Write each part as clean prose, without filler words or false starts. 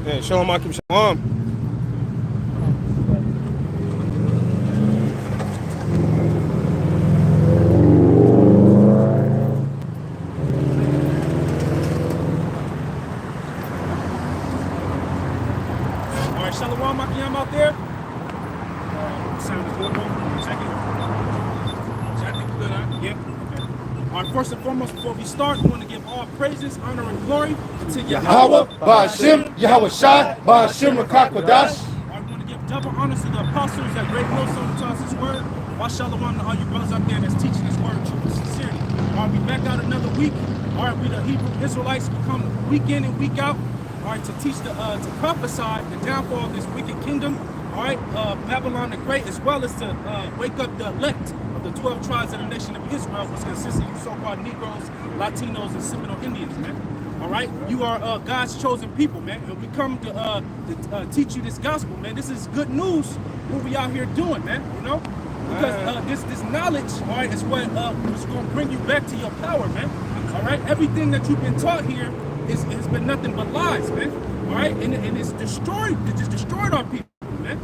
Yeah, Shalom Akim Shalom. All right, Shalom Akim out there. Sound is good, bro. Check it. I think we're good, huh? Yeah. Okay. All right, first and foremost, before we start, we want to give all praises, honor, and glory to Yahweh, Ba'ashem, Yahweh Shai, Ba'ashem Rakakwadash. I want to give double honors to the apostles that great notes on to us his word. Wa shalom to all you brothers out there that's teaching his word true and sincerity. All right, we back out another week. All right, we the Hebrew Israelites. We come week in and week out. All right, to teach to prophesy the downfall of this wicked kingdom. All right, Babylon the Great, as well as to wake up the elect of the 12 tribes of the nation of Israel, which consists of you so-called Negroes, Latinos, and Seminole Indians, man. All right, you are God's chosen people, man, and we come to teach you this gospel, man. This is good news. What we out here doing, man, you know, because this knowledge, all right, is what is going to bring you back to your power, man. All right, everything that you've been taught here has been nothing but lies, man. All right, and it's destroyed. It just destroyed our people, man.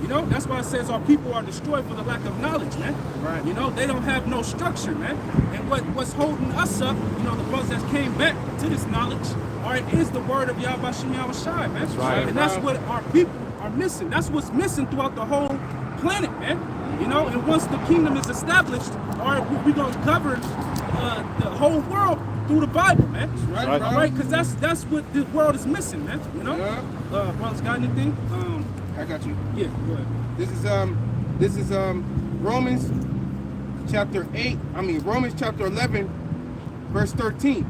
You know, that's why it says our people are destroyed for the lack of knowledge, man. Right. You know, they don't have no structure, man. And what's holding us up, you know, the brothers that came back to this knowledge, all right, is the word of Yahweh Shem Yahweh Shai, man. That's right. And that's what our people are missing. That's what's missing throughout the whole planet, man. You know, and once the kingdom is established, all right, we're going to govern the whole world through the Bible, man. Right. All right, because that's what the world is missing, man. You know? Yeah. Brothers, got anything? I got you. Yeah, go ahead. This is Romans chapter 8. I mean Romans chapter 11, verse 13.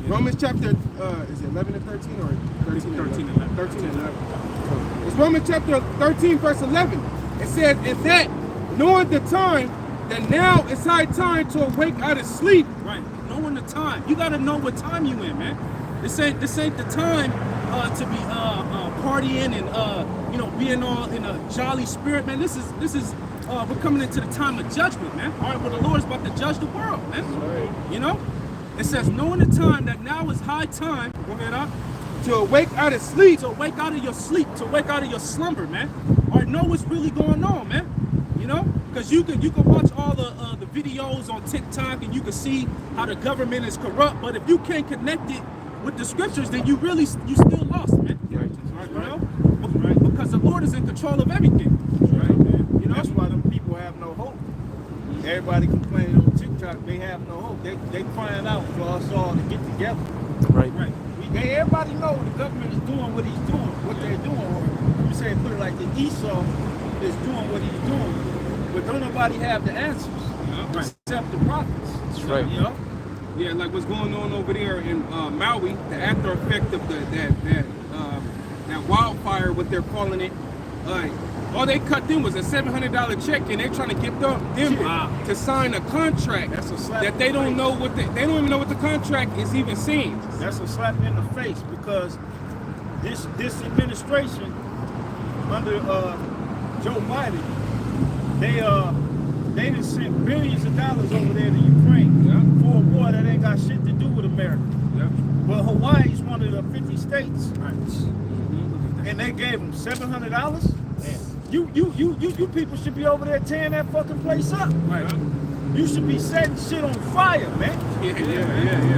Romans chapter is it 11 and 13 or 13 and 11? 13 and 11. It's Romans chapter 13, verse 11. It says, "And that knowing the time, that now it's high time to awake out of sleep." Right. Knowing the time. You gotta know what time you in, man. This ain't the time to be partying and you know, being all in a jolly spirit, man. This is we're coming into the time of judgment, man. All right, where the Lord is about to judge the world, man. Right. You know, it says knowing the time, that now is high time. Go ahead, up. To awake out of sleep. To awake out of your sleep. To wake out of your slumber, man. All right, know what's really going on, man. You know, because you can watch all the videos on TikTok and you can see how the government is corrupt. But if you can't connect it with the scriptures, then you still lost, man. Right. You know? Right. Because the Lord is in control of everything. Right, man. You know, that's why them people have no hope. Everybody complaining on TikTok, they have no hope. They crying out for us all to get together. Right. Everybody know the government is doing what he's doing, what they're doing. Or you say put it like the Esau is doing what he's doing, but don't nobody have the answers except the prophets. That's right. You know? Yeah, like what's going on over there in Maui, the after effect of that wildfire, what they're calling it. All they cut them was a $700 check, and they're trying to get them to sign a contract that they don't know what they don't even know what the contract is even saying. That's a slap in the face, because this administration under Joe Biden, they done sent billions of dollars over there to Ukraine for a war that ain't got shit to do with America. But Hawaii is one of the 50 states, and they gave them $700. You people should be over there tearing that fucking place up. Right. You should be setting shit on fire, man. Yeah.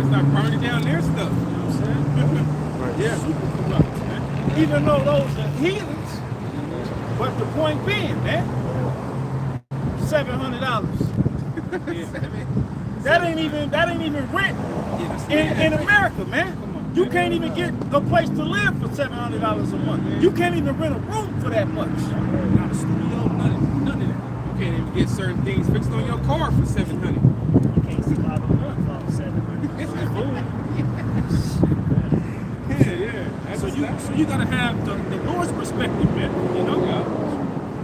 Start burning down their stuff. You know what I'm saying? Yeah. Super corrupt, man. Even though those are heathens, but the point being, man, $700. That ain't even rent in America, man. You can't even get a place to live for $700 a month. You can't even rent a room for that much. Not a studio, none of that. You can't even get certain things fixed on your car for $700. You can't survive a month off $700. So you gotta have the Lord's perspective, man. You know?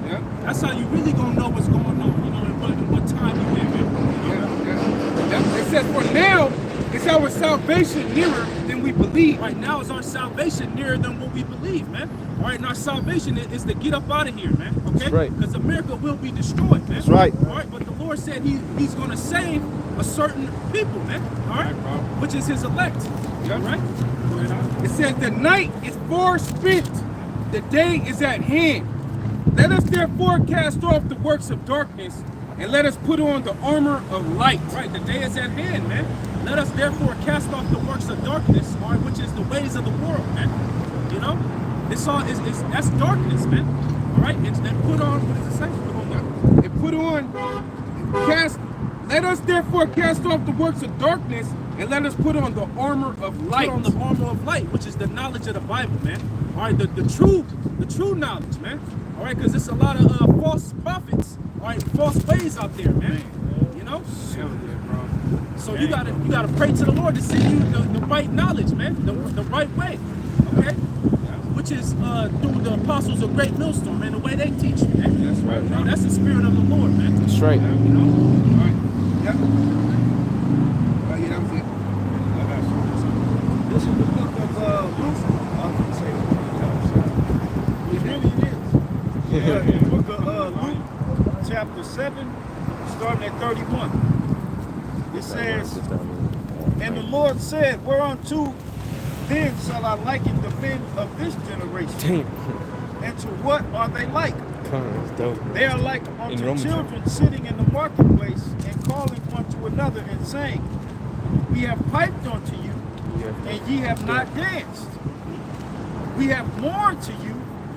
Yeah. That's how you really gonna know what's going on. You know, and what time you in, man. It says for now, is our salvation nearer than than we believe. Right now is our salvation nearer than what we believe, man. All right, and our salvation is to get up out of here, man. Okay? That's right. Because America will be destroyed, man. That's right. All right, but the Lord said he's going to save a certain people, man. All right, which is his elect. Yeah. All right? Go ahead, Al. It says the night is far spent, the day is at hand. Let us therefore cast off the works of darkness and let us put on the armor of light. Right, the day is at hand, man. Let us therefore cast off the works of darkness, all right, which is the ways of the world, man. You know, that's darkness, man. All right, and put on. What does it say? Put on what? And put on, let us therefore cast off the works of darkness and let us put on the armor of light. Put on the armor of light, which is the knowledge of the Bible, man. All right, the true knowledge, man. All right, because there's a lot of false prophets, all right, false ways out there, man. You know. So you gotta pray to the Lord to send you the right knowledge, man, the right way, okay? Which is through the apostles of Great Millstone, man, the way they teach you, man. That's right. Now, that's the spirit of the Lord, man. That's right. You know? All right. Yep. Oh, yeah, that was it. This is the book of Luke. It really is. Yeah, the book of Luke, chapter 7, starting at 31. It says, and the Lord said, whereunto then shall I liken the men of this generation? And to what are they like? They are like unto children sitting in the marketplace and calling one to another and saying, we have piped unto you, and ye have not danced. We have mourned to you,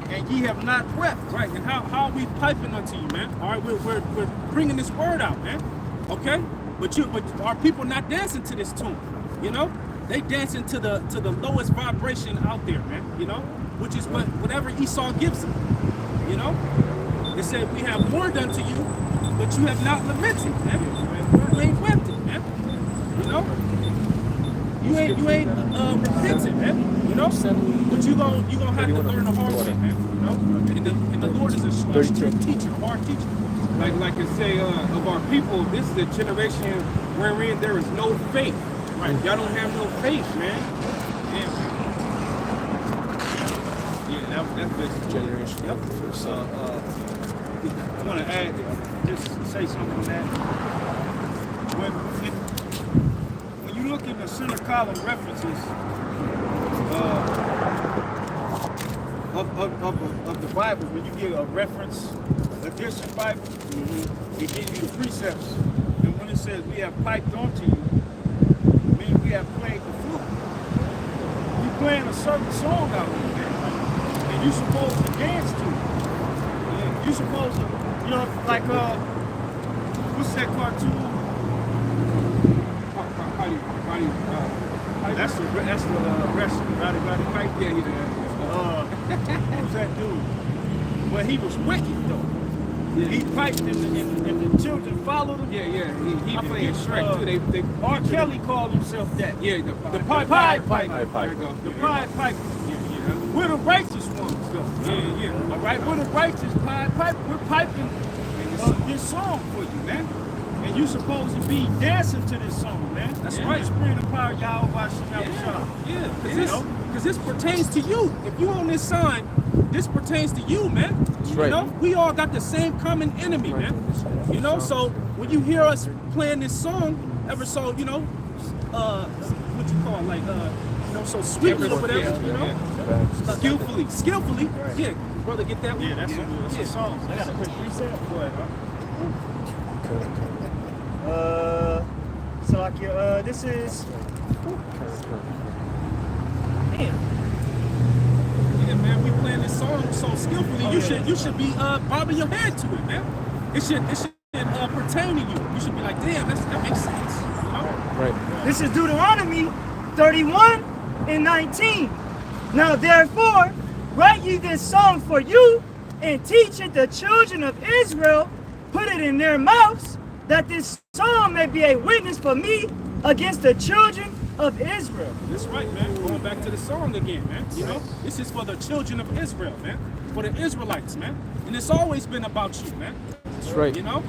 and ye have not wept. Right, and how are we piping unto you, man? All right, we're bringing this word out, man. Okay? But our people not dancing to this tune, you know? They dancing to the lowest vibration out there, man, you know? Which is whatever Esau gives them, you know? They said, we have mourned unto you, but you have not lamented, man. You ain't wept it, man. You know? You ain't repented, man. You know? But you gonna have to learn the hard way, man. You know? And the Lord is a strict teacher, a hard teacher. Like it say of our people, this is a generation wherein there is no faith. Right? Y'all don't have no faith, man. Yeah, that's basic Generation. Yep. I'm going to add, just say something on that. When you look in the center column references of the Bible, when you get a reference edition Bible, it gives you the precepts. And when it says we have piped onto you, it means we have played the flute. You playing a certain song out there, and you're supposed to dance to it. You're supposed to, you know, like what's that cartoon? That's the wrestler, Roddy Pipe. Yeah, yeah. Who's that dude? Well, he was wicked though. Yeah. He piped and the children followed him. Yeah. He played Shrek too. R. Kelly called himself that. Yeah, the Pied Piper. The Pied Piper. Yeah. We're the righteous ones though. Yeah. All right, we're the righteous Pied Piper. We're piping this song for you, man. And you're supposed to be dancing to this song, man. That's right. The spirit of power, Yahweh Shem. Yeah, because this pertains to you. If you on this sign, this pertains to you, man. That's right. You know, we all got the same common enemy, man. You know, so when you hear us playing this song, ever so, you know, what you call, like, you know, so sweetly or whatever, you know, skillfully, yeah, brother, get that one. Yeah, that's a song. I got a quick reset. Go ahead, So like this is. Damn. Yeah, man, we playing this song so skillfully. You should be bobbing your head to it, man. It should pertain to you. You should be like, damn, that makes sense. You know? Right. This is Deuteronomy 31 and 19. Now therefore, write ye this song for you, and teach it the children of Israel, put it in their mouths, that this song may be a witness for me against the children of Israel. That's right, man. Going back to the song again, man. You know, this is for the children of Israel, man. For the Israelites, man. And it's always been about you, man. That's right. You know,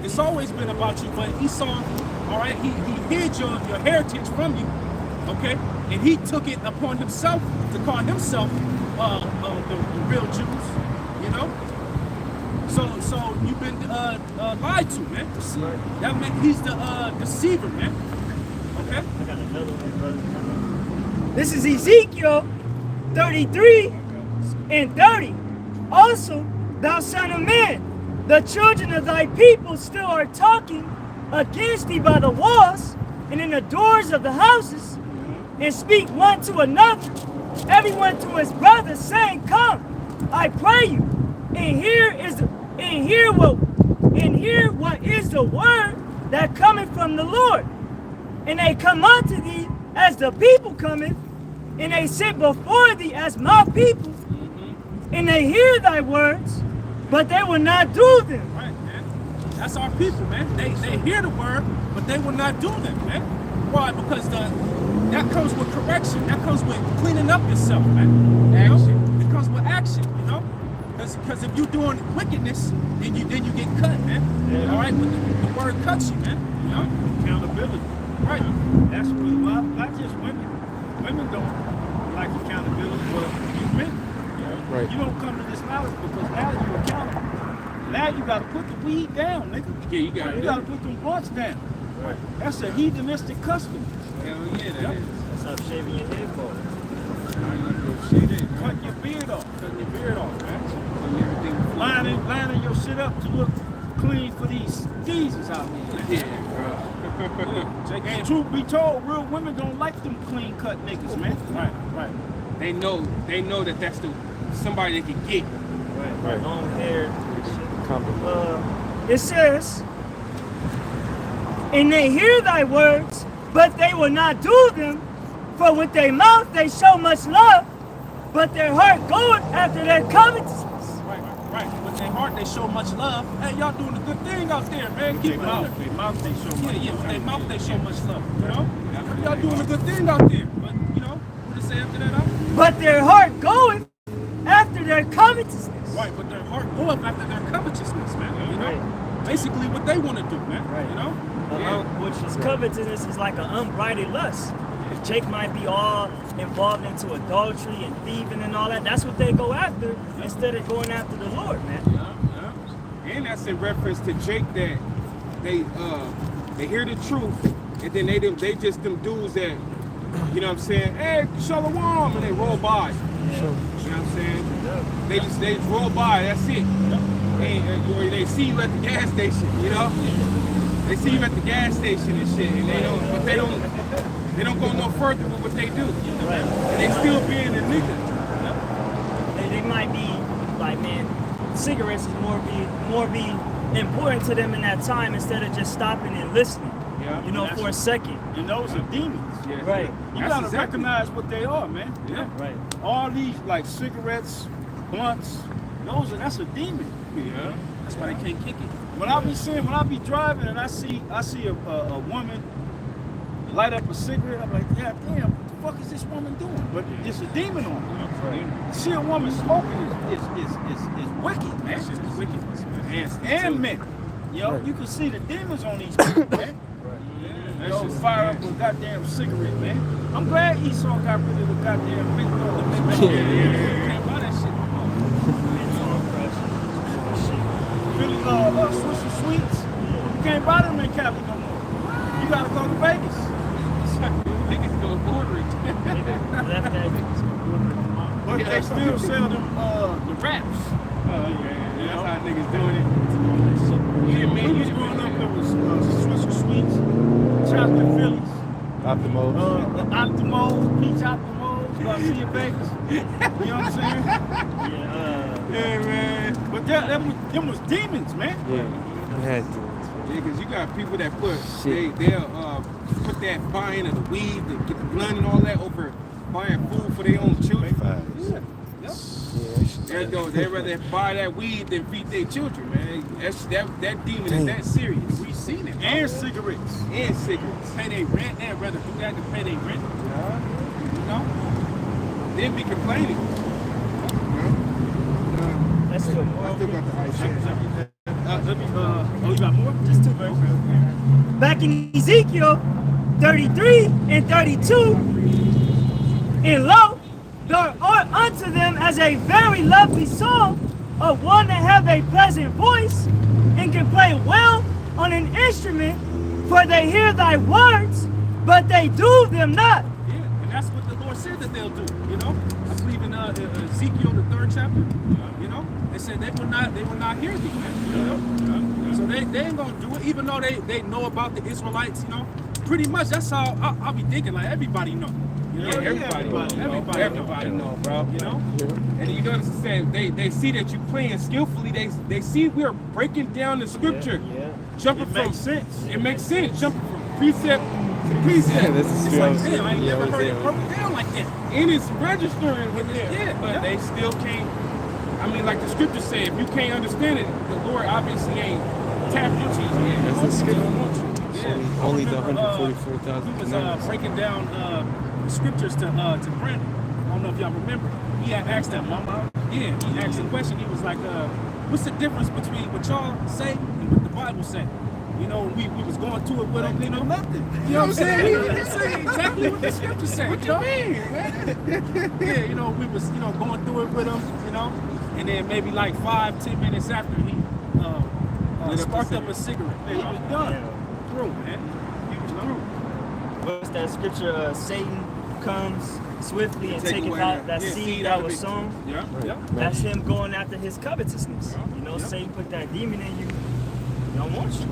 it's always been about you. But Esau, all right, he hid your heritage from you. Okay, and he took it upon himself to call himself the real Jews. You know. So you've been lied to, man. That meant he's the deceiver, man. Okay. I got another one, brother. This is Ezekiel 33 and 30. Also, thou son of man, the children of thy people still are talking against thee by the walls and in the doors of the houses, and speak one to another, everyone to his brother, saying, Come, I pray you, and hear what is the word that cometh from the Lord. And they come unto thee as the people cometh, and they sit before thee as my people, and they hear thy words, but they will not do them. Right, man. That's our people, man. They hear the word, but they will not do them, man. Why? Because that comes with correction. That comes with cleaning up yourself, man. Action. It comes with action, you know. Because if you're doing wickedness, then you get cut, man. Yeah. All right, but the word cuts you, man. You know, Accountability. right? That's really not just women. Women don't like accountability, but you men. Right. You don't come to this knowledge because now you're accountable. Now you got to put the weed down, nigga. Yeah, you got to put them blunts down. Right. That's a hedonistic custom. Hell yeah, that is. Stop shaving your head bald. Cut your beard off. Cutting your beard off, man. Everything Lining your shit up to look clean for these Jesus out here. Yeah, bro. And truth be told, real women don't like them clean cut niggas, man. Right. They know that that's somebody they can get. Right. Long hair. It says, and they hear thy words, but they will not do them. For with their mouth they show much love, but their heart goeth after their covetousness. Right. With their heart they show much love. Hey, y'all doing a good thing out there, man. Keep it up. Their mouth they show much Yeah, love. with their mouth they show much love. You know? Y'all doing a good thing out there. But you know, what it say after that? But their heart goeth after their covetousness. Right, but their heart goeth after their covetousness, man. You know? Basically what they want to do, man. Right. You know? Which is covetousness is like an unbridled lust. Jake might be all involved into adultery and thieving and all that. That's what they go after instead of going after the Lord, man. Yeah. And that's in reference to Jake that they hear the truth and then they just them dudes that, you know what I'm saying, hey, shalom, and they roll by. You know what I'm saying? They just roll by, that's it. Or they see you at the gas station, you know? They see you at the gas station and shit, and they don't go no further with what they do. Right. And they still being a nigga. They might be like, man, cigarettes is more be important to them in that time instead of just stopping and listening. Yeah. You know, for a second. And those are demons. Yeah. Right. You That's gotta exactly. recognize what they are, man. Yeah. Right. All these like cigarettes, blunts, that's a demon. Yeah. That's why they can't kick it. When I be driving and I see a woman light up a cigarette, I'm like, yeah, damn, what the fuck is this woman doing? But it's a demon on her. Right. See a woman smoking is wicked, man. That shit is wickedness, man. And men. Yo, you can see the demons on these people, man. That Yo, shit's fire up a goddamn cigarette, man. I'm glad Esau got rid of the goddamn big dog. You can't buy that shit no more. Really, Swiss and Sweets, you can't buy them in Cali no more. You gotta go to Vegas. Niggas go bordering. Left that. But they still sell them the wraps. That's how niggas doing it. Yeah, man, you was growing up, there was Swiss and Sweets, chocolate Phillies, Optimals. the Optimals, peach Optimals, Garcia Vegas. You know what I'm saying? Yeah, man. But them was demons, man. Yeah. You had to. Yeah, because you got people that they'll put that buying of the weed, to get the blunt and all that over buying food for their own children. Yeah. They'd rather buy that weed than feed their children, man. That demon is that serious. We seen it. And cigarettes. And cigarettes. Pay their rent. They'd rather do that than pay their rent. You know? They'd be complaining. That's still I more. still got the ice. Oh, you got more? Just two verses. Back in Ezekiel 33 and 32, And lo, there are unto them as a very lovely song of one that have a pleasant voice and can play well on an instrument, for they hear thy words, but they do them not. Yeah, and that's what the Lord said that they'll do. You know, I believe in Ezekiel the 3rd chapter. You know, they said they will not hear thee, man. You know? So they ain't gonna do it, even though they know about the Israelites. You know, pretty much that's how I'll be thinking. Like everybody know. You know? Yeah, everybody know, bro. You know, And you gotta say they see that you playing skillfully. They see we're breaking down the scripture, jumping It from makes sense. It makes sense, jumping from precept to precept. Yeah, this is it's true. like, damn, I ain't never heard it broken down like that. And it's registering with it, but yeah. they still can't. I mean, like the scripture say, if you can't understand it, the Lord obviously ain't tapped into you. That's the scripture. Yeah. Only the I remember, 144,000 He was commandments. breaking down the scriptures to Brandon. I don't know if y'all remember. He had asked that mama. Yeah, he asked a question. He was like, what's the difference between what y'all say and what the Bible say? You know, we was going to it with him, you know, nothing. You know what I'm saying? He saying exactly what the scripture said. What you mean, man? Yeah, you know, we was, you know, going through it with him, you know, and then maybe like 5-10 minutes after he sparked up a cigarette. He was done. Through, man. He was through. What's that scripture? Satan comes swiftly and taketh out that seed that was sown. Yeah. That's him going after his covetousness. You know, Satan put that demon in you. He don't want you.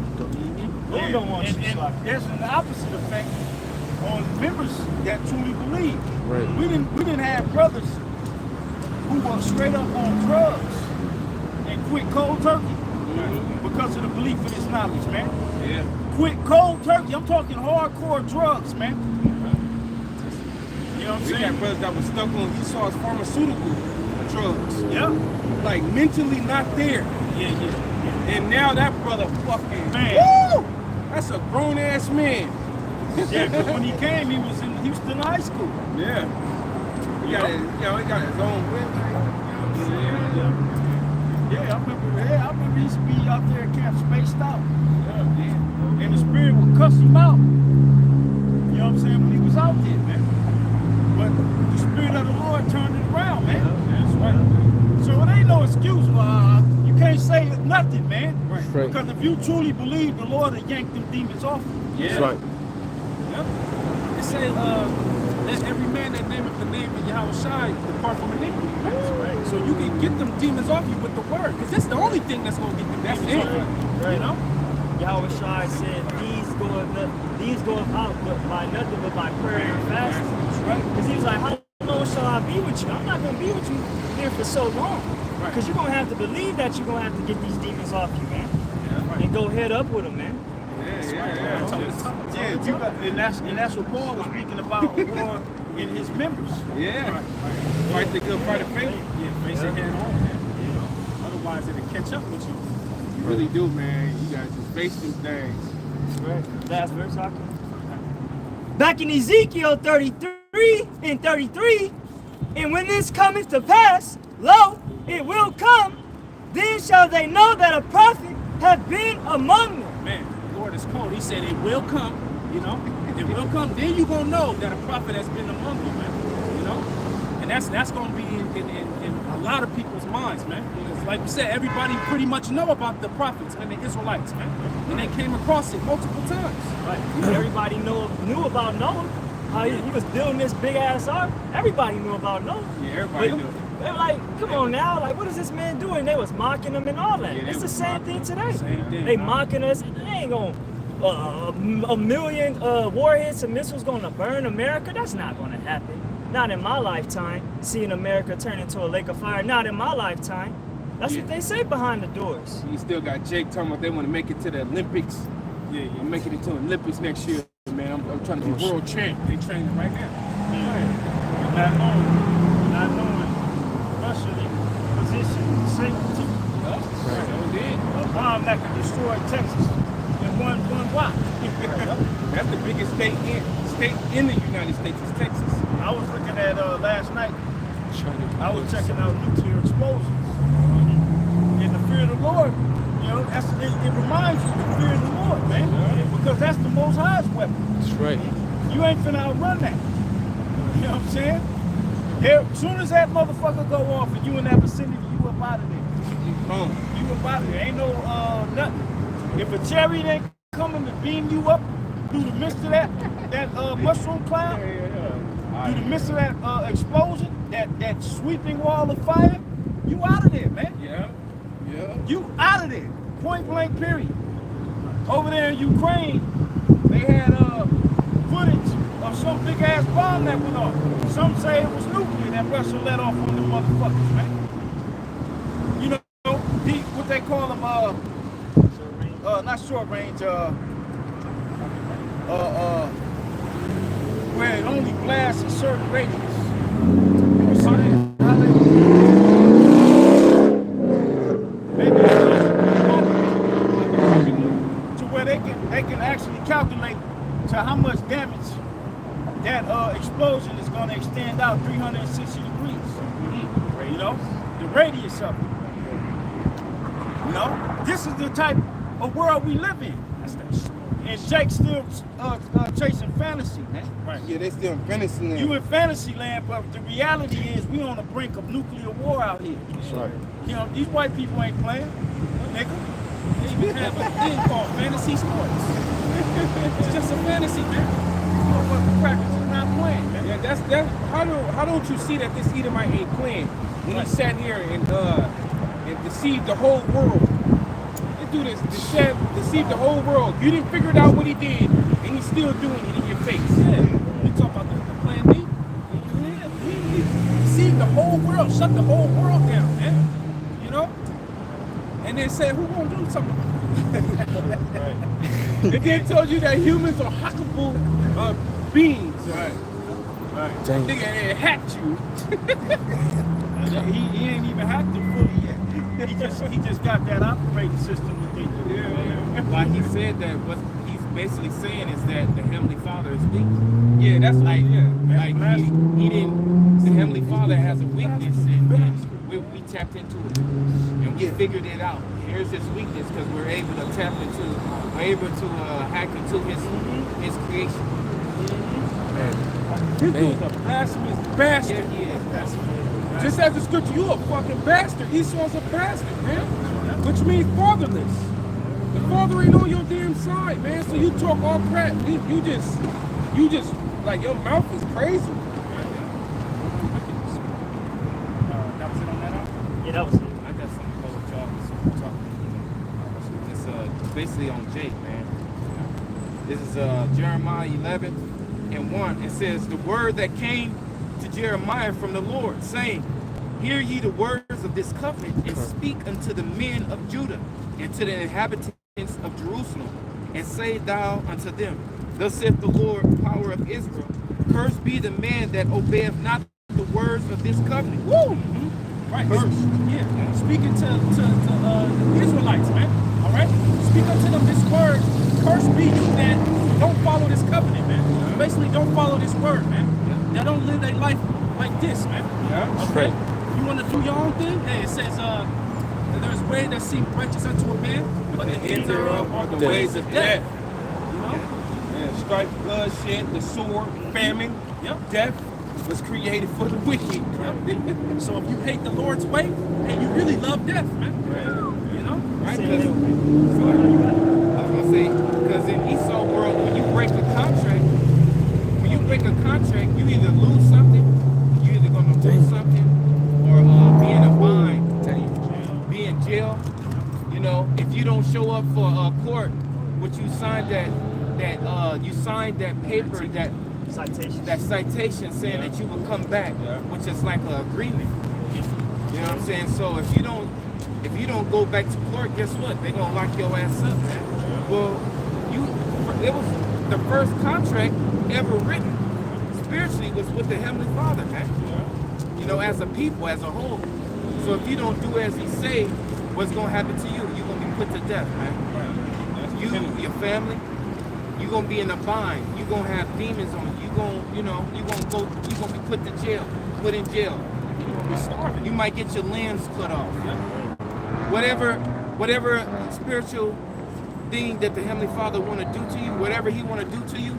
Lord don't want you. And there's an opposite effect on members that truly believe. Right. We didn't have brothers who were straight up on drugs and quit cold turkey because of the belief in his knowledge, man. Yeah. Quit cold turkey. I'm talking hardcore drugs, man. You know what I'm We got saying? brothers that was stuck on Esau's pharmaceutical drugs. Yeah. Like mentally not there. Yeah. And now that brother fucking Man. woo! That's a grown ass man. Yeah, because when he came, he was still in high school. Yeah. He got his own whip. Yeah, I remember he used to be out there at camp spaced out. And the spirit would cuss him out. You know what I'm saying? When he was out there, man. But the spirit of the Lord turned it around, man. That's right. So it ain't no excuse. You can't say nothing, man. Right. Because if you truly believe, the Lord will yank them demons off you. That's right. It say, let every man that nameth the name of Yahweh Shai depart from iniquity. Right? So you can get them demons off you with the word, because that's the only thing that's going to get them demons off you. You know? Yahweh Shai said, these go out by nothing but by prayer and fasting. Right? Because he was like, how long shall I be with you? I'm not going to be with you here for so long. Because you're going to have to believe that you're going to have to get these demons off you, man. Yeah, right. And go head up with them, man. And that's what Paul was speaking about war in his members. Yeah. Fight the good fight of faith. Yeah, face it head on, man. You know? Otherwise, it'll catch up with you. You really do, man. You guys just face them things. Right. Last verse, Hakeem. Back in Ezekiel 33 and 33, and when this cometh to pass, lo, it will come, then shall they know that a prophet hath been among them. Man, the Lord is cold. He said it will come, you know? It will come. Then you're going to know that a prophet has been among you, man. You know? And that's going to be in a lot of people's minds, man. Because like we said, everybody pretty much know about the prophets and the Israelites, man. And they came across it multiple times. Right. Everybody knew about Noah. How he was building this big ass ark. Everybody knew about Noah. Yeah, everybody But knew. They were like, come on now, like what is this man doing? They was mocking him and all that. Yeah, they It's the was same mocking thing him. today. Same thing. They mocking us. They ain't gonna a million warheads and missiles gonna burn America. That's not gonna happen. Not in my lifetime. Seeing America turn into a lake of fire. Not in my lifetime. That's what they say behind the doors. You still got Jake talking about they want to make it to the Olympics. Yeah. I'm making it to the Olympics next year, man. I'm trying to be world champ. They training right now. Not knowing Russia position safety. A bomb that could destroy Texas in one block. That's the biggest state in the United States is Texas. I was looking at last night. I was checking out nuclear explosions. And the fear of the Lord, you know, it reminds you of the fear of the Lord, man. Because that's the Most High's weapon. That's right. You ain't finna outrun that. You know what I'm saying? As soon as that motherfucker go off and you in that vicinity, you up out of there. You up out of there. Ain't no nothing. If a chariot ain't coming to beam you up through the midst of that mushroom cloud, through the midst of that explosion, that sweeping wall of fire, you out of there, man. Yeah. You out of there. Point blank, period. Over there in Ukraine, they had footage of some big ass bomb that went off. Some say it was nuclear that Russia let off on the motherfuckers, man. You know, what they call them, not short range, where it only blasts a certain radius. To where they can actually calculate to how much damage that explosion is going to extend out 360 degrees. You know, the radius of it. You know, this is the type of world we live in. And Jake's still chasing fantasy, man. Right. Yeah, they still in fantasy land. You in fantasy land, but the reality is we on the brink of nuclear war out here. That's right. You know, these white people ain't playing, nigga. They even have a thing called fantasy sports. It's just a fantasy, man. Motherfucking crackers is not playing, man. Yeah, that's how don't you see that this Edomite ain't playing when he sat here and deceived the whole world? This dude deceived the whole world. You didn't figure it out what he did, and he's still doing it in your face. Yeah. You talk about the plan B. Yeah, he deceived the whole world, shut the whole world down, man. You know? And then said, who gonna do something? And then told you that humans are hackable beings. Right. Nigga, it hacked you. He ain't even hacked it fully yet. He just got that operating system within you. Yeah. Why he said that, what he's basically saying is that the Heavenly Father is weak. Yeah, that's Like, like he didn't, the Heavenly Father has a weakness, and we tapped into it. And we figured it out. Here's his weakness, because we're able to hack into his creation. This dude's a blasphemous bastard. Yeah, he is. Just as the scripture, you a fucking bastard. Esau's a bastard, man. Which means fatherless. The father ain't on your damn side, man. So you talk all crap. You just like your mouth is crazy. That was it on that out? Yeah, that was it. I got something to go with y'all. It's basically on Jake, man. This is Jeremiah 11:1. It says, the word that came to Jeremiah from the Lord, saying, hear ye the words of this covenant, and speak unto the men of Judah, and to the inhabitants of Jerusalem, and say thou unto them, thus saith the Lord, power of Israel, cursed be the man that obeyeth not the words of this covenant. Woo! Right. Yeah. Speaking to the Israelites, man. All right. Speak unto them this word. Curse be you that don't follow this covenant, man. Basically, don't follow this word, man. That don't live their life like this, man. Yeah. Okay. You want to do your own thing? Hey, it says there's way that seem righteous unto a man, but the ends thereof are the ways of death. You know? Yeah, strife, bloodshed, the sword, famine, death was created for the wicked. Yep. So if you hate the Lord's way, and you really love death, man. You know? Right? I was going to say, because in Esau world, when you break a contract, you either lose something, you're either going to lose something, or be in a bind, be in jail. You know, if you don't show up for court, which you signed you signed that paper, that citation saying that you will come back, which is like an agreement. You know what I'm saying? So if you don't go back to court, guess what? They're gonna lock your ass up. Well, it was the first contract ever written spiritually was with the Heavenly Father, man. You know, as a people, as a whole. So if you don't do as He say, what's gonna happen to you? You're gonna be put to death, man. You, your family, you're gonna be in a bind. You're gonna have demons on you. You're gonna be put to jail, put in jail. You're gonna be starving. You might get your limbs cut off. Whatever spiritual thing that the Heavenly Father want to do to you, whatever He want to do to you,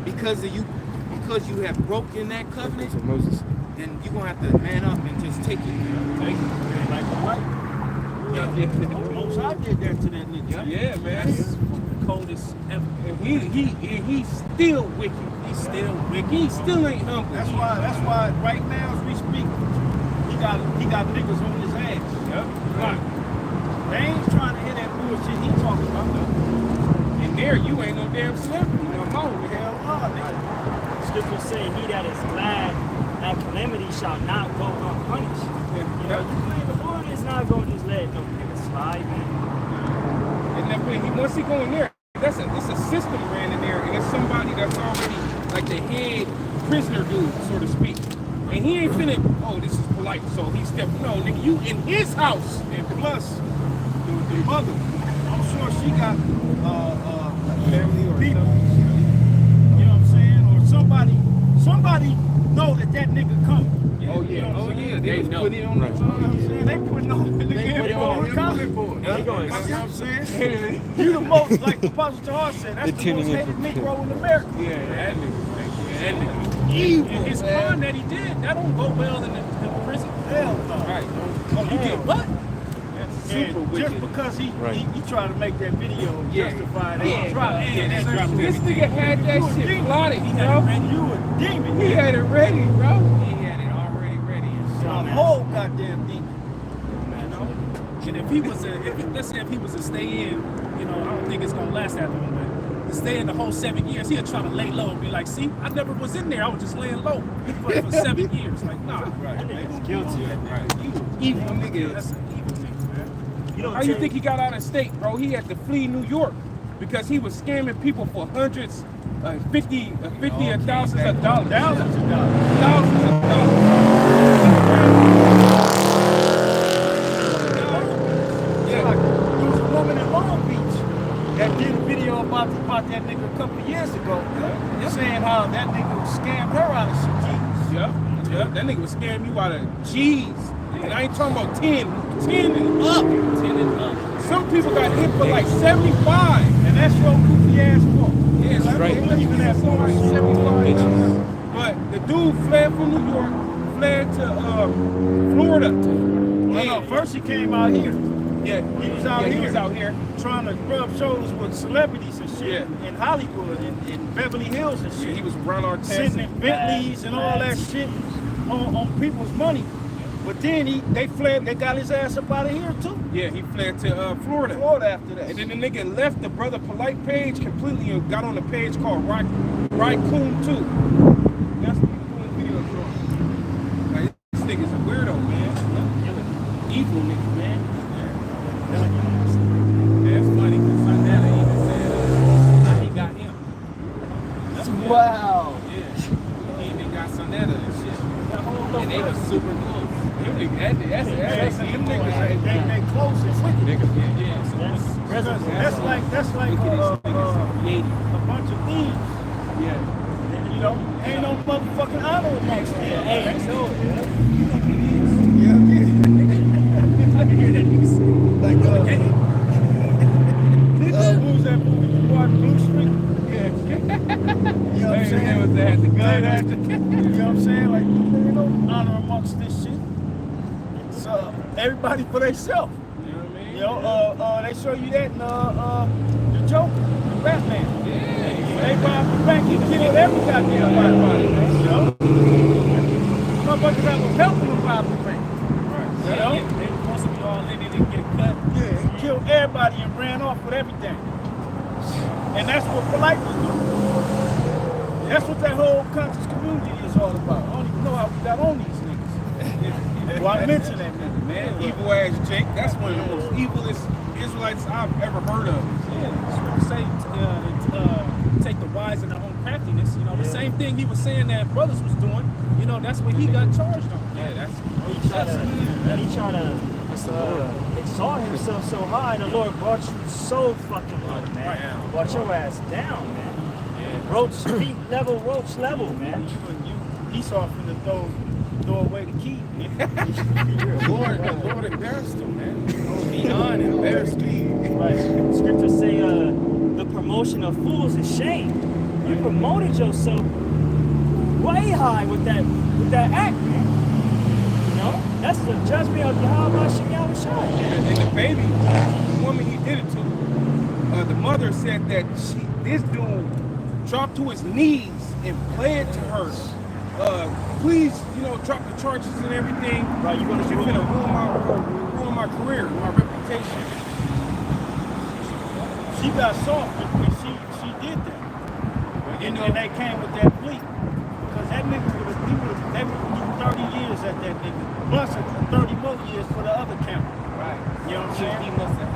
because you have broken that covenant, then you're gonna have to man up and just take it. Take it. Like what? Most High did that to that nigga. Yeah, man. That's the coldest ever. And he's still wicked. He's still wicked. He still ain't humble. That's why right now as we speak, he got niggas on his ass. Yep. Right. They ain't trying to hear that bullshit he talking about. And there, you ain't no damn celebrity no more. Hell no, nigga. Scripture say, he that is glad at calamity shall not go unpunished. You know, you believe the Lord is not going to just let no nigga slide, man. And that way, once he go in there, it's a system ran in there, and it's somebody that's already like the head prisoner dude, so to speak. And he ain't finna, oh, this is polite, so he stepped, no, nigga, you in his house. And plus, the mother, I'm sure she got family or people. You know what I'm saying? Or somebody know that nigga coming. Oh yeah, they was putting it on the You know what I'm saying? They putting on the comment board. They You going, know what I'm saying? You the most, like the Apostle Tahar said, that's the most hated Negro in America. Yeah, that nigga. Evil. His crime that he did, that don't go well in the prison. Hell no. Right. Oh, you did what? And just because he tried to make that video justify that Yeah. drop, that drop. This nigga had that shit plotted, bro. And you a demon. He had it ready, bro. He had it already ready. A whole goddamn demon. You know? And if he was let's say if he was to stay in, you know, I don't think it's gonna last that long, but to stay in the whole 7 years, he'll try to lay low and be like, see, I never was in there, I was just laying low for 7 years. Like, nah, that nigga's guilty. Evil nigga. that's an evil nigga, man. You know, How you think he got out of state, bro? He had to flee New York because he was scamming people for hundreds, 50 or thousands of dollars. Thousands of dollars. Thousands of dollars. Like, there was a woman in Long Beach that did a video about that nigga a couple of years ago, saying how that nigga scammed her out of some G's. Yeah, that nigga was scaring you out of G's. And I ain't talking about 10 and up. 10 and up. Some people got hit for like 75. And that's your goofy ass fault. Yeah, That's right. not even that far. 75. But the dude fled from New York, fled to Florida. No, first he came out here. Yeah, He was out here. He was out here. Trying to rub shoulders with celebrities and shit Yeah. in Hollywood and in Beverly Hills and Yeah, shit. he was Ron Artest. Sitting in Bentleys and all that shit on people's money. But then they fled, they got his ass up out of here too. Yeah, he fled to Florida. Florida after that. And then the nigga left the Brother Polite page completely and got on a page called Raccoon 2. That's the video drawing. Like, this nigga's a weirdo, man. Evil nigga, man. Yeah, it's funny because Sandela even said how he got him. Wow. Yeah, he even got Sandela and shit. And they were super close. Them niggas, that's Them niggas, they close as wicked. Yeah, so That's like a bunch of thieves. Yeah. You know, ain't no motherfucking honor amongst them. Hey, so, Like, what was that movie? You watched Blue Street? Yeah. You know what I'm saying? Was that the gun? You know what I'm saying? Like, ain't no honor amongst this shit. So, everybody for themselves. You know what I mean? You know, they show you that in the Joker, the Batman. Yeah. They robbed the bank, he killed every goddamn body. You know? Motherfuckers that was helping them rob the bank. right. You know? They were supposed to be all in it and get cut. Yeah, he killed everybody and ran off with everything. And that's what Polite was doing. That's what that whole conscious community is all about. I don't even know how we got on these niggas. Well, I mentioned that nigga, Man, evil ass Jake. That's one of the most evilest Israelites I've ever heard of. Yeah, Scripture say take the wise in their own craftiness. You know, the same thing he was saying that brothers was doing. You know, that's what he got charged on. Yeah, that's he tried to exalt himself so high, the Lord brought you so fucking low, man. Brought your ass down, man. Roach feet level, roach level, man. Esau finna throw away the key. the Lord embarrassed him, man. Beyond embarrassed me. Right. Scriptures say the promotion of fools is shame. You promoted yourself way high with that act, man. You know, that's the judgment of Yahweh Shai. And the baby, the woman he did it to, the mother said that this dude dropped to his knees and pled to her, please, drop the charges and everything. Right, you're gonna ruin my career, my reputation. She got soft because she did that. And they came with that plea. Because that nigga they would do 30 years at that nigga. Plus 30 more years for the other count. Right. You know what I'm saying? He must have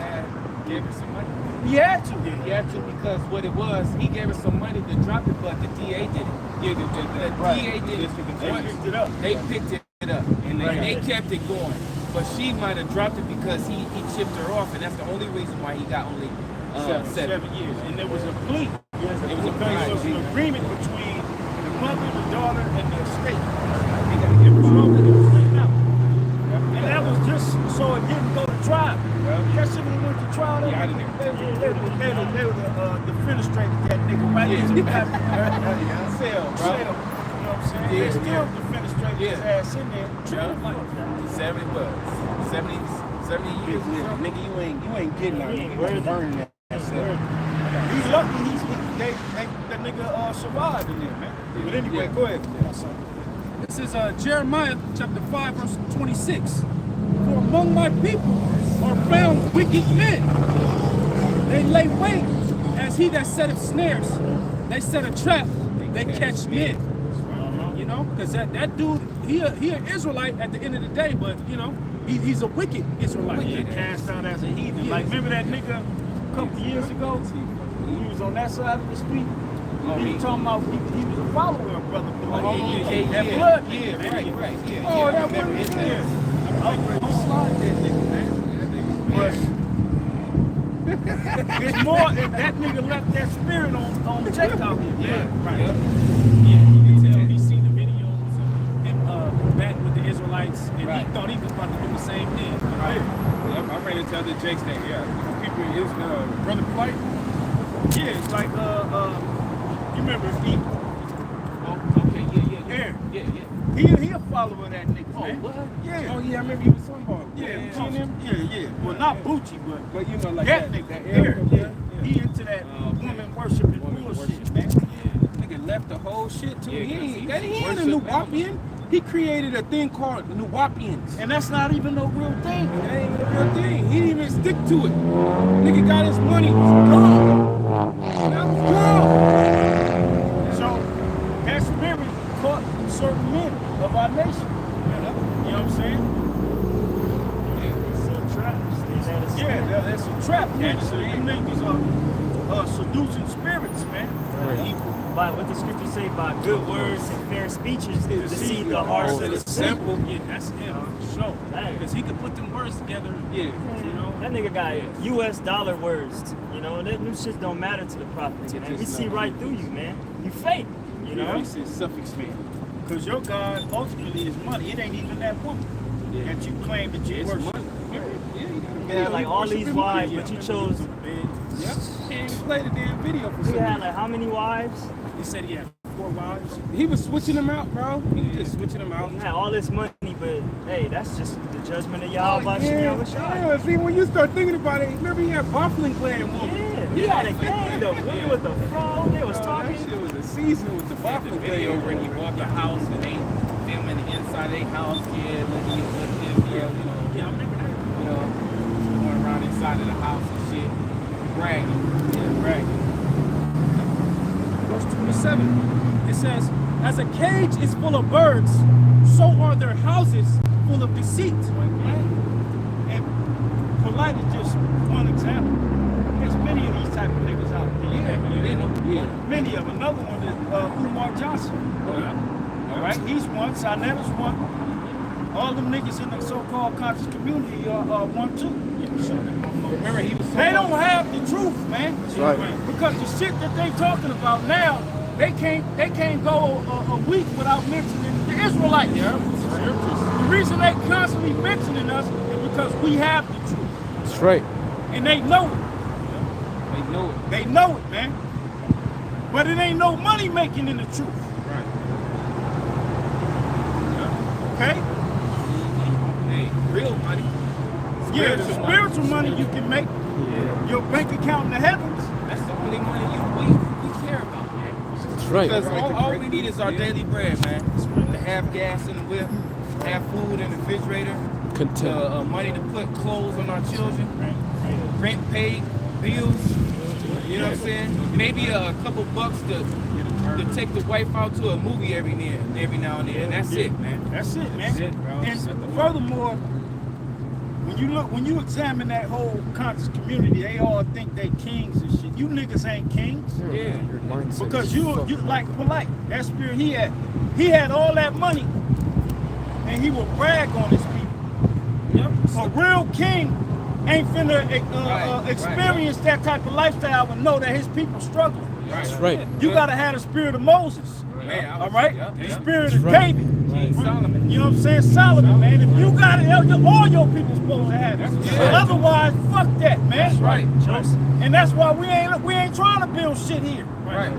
gave her some money. He had to. He had to because what it was, he gave her some money to drop it, but the DA did it. Yeah, the DA did it. They picked it up. They picked it up, and they kept it going. But she might have dropped it because he chipped her off, and that's the only reason why he got only 7 years. And there was a plea. It was a There was an agreement between the mother, the daughter, and the estate. It was wrong with it was written out. And that was just so it didn't go to trial. That shit when it went to trial, they would defenestrated that nigga right in the back cell, bro. You know what I'm saying? They still defenestrated his ass in there. 70 bucks. 70 years. Nigga, you ain't getting out. You ain't burning that cell. He's lucky that nigga survived in there, man. But anyway, go ahead. This is Jeremiah chapter 5, verse 26. For among my people are found wicked men. They lay wait as he that setteth snares. They set a trap. They catch men. You know, because that dude, he an Israelite at the end of the day, but he's a wicked Israelite. He cast out as a heathen. Like, remember that nigga a couple years ago? He was on that side of the street. He was talking about he was a follower of Brother Blood. That blood. Right. Oh, that one. Don't slide that nigga, man. But it's more that nigga left that spirit on Jacob out here. Yeah, you can tell he seen the videos of him back with the Israelites, and he thought he was about to do the same thing. Right. Yep, I ran into other Jakes that, people is Brother Flight. Yeah, it's like you remember Steve? Yeah. He a follower of that nigga, man. What? Yeah. Oh, yeah, I remember you was talking about. Yeah. Well, not Bucci, but like that nigga. Yeah. He into that woman worshiping bullshit, man. Nigga left the whole shit too. Yeah, He because ain't he a worship Nuwapian. He created a thing called Nuwapians. And that's not even no real thing. It ain't even a real thing. He didn't even stick to it. Nigga got his money, was gone. That was gone. So that spirit caught certain men of our nation. You know what I'm saying? Yeah, that's a trap. Actually, them niggas are seducing spirits, man. By what the scriptures say, by good words and fair speeches, deceive the hearts of the simple. Yeah, that's him. Sure. Because he could put them words together. Yeah. That nigga got US dollar words. That new shit don't matter to the prophet, man. We see right through you, man. You fake. He said suffix man. Because your God ultimately is money. It ain't even that woman that you claim that you worship. You had like all these wives, but you chose. Yep. And he played a damn video for You some had reason. like how many wives? He said he had 4 wives. He was switching them out, bro. He was just switching them out. You had all this money, but hey, that's just the judgment of Yahweh Shai. See, when you start thinking about it, remember he had Bufflin Clan woman. Yeah, he had a gang though. Women with the fro, they was talking. That shit was a season with the Bufflin Clan Video over where he walked the house and they filming the inside of their house. Yeah, I remember that. Going around inside of the house and shit, bragging. Verse 27, it says, as a cage is full of birds, so are their houses full of deceit. And polite is just one example. There's many of these type of niggas out there. Many of them. Another one is Umar Johnson. All right, he's one. Sinetta's one. All them niggas in the so-called conscious community are one too. Remember, he was. They don't have the truth, man. That's right. Because the shit that they talking about now, they can't go a week without mentioning the Israelites. The reason they constantly mentioning us is because we have the truth. That's right. And they know it. They know it, man. But it ain't no money making in the truth. Okay? Hey, real money. Yeah, the spiritual money you can make. Your bank account in the heavens. That's the only money we care about, man. That's right. Because all we need is our daily bread, man. To have gas in the whip, have food in the refrigerator, money to put clothes on our children, rent paid, bills. You know what I'm saying? Maybe a couple bucks to take the wife out to a movie every now and then. And that's it, man. That's it, man. That's it, bro. And furthermore, when you examine that whole conscious community, they all think they kings and shit. You niggas ain't kings. Yeah. Because you like polite. That spirit he had all that money, and he would brag on his people. Yep. A real king ain't finna experience that type of lifestyle and know that his people struggling. That's right. You gotta have the spirit of Moses. Man, All right? Yep. The spirit of right. David. King Solomon. You know what I'm saying? Solomon, man. If you got it, all your people supposed to have it. That's But right. otherwise, fuck that, man. That's right. And that's why we ain't trying to build shit here. Right.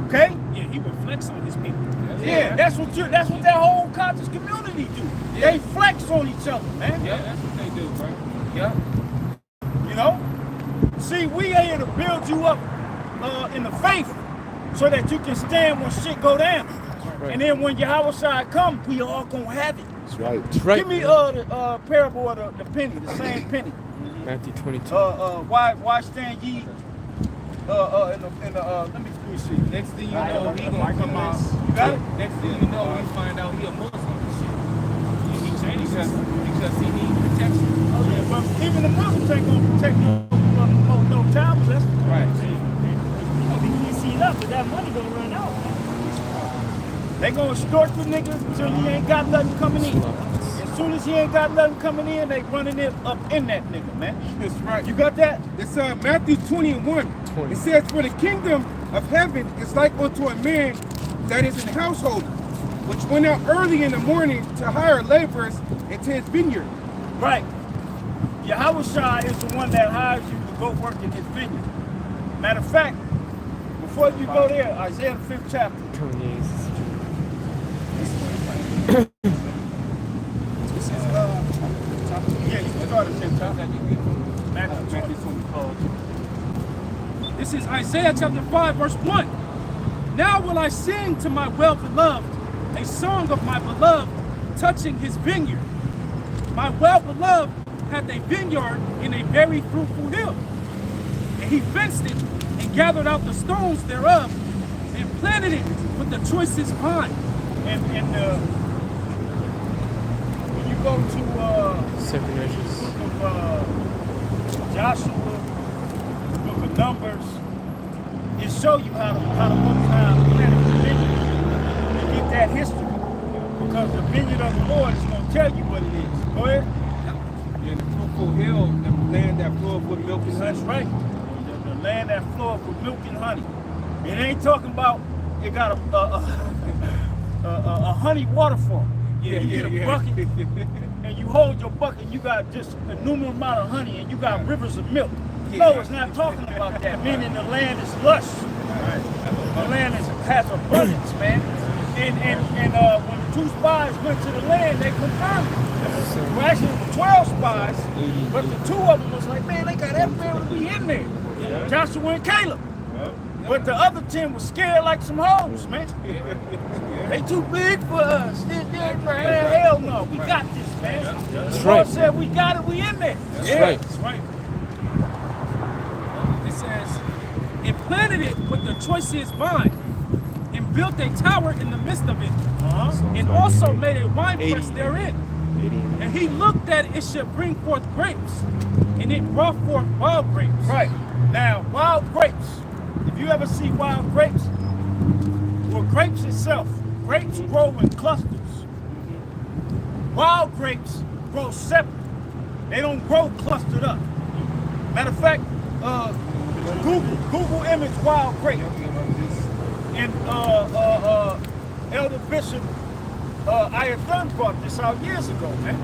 Okay? Yeah, he reflects on his people. Yeah, that's what that whole conscious community do. Yeah. They flex on each other, man. Yeah, that's what they do, right? Yeah. You know? See, we are here to build you up in the faith so that you can stand when shit go down. Right. And then when Yahweh come, we all gonna have it. That's right. That's right. Give me the parable of the penny, the same penny. Matthew 22. Why stand ye in the let me see. Next thing you know, he gonna come out. You got it? Next thing you know, we find out he a Muslim and shit. He changed because he needs protection. Oh yeah, but even the Muslims ain't gonna protect no towns. That's Right. You see it up, but that money gonna run out. they gonna extort the nigga until he ain't got nothing coming in. As soon as he ain't got nothing coming in, they running it up in that nigga, man. That's right. You got that? It's Matthew 20:1. 20. It says, "For the kingdom of heaven is like unto a man that is an householder, which went out early in the morning to hire laborers into his vineyard." Right. Yahweh is the one that hires you to go work in his vineyard. Matter of fact, before you go there, Isaiah the 5th chapter. Yeah, you can start at 10th chapter. Matthew 20. This is Isaiah chapter 5, verse 1. Now will I sing to my well-beloved a song of my beloved touching his vineyard. My well-beloved had a vineyard in a very fruitful hill. And he fenced it and gathered out the stones thereof and planted it with the choicest vine. And when you go to Seven measures. the book of Joshua, the book of Numbers, it show you how to Most High planted the vineyard and get that history. Because the vineyard of the Lord is going to tell you what it is. Go ahead. In the fruitful hill, the land that floweth with milk and That's honey. right. The land that floweth with milk and honey. It ain't talking about it got a honey waterfall. You get a bucket and you hold your bucket and you got just a numerous amount of honey and you got rivers of milk. No, it's not talking about that. Meaning the land is lush. The land has abundance, man. And when the 2 spies went to the land, they confirmed it. Well, actually, it was 12 spies, but the 2 of them was like, man, they got everywhere to be in there. Joshua and Caleb. But the other 10 was scared like some hoes, man. They too big for us. Hell no, we got this, man. That's The Lord right. said we got it, we in there. That's right. That's right. It says, and planted it with the choicest vine, and built a tower in the midst of it, and also made a winepress therein. And he looked that it should bring forth grapes, and it brought forth wild grapes. Right. Now, wild grapes. If you ever see wild grapes, or grapes itself, grapes grow in clusters. Wild grapes grow separate. They don't grow clustered up. Matter of fact, Google image wild grape. And Elder Bishop Ayathun brought this out years ago, man.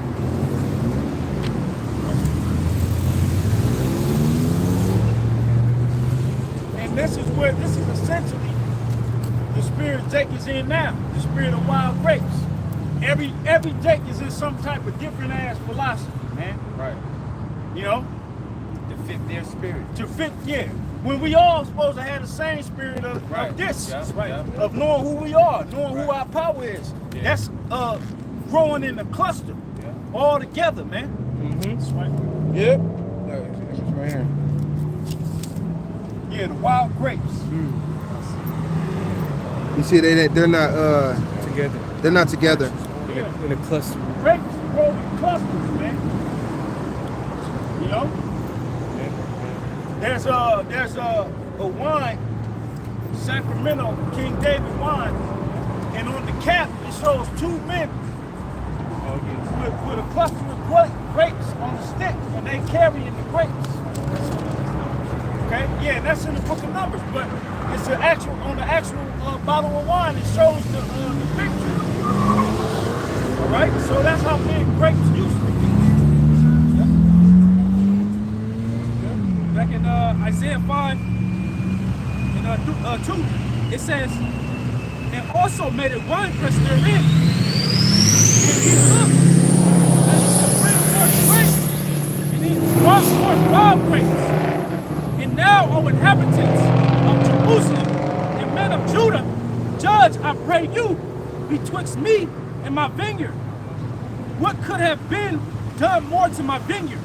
And this is essentially the spirit Jake is in now, the spirit of wild grapes. every Jake is in some type of different ass philosophy, man. Right. You know, To fit their spirit. to fit, yeah. When we all supposed to have the same spirit of this, of knowing who we are, knowing who our power is. Yeah. That's growing in the cluster, all together, man. Yep. Look, it's right here. Yeah, the wild grapes. You see, they're not Together. they're not together. In a cluster. Grapes grow in clusters, man. You know? There's a wine, Sacramento King David wine, and on the cap it shows two men with a cluster of grapes on the stick, and they carrying the grapes. Okay, yeah, that's in the book of Numbers, but it's an actual on the actual bottle of wine. It shows the picture. All right, so that's how big grapes used to be. Back in Isaiah 5 and 2, it says, and also made a winepress therein. And he looked, and he shall bring forth grapes, and he brought forth wild grapes. And now, O inhabitants of Jerusalem and men of Judah, judge, I pray you, betwixt me and my vineyard. What could have been done more to my vineyard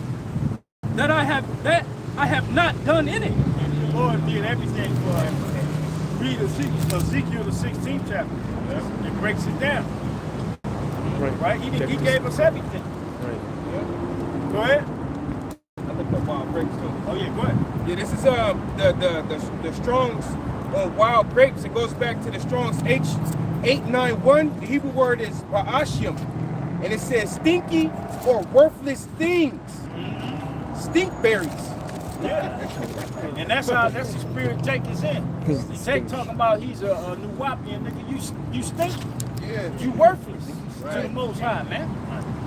that I have not done in it? The Lord did everything for us. Read Ezekiel the 16th chapter. It breaks it down. Right? He gave us everything. Right. Go ahead. I looked up wild grapes too. Oh yeah, go ahead. Yeah, this is the Strong's wild grapes. It goes back to the Strong's H891. The Hebrew word is ba'ashim, and it says stinky or worthless things. Stink berries. Yeah. And that's the spirit Jake is in. Jake talking about he's a New Wapian nigga. You stink. Yeah. You worthless to the Most High, man.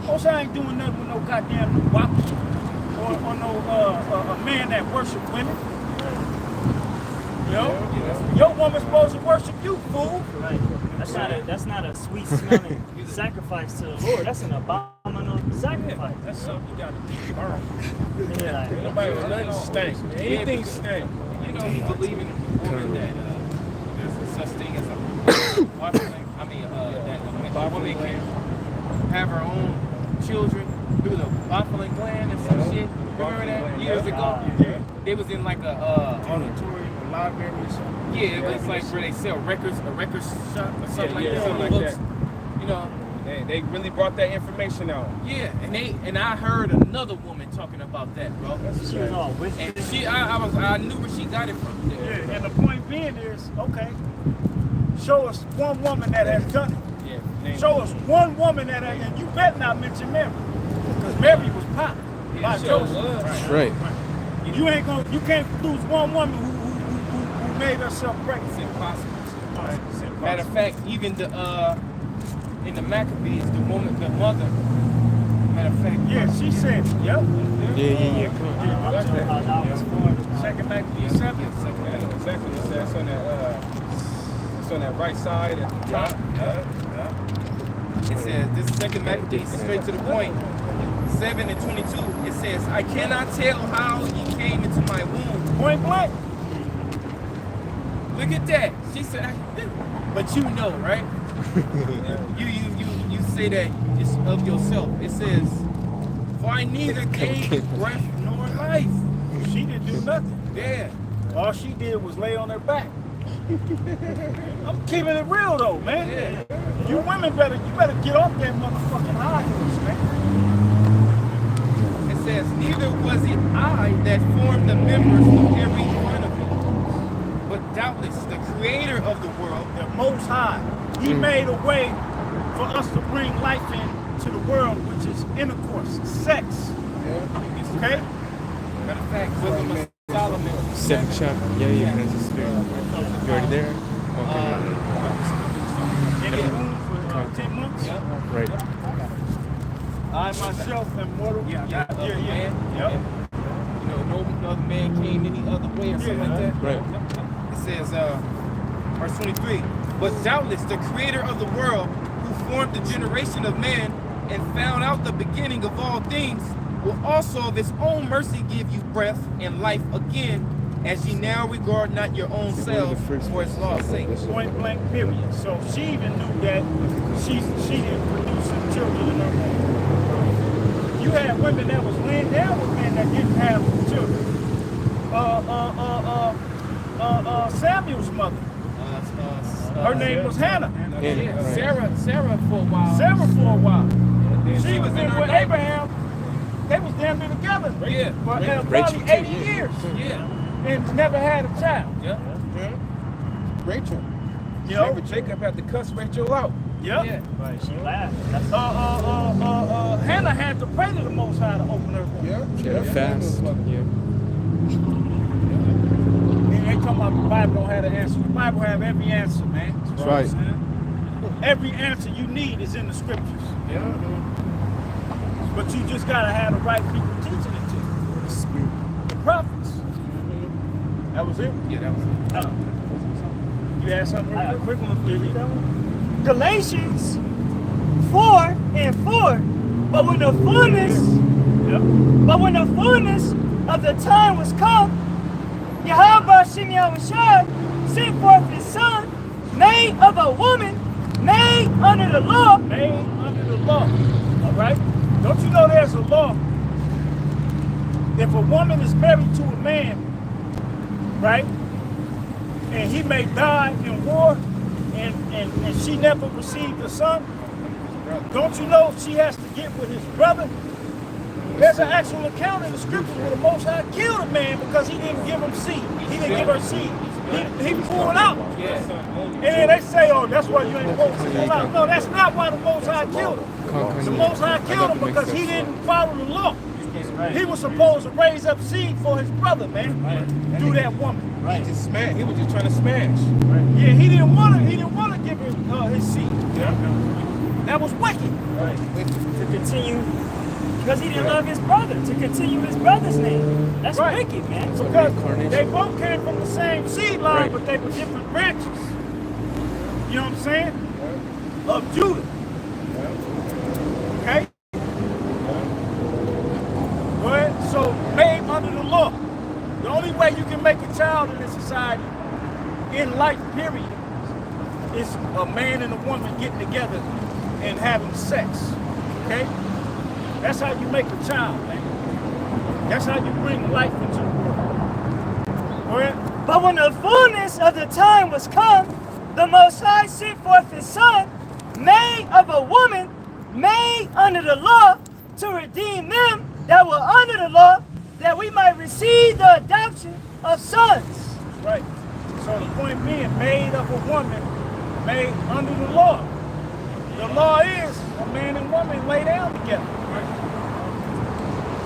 Most High ain't doing nothing with no goddamn New Wapian or no a man that worship women. You know? Your woman's supposed to worship you, fool. Right. That's not a sweet smelling sacrifice to the Lord. That's an abominable sacrifice. That's something you gotta burn. Yeah. Nobody will let it stink. Anything stink. You know, he believe in the woman that there's a such thing as a waffling. I mean, that a woman can have her own children through the waffling gland and some shit. Remember that years ago? Yeah. They was in like a Auditory, a library or something. yeah, it was like where they sell records, a record shop or something like that. something like Books, that. you know. They really brought that information out. Yeah, and I heard another woman talking about that, bro. She was all with And I knew where she got it from. Yeah, and the point being is, okay, show us one woman that has done it. Yeah. Show us one woman that has, and you better not mention Mary, because Mary was popped by Joseph. Right. You can't lose one woman who made herself pregnant. It's impossible. Right, it's impossible. Matter of fact, even in the Maccabees, the mother. Matter of fact, Yeah, she said, yep. Yeah. Come on. Second Maccabees 7. Yeah, exactly. It's on that right side at the top. it says, this second Maccabees, straight to the point, 7 and 22, it says, I cannot tell how he came into my womb. Point blank. Look at that. She said, but you know, right? You say that it's of yourself. It says, for I neither gave breath nor life. She didn't do nothing. Yeah. All she did was lay on her back. I'm keeping it real though, man. Yeah. You women better get off that motherfucking high horse, man. It says, neither was it I that formed the members of every one of you, but doubtless the creator of the world. The Most High, He made a way for us to bring life into the world, which is intercourse, sex. Okay? Matter of fact, Wisdom of Solomon. 7th chapter. Yeah. That's the spirit. You already there? Okay. In the room for 10 months. Right. I myself am mortal. Yeah. Yep. You know, no other man came any other way or something like that. Right. It says, verse 23, but doubtless the creator of the world, who formed the generation of man and found out the beginning of all things, will also of his own mercy give you breath and life again, as ye now regard not your own selves for his law's sake. Point blank, period. So she even knew that she didn't produce some children in her womb. You had women that was laying down with men that didn't have children. Samuel's mother. Her name was Hannah. Sarah for a while. Sarah for a while. Then She was in in her with life. Abraham. They was damn near together. Yeah. For probably 80 years. Yeah. And never had a child. Yeah. Rachel. You know? Jacob had to cuss Rachel out. Yep. Yeah. Right, she laughed. That's Hannah had to pray to the Most High to open her womb. Yeah, fast. Yeah. And they talking about the Bible don't have the answer. The Bible have every answer, man. That's right. Every answer you need is in the scriptures. Yeah. But you just gotta have the right people teaching it to you. The prophets. That was it? Yeah, that was it. You had something real quick? quick one for you. Read that one? Galatians 4:4. But when the fullness of the time was come, Yahweh Shimei sent forth his son, made of a woman, made under the law. Made under the law. All right? Don't you know there's a law? If a woman is married to a man, right? And he may die in war and she never received a son, don't you know she has to get with his brother? There's an actual account in the scripture where the Most High killed a man because he didn't give him seed. He didn't give her seed. He pulled out. Yeah. And then they say, oh, that's why you ain't supposed to pull out. No, that's not why the Most High killed him. The Most High killed him because he didn't follow the law. He was supposed to raise up seed for his brother, man, through that woman. He just smashed. He was just trying to smash. Yeah, he didn't want to give him his seed. That was wicked. To continue, because he didn't love his brother, to continue his brother's name. That's Right. wicked, man. Because they both came from the same seed line, but they were different branches. You know what I'm saying? Of Judah. Okay? Go ahead. So, made under the law. The only way you can make a child in this society, in life, period, is a man and a woman getting together and having sex. Okay? That's how you make a child, man. That's how you bring life into the world. Go ahead. But when the fullness of the time was come, the Most High sent forth his son, made of a woman, made under the law, to redeem them that were under the law, that we might receive the adoption of sons. Right. So the point being, made of a woman, made under the law. The law is a man and woman lay down together.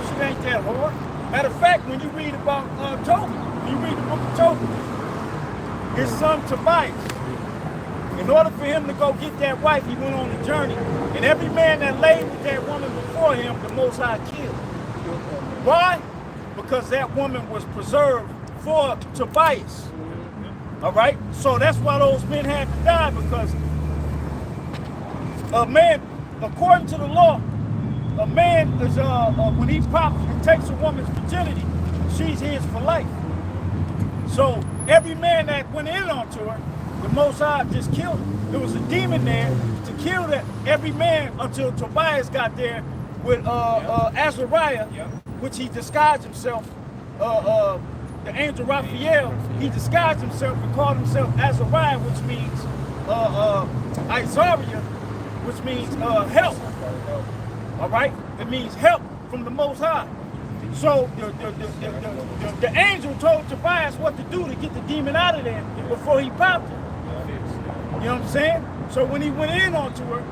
Shit ain't that hard. Matter of fact, when you read about Tobit, when you read the book of Tobit, his son Tobias, in order for him to go get that wife, he went on a journey. And every man that laid with that woman before him, the Most High killed. Why? Because that woman was preserved for Tobias. All right? So that's why those men had to die, because a man, according to the law, a man is, when he pops and takes a woman's virginity, she's his for life. So every man that went in onto her, the Most High just killed him. There was a demon there to kill that every man until Tobias got there with Azariah, which he disguised himself. The angel Raphael, he disguised himself and called himself Azariah, which means Isaiah, which means help. All right? It means help from the Most High. So the angel told Tobias what to do to get the demon out of there before he popped her. You know what I'm saying? So when he went in onto her,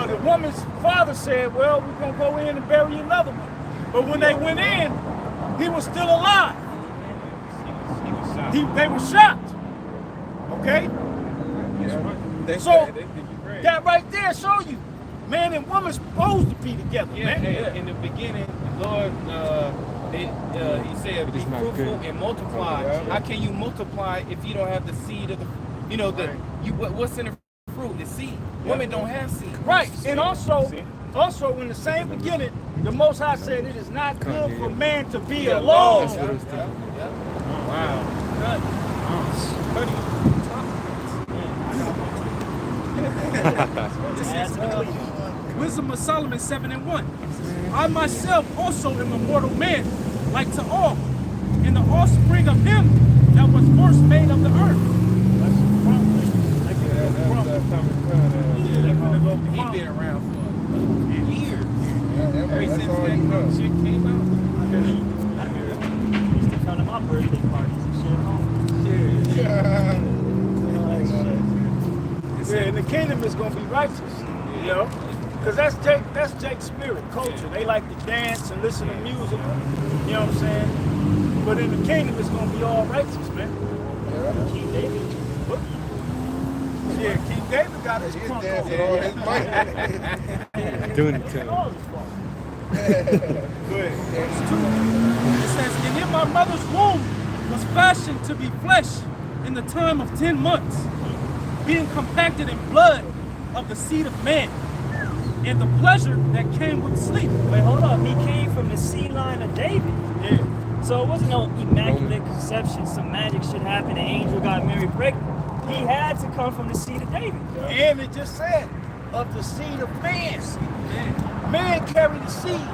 the woman's father said, well, we're going to go in and bury another one. But when they went in, he was still alive. They were shocked. Okay? So that right there show you, man and woman supposed to be together, man. In the beginning, Lord, he said, be fruitful and multiply. How can you multiply if you don't have the seed of the, what's in the fruit? fruit, the seed. Women don't have seed. Right, and also in the same beginning, the Most High said it is not good for man to be alone. That's what it was thinking. Wow. Wisdom of Solomon 7:1. I myself also am a mortal man, like to all, and the offspring of him that was first made of the earth. He been around for years. Ever since that shit came out. Used to come to my birthday parties and shit home. Yeah, and the kingdom is gonna be righteous, you know, because that's Jake's spirit, culture. They like to dance and listen to music, you know what I'm saying? But in the kingdom, it's gonna be all righteous, man. King David. Yeah, King David got his crunk over. Doing it to him. All his fault. Good. It says, and in my mother's womb was fashioned to be flesh in the time of 10 months, being compacted in blood of the seed of man, and the pleasure that came with sleep. Wait, hold up. He came from the seed line of David. Yeah. So it wasn't no immaculate conception, some magic shit happened, the angel got married pregnant. He had to come from the seed of David. And it just said, of the seed of man. Man carry the seed.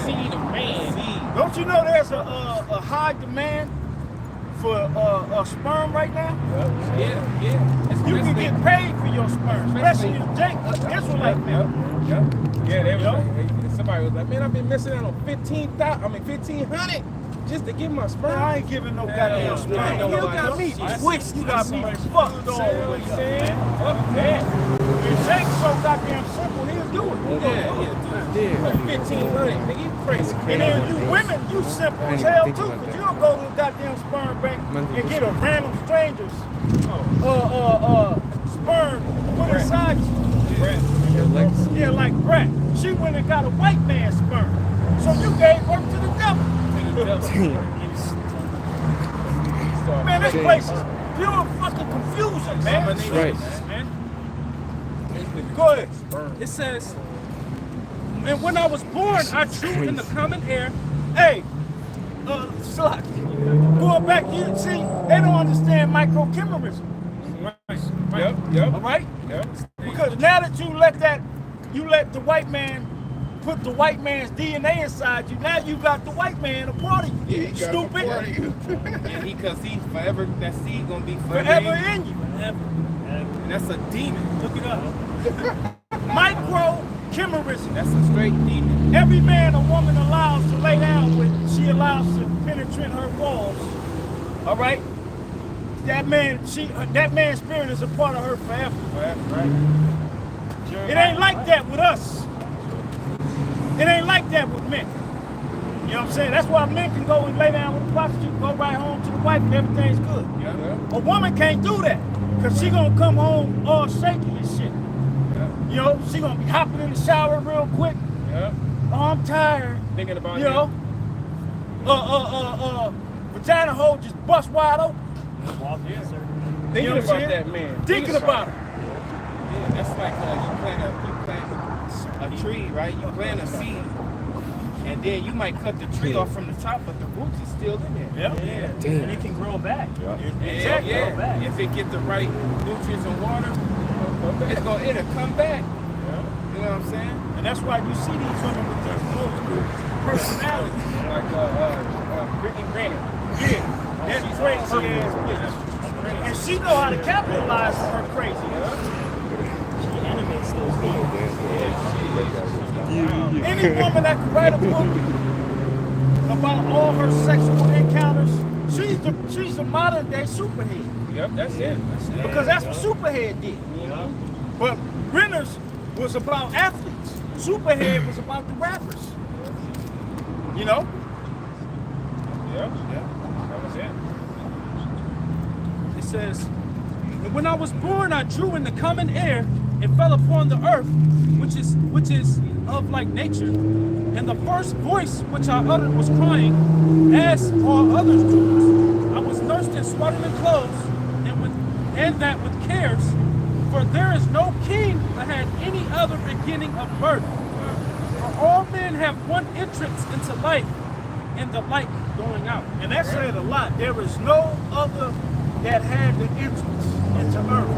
Seed of man. Don't you know there's a high demand for sperm right now? Yeah. You can get paid for your sperm, especially if Jake, Israelite man. Yeah, they was like, somebody was like, man, I've been missing out on 1,500 just to get my Man, sperm. I ain't giving no goddamn sperm. You got me twisted. You got me fucked all the way up, man. If Jake's so goddamn simple, he'll do it. Yeah. 1,500, nigga, you crazy. And then you women, you simple as hell too, because you'll go to the goddamn sperm bank and get a random stranger's sperm put inside you. Yeah, like Brett. She went and got a white man's sperm. So you gave birth to the devil. Man, this place is pure fucking confusion, man. That's right. Go ahead. It says, and when I was born, I drew in the common air. Hey, Slut. Going back here, see, they don't understand microchimerism. Yep. All right? Yep. Because now that you let the white man put the white man's DNA inside you, now you got the white man a part of you. Yeah, he got Stupid. a part of you. Because he's forever, that seed gonna be Forever in you. And that's a demon. Look it up. Microchimerism. That's a straight demon. Every man a woman allows to lay down with, she allows to penetrate her walls. All right? That man's spirit is a part of her forever. Right. It ain't like that with us. It ain't like that with men. You know what I'm saying? That's why men can go and lay down with a prostitute, go right home to the wife and everything's good. Yeah. A woman can't do that because she gonna come home all shaky and shit. You know, she gonna be hopping in the shower real quick. Yeah. Oh, I'm tired. Thinking about You know, vagina hole just bust wide open. Thinking You know what I'm about saying? that man. Thinking about it. Yeah, that's like you plant a tree, right? You plant a seed, and then you might cut the tree off from the top, but the roots is still in there. Yeah. And it can grow back. Exactly. Yeah. If it get the right nutrients and water, it'll come back. You know what I'm saying? And that's why you see these women with their personality. Like Brittany Griner. Yeah. That's crazy ass bitch. And she know how to capitalize on her crazy. She animates those videos. Any woman that can write a book about all her sexual encounters, she's the modern day superhead. Yep, that's it. Because that's what Superhead did. But Renner's was about athletes. Superhead was about the rappers. You know? Yeah. That was it. It says, and when I was born, I drew in the common air and fell upon the earth, which is of like nature. And the first voice which I uttered was crying, as all others do. I was nursed in swaddling clothes, and that with cares, For there is no king that had any other beginning of birth. For all men have one entrance into life, and the light going out. And that said a lot. There is no other that had the entrance into earth.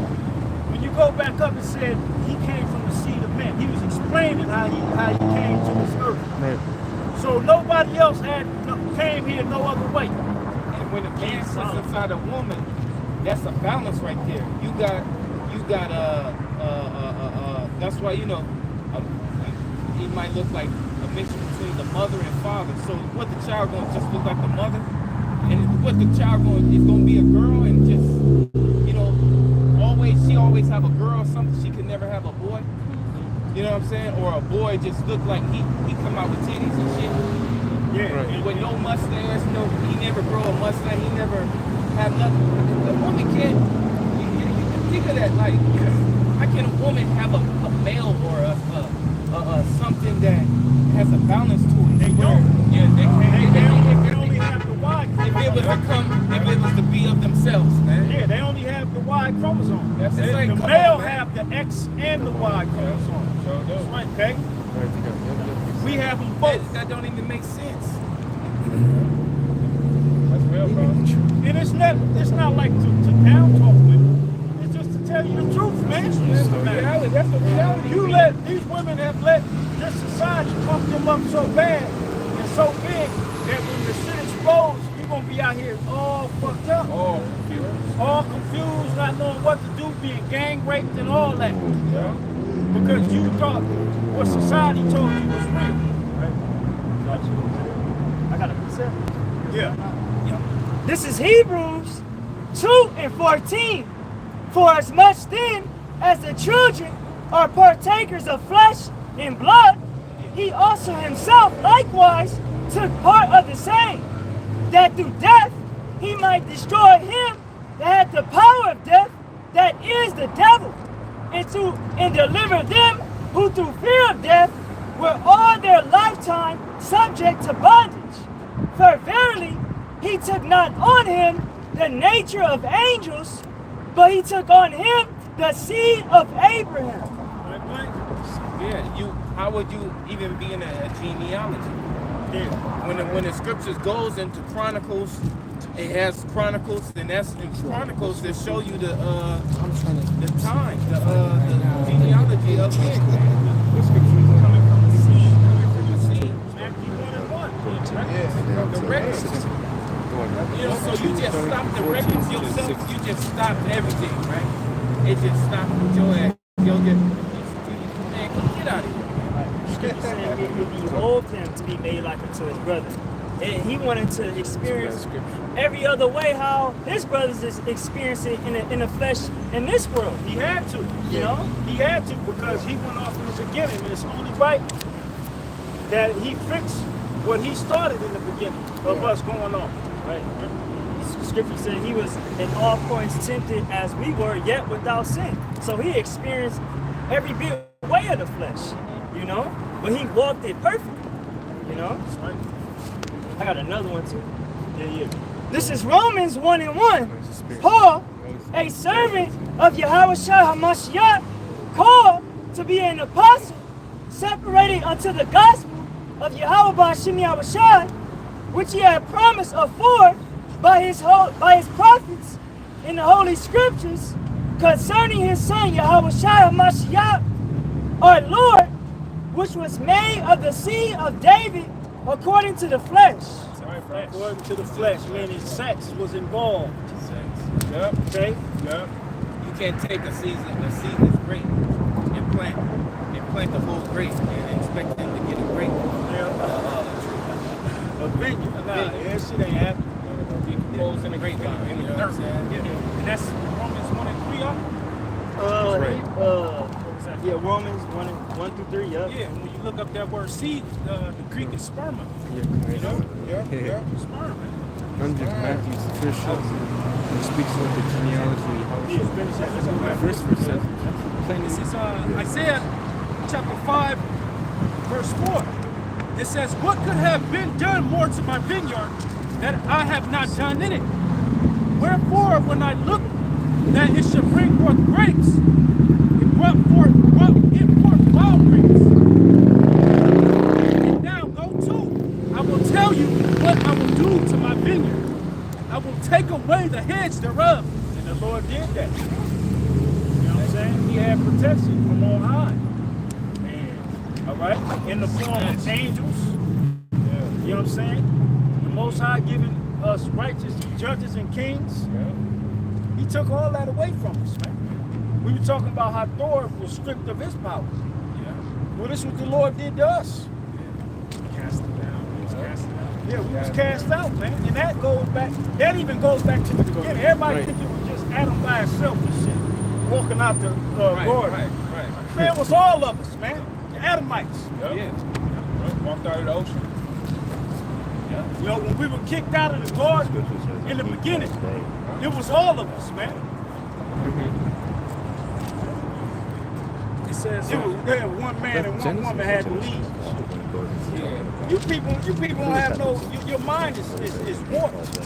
When you go back up, it said he came from the seed of men. He was explaining how he came to this earth. Right. So nobody else came here no other way. And when a man sits inside a woman, that's a balance right there. You got that's why, you know, he might look like a mixture between the mother and father. So what the child gonna just look like the mother, and what the child is gonna be a girl, and just, you know, she always have a girl or something. She can never have a boy. You know what I'm saying? Or a boy just look like he come out with titties and shit. Yeah. Right. And with no mustache, he never grow a mustache. He never have nothing. The woman can't. You can think of that like, how can a woman have a male or a something that has a balance to it? They don't. Yeah, they only have the Y chromosome. If it was to be of themselves, man. Yeah, they only have the Y chromosome. That's the same. The Come male on, man. have the X and the Y chromosome. That's right, okay? We have them both. That don't even make sense. That's real, bro. And it's not like to down talk women. It's just to tell you the truth, man. That's the reality. That's the reality. These women have let this society pump them up so bad and so big that when the shit explodes, you're gonna be out here all fucked up. Oh, All confused, not knowing what to do, being gang raped and all that. yeah. Because you thought what society told you was real. I got a precept. Yeah. This is Hebrews 2:14. For as much then as the children are partakers of flesh and blood, he also himself likewise took part of the same, that through death he might destroy him that had the power of death, that is the devil, and deliver them who through fear of death were all their lifetime subject to bondage. For verily he took not on him the nature of angels, but he took on him the seed of Abraham. Yeah, how would you even be in a genealogy? Yeah. When the scriptures goes into Chronicles, it has Chronicles, and that's in Chronicles that show you the time, the genealogy of it. The scripture is coming from the seed. Matthew 1:1. The records. You know, so you just stop the records yourself. You just stopped everything, right? It just stopped with your ass. Man, get out of here. Scripture said it behoved him to be made like unto his brother. And he wanted to experience every other way how his brothers is experiencing in the flesh in this world. He had to. You know? He had to because he went off in the beginning. And it's only right that he fixed what he started in the beginning of us going on. Right. Scripture said he was in all points tempted as we were, yet without sin. So he experienced every bit way of the flesh, you know? But he walked it perfectly, you know? I got another one too. Yeah. This is Romans 1:1. Paul, a servant of Yahushua HaMashiach, called to be an apostle, separated unto the gospel of Yahweh B'Hashem Yahushua, which he had promised afore by his prophets in the Holy Scriptures concerning his son Yahushua HaMashiach, our Lord, which was made of the seed of David according to the flesh. According to the flesh, meaning sex was involved. Yep. Okay? Yep. You can't take a seedless grape and plant the whole grape and expect them to get a grape. A vineyard. Nah, that shit ain't happening. Decomposed in the grapevine. You know what I'm saying? And that's Romans 1:3. Yeah, Romans 1 through 3, yeah. Yeah, and when you look up that word seed, the Greek is sperma. You know? Yeah. Sperm. Under Matthew's official, it speaks of the genealogy. First verse. This is Isaiah chapter 5, verse 4. It says, what could have been done more to my vineyard that I have not done in it? Wherefore, when I look that it should bring forth grapes, hedge thereof. And the Lord did that. You know what I'm saying? He had protection from on high. All right? In the form of angels. You know what I'm saying? The Most High giving us righteous judges and kings. He took all that away from us, man. We were talking about how Thor was stripped of his power. Well, this is what the Lord did to us. Cast it down. He was cast down. Yeah, we was cast out, man. And that goes back, that even goes back to the beginning. Everybody think it was just Adam by himself and shit, walking out the garden. Right. Man, it was all of us, man. The Adamites. Yeah. Walked out of the ocean. You know, when we were kicked out of the garden in the beginning, it was all of us, man. It says, one man and one woman had to leave. You people don't have no, your mind is warped.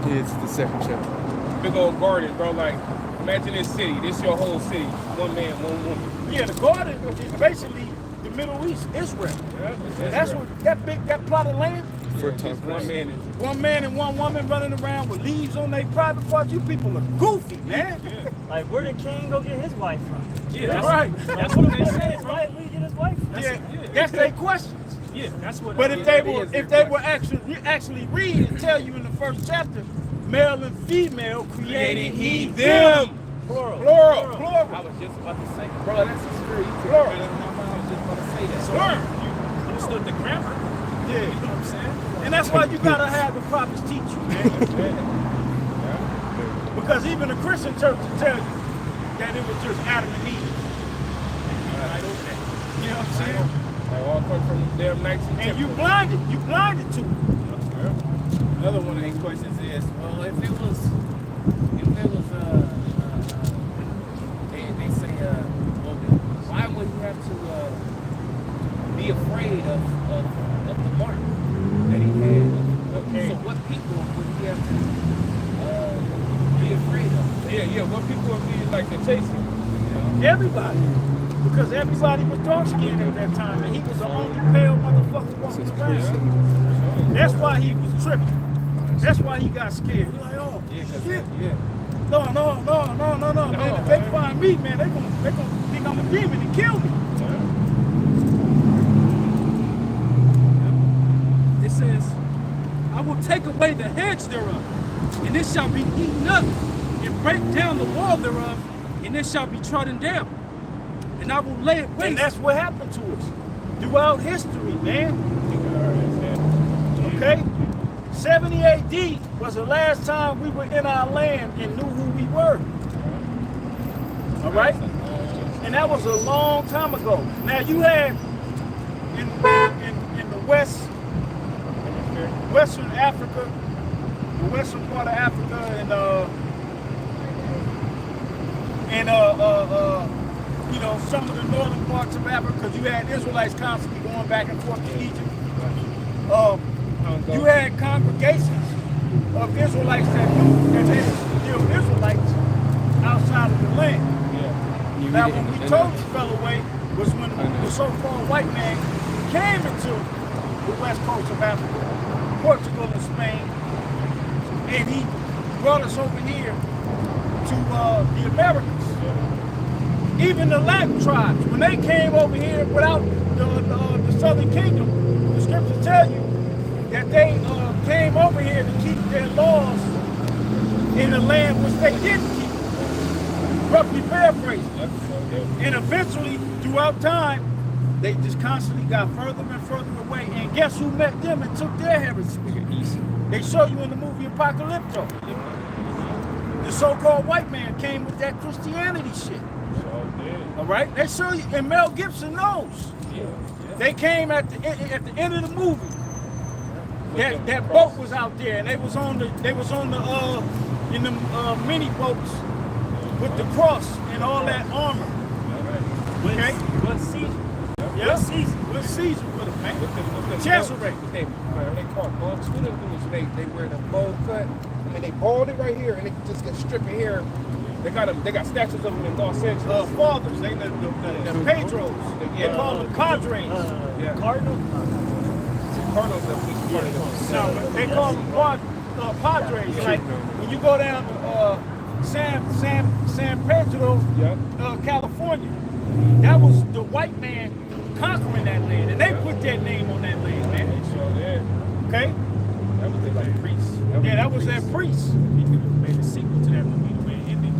It's the second chapter. Big old garden, bro. Like, imagine this city. This your whole city. One man, one woman. Yeah, the garden is basically the Middle East, Israel. That's what that plot of land. Fertile One man and one woman running around with leaves on their private parts. You people are goofy, man. Like, where did King go get his wife from? yeah, That's right. That's what they say, right? Where did he get his wife from? That's their questions. Yeah, that's what. But if they were actually read and tell you in the first chapter, male and female created he them. Plural. Plural. Plural. I was just about to say, bro, that's a screw. Plural. I was just about to say that. So you understood the grammar. Yeah. You know what I'm saying? And that's why you gotta have the prophets teach you, man. Because even the Christian church will tell you that it was just Adam and Eve. You know what I'm saying? They all come from them nights And you blinded to it. Another one of these questions is, well, if it was, they say, well, why would you have to be afraid of the mark that he had? Okay. So what people would he have to be afraid of? Yeah. What people would be like to chase him? You know? Everybody. Because everybody was dark skinned at that time, and he was the only pale motherfucker walking around. That's why he was tripping. That's why he got scared. He's like, oh, shit. No, man. If they find me, man, they gonna think I'm a demon and kill me. It says, I will take away the hedge thereof, and it shall be eaten up, and break down the wall thereof, and it shall be trodden down. And I will lay it waste. And that's what happened to us throughout history, man. Okay? 70 AD was the last time we were in our land and knew who we were. All right? And that was a long time ago. Now you had in the Western Africa, the western part of Africa, you know, some of the northern parts of Africa, because you had Israelites constantly going back and forth to Egypt. You had congregations of Israelites that knew that they were still Israelites outside of the land. Now, when we told you fell away was when the so-called white man came into the west coast of Africa, Portugal and Spain, and he brought us over here to the Americas. Even the Latin tribes, when they came over here without the Southern Kingdom, the scriptures tell you that they came over here to keep their laws in the land which they didn't keep. Roughly paraphrased. And eventually, throughout time, they just constantly got further and further away. And guess who met them and took their heritage? They show you in the movie Apocalypto. The so-called white man came with that Christianity shit. All right, they show you, and Mel Gibson knows. They came at the end of the movie. That boat was out there, and they was on the mini boats with the cross and all that armor. Okay, What season? yeah, what season with them, man? The Chancellor. They call monks. What they do is they wear the bowl cut. I mean, they bald it right here, and they just get stripping hair. They got statues of them in Los Angeles. Fathers, the Pedros. They call them cadres. Cardinal? Cardinals that we No, they call them Padres. Like when you go down to San Pedro, California, that was the white man conquering that land, and they put their name on that land, man. Okay? That was like priest. That was their priest. He made a sequel to that movie, the way it ended.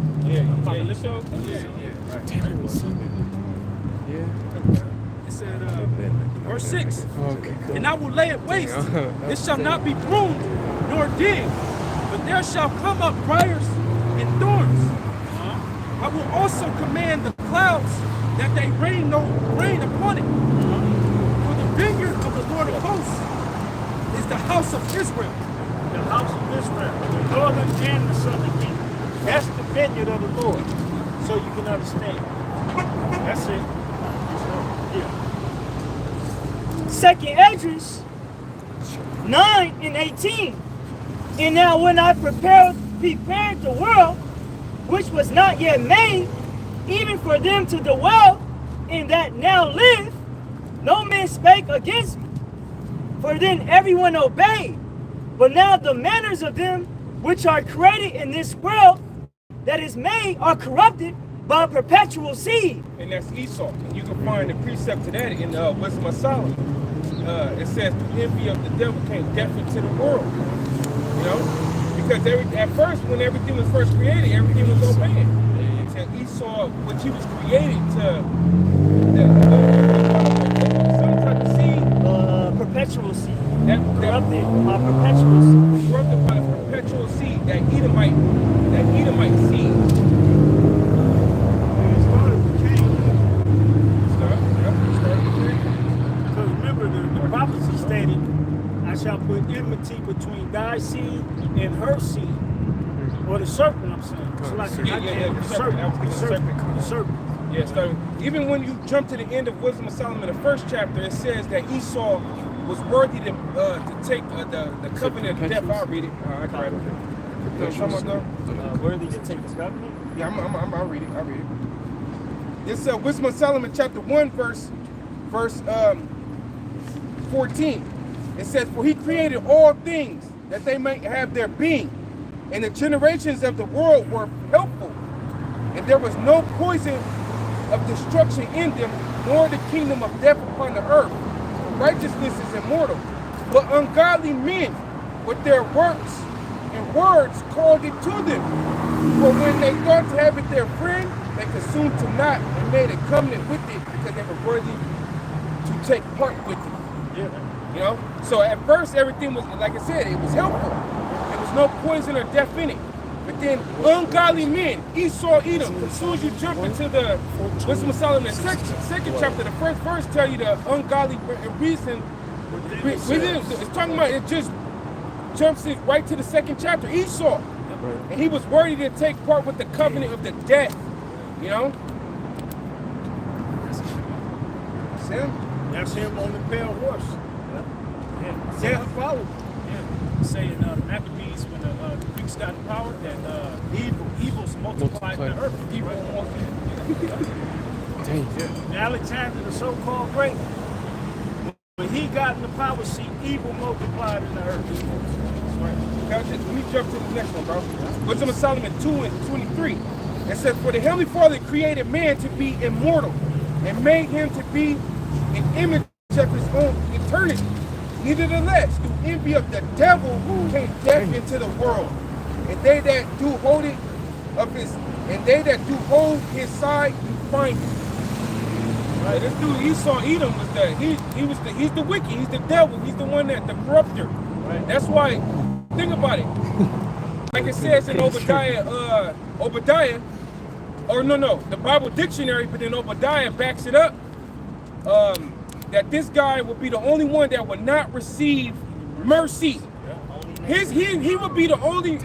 It said, verse 6. Okay, cool. And I will lay it waste. It shall not be pruned nor digged, but there shall come up briars and thorns. I will also command the clouds that they rain upon it. For the vineyard of the Lord of hosts is the house of Israel. The house of Israel, the northern and the southern kingdom. That's the vineyard of the Lord. So you can understand. That's it. Second Esdras 9 and 18. And now when I prepared the world, which was not yet made, even for them to dwell, in that now live, no man spake against me. For then everyone obeyed. But now the manners of them which are created in this world that is made are corrupted by perpetual seed. And that's Esau. And you can find the precept to that in Wisdom of Solomon. It says the envy of the devil came death into the world. You know? Because at first, when everything was first created, everything was obeying. Until Esau, which he was created to some type of seed. Perpetual seed. Corrupted by perpetual seed. Corrupted by the perpetual seed, that Edomite seed. Because remember, the prophecy stated, I shall put enmity between thy seed and her seed. Or the serpent, I'm saying. So like the serpent. Yeah, starting. Even when you jump to the end of Wisdom of Solomon, the first chapter, it says that Esau was worthy to take the covenant of death. I'll read it. I can write it. Worthy to take this covenant? Yeah, I'll read it. It's Wisdom of Solomon, chapter 1, verse 14. It says, for he created all things that they might have their being, and the generations of the world were helpful, and there was no poison of destruction in them, nor the kingdom of death upon the earth. Righteousness is immortal, but ungodly men with their works and words called it to them. For when they thought to have it their friend, they consumed to naught and made a covenant with it because they were worthy to take part with it. Yeah. You know? So at first everything was, like I said, it was helpful. There was no poison or death in it. But then ungodly men, Esau, Edom, as soon as you jump into the Wisdom of Solomon, the second chapter, the first verse tell you the ungodly reason. It's talking about, it just jumps it right to the second chapter, Esau. And he was worthy to take part with the covenant of the death. You know? That's him. That's him on the pale horse. Yeah. Death followed. Yeah. Saying the Maccabees, when the Greeks got in power, that evils multiplied in the earth. Evil Alexander, the so-called great, when he got in the power seat, evil multiplied in the earth. That's right. Let me jump to the next one, bro. Wisdom of Solomon 2 and 23. It says, for the Heavenly Father created man to be immortal and made him to be an image of his own eternity. Nevertheless, through envy of the devil came death into the world. And they that do hold his side do find it. Right? This dude Esau Edom was he's the wicked, he's the devil, he's the one the corrupter. Right? That's why, think about it. Like it says in Obadiah, the Bible dictionary, but then Obadiah backs it up. That this guy will be the only one that will not receive mercy. He would be the only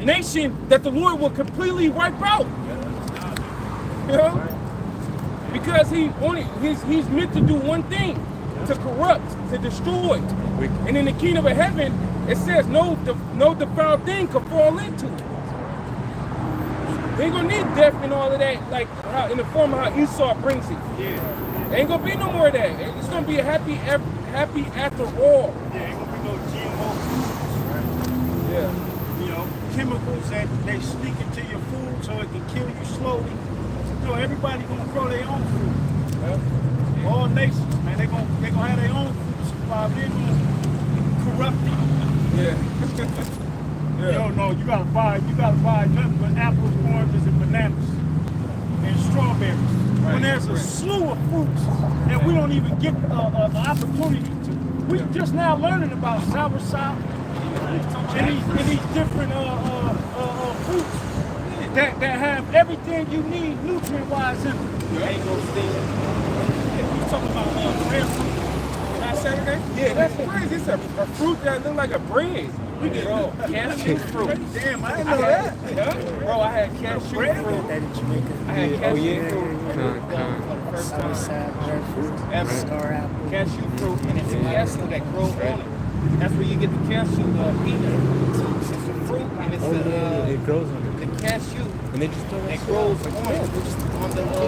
nation that the Lord will completely wipe out. You know? Because he's meant to do one thing, to corrupt, to destroy. And in the kingdom of heaven, it says no defiled thing can fall into it. They ain't gonna need death and all of that, like in the form of how Esau brings it. Yeah. There ain't gonna be no more of that. It's gonna be a happy after all. Yeah, ain't gonna be no GMO. Yeah. You know, chemicals that they sneak into your food so it can kill you slowly. You know, everybody gonna grow their own food. Yeah. All nations, man, they gonna have their own food supply. They're gonna corrupt it. Yeah. You don't know. You gotta buy nothing but apples, oranges, and bananas, and strawberries. Right, When there's a right. slew of fruits, and we don't even get the opportunity to. We just now learning about soursop and these different fruits that have everything you need nutrient-wise in them. Mango steam. You talking about grapefruit? Last Saturday? Yeah, that's crazy. It's a fruit that look like a bread. We did all cashew fruit. Damn, I didn't I know that. had, bro, I had cashew fruit. That in Jamaica. I had cashew fruit Con. for the first time Soursop, breadfruit, ever. star apple. Cashew fruit, and it's a cashew that grows on it. That's where you get the cashew peanut. It's a fruit, and it's It grows on it. the cashew. And they just throw It grows on the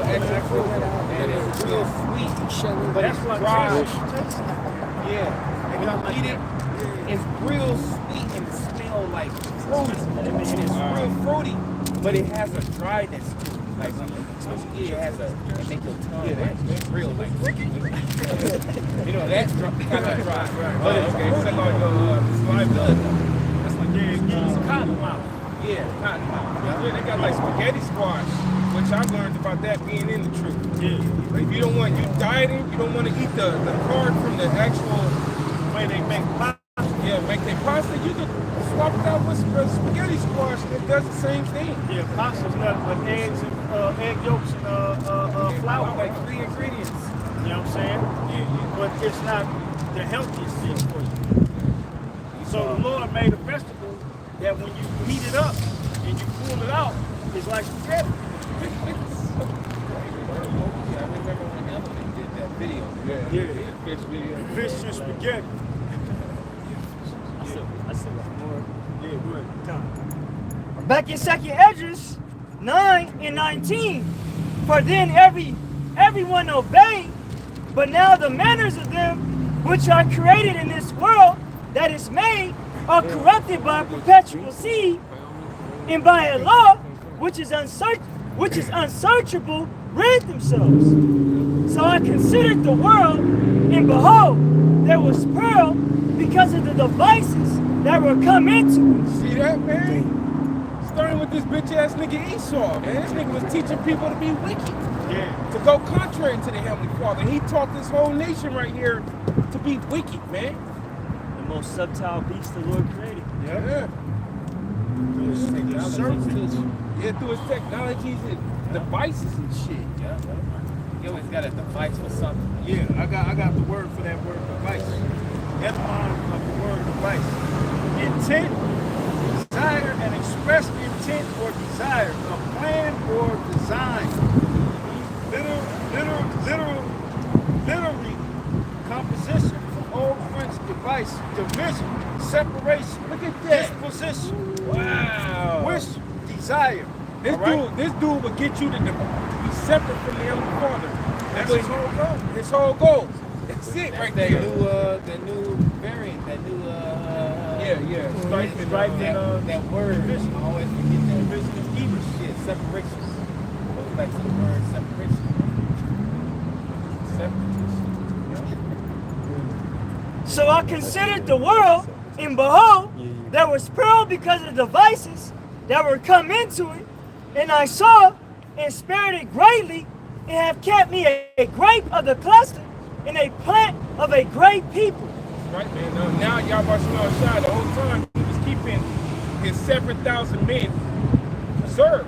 actual fruit, and it's real sweet, but it's dry. Yeah, and when you eat it, it's real sweet and it smells like fruit, and it's real fruity, but it has a dryness to it. Like when you eat it, it has it make your tongue it's real like you know that's kind of dry, but it's Okay, it's fruity. like slime Good. That's like It's cotton mouth. Yeah, cottonmouth. Yeah, they got like spaghetti squash, which I learned about that being in the truth. Yeah. Like if you don't want, you dieting, you don't want to eat the card from the actual Way they make pie. make their pasta, you can swap it out with spaghetti squash and it does the same thing. Yeah, pasta's nothing but eggs and egg yolks and flour. Like 3 ingredients. You know what I'm saying? But it's not the healthiest thing for you. So the Lord made a vegetable that when you heat it up and you pull it out, it's like spaghetti. Yeah, I remember when Element did that video. Yeah. Fish video. Fish and spaghetti. I still got more. Yeah, good. Back in 2nd Esdras 9 and 19. For then everyone obeyed, but now the manners of them which are created in this world that is made are corrupted by a perpetual seed, and by a law which is unsearchable rid themselves. So I considered the world, and behold, there was pearl because of the devices that were come into it. See that, man? Starting with this bitch ass nigga Esau, man. This nigga was teaching people to be wicked, Yeah. to go contrary to the Heavenly Father. He taught this whole nation right here to be wicked, man. The most subtle beast the Lord created. Yeah. Yeah, through his technologies and devices and shit. Yeah. You always got a device for something. Yeah, I got the word for that word device. Etymology of the word device. Intent, desire, and expressed intent or desire, a plan or design. Literally composition from Old French device, division, separation. Look at that. Disposition, Wow. wish, desire. This All right? this dude would get you to be separate from the Heavenly Father. That's his whole goal. His whole goal. That's it right That there. new variant, that new Yeah. that word. Division. I always forget that. Division of evil. Yeah, separation. Goes back to the word separation. So I considered the world, and behold, there was pearl because of the devices that were come into it, and I saw and spared it greatly, and have kept me a grape of the cluster, and a plant of a great people. Right, man. Now Yahweh Shai, the whole time he was keeping his 7,000 men preserved.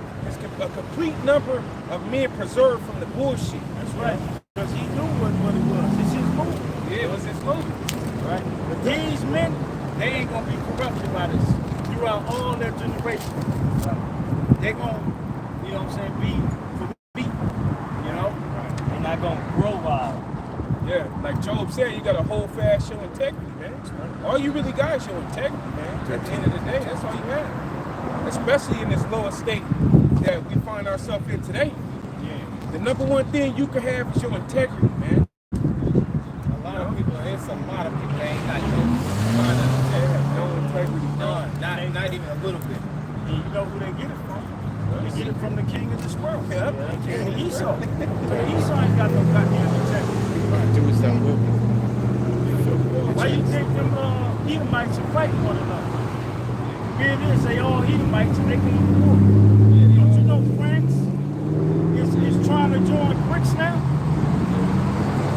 A complete number of men preserved from the bullshit. That's right. Because he knew what it was. It's his movement. Yeah, it was his movement. Right? But these men, they ain't gonna be corrupted by this throughout all their generations. They're gonna, you know what I'm saying, be for me. You know? They're not gonna grow wild. Yeah, like Job said, you gotta hold fast your integrity, man. All you really got is your integrity, man. At the end of the day, that's all you have. Especially in this lower state that we find ourselves in today. Yeah. The number one thing you can have is your integrity, man. A lot of people that ain't got no They have no integrity. none. Not You know who they get it from? They get it from the king of this world. Yep. And Esau. Esau ain't got no goddamn integrity. There was that woman. Why you think them Edomites are fighting one another? Here it is, they all Edomites and they can even war. Don't you know France is trying to join BRICS now?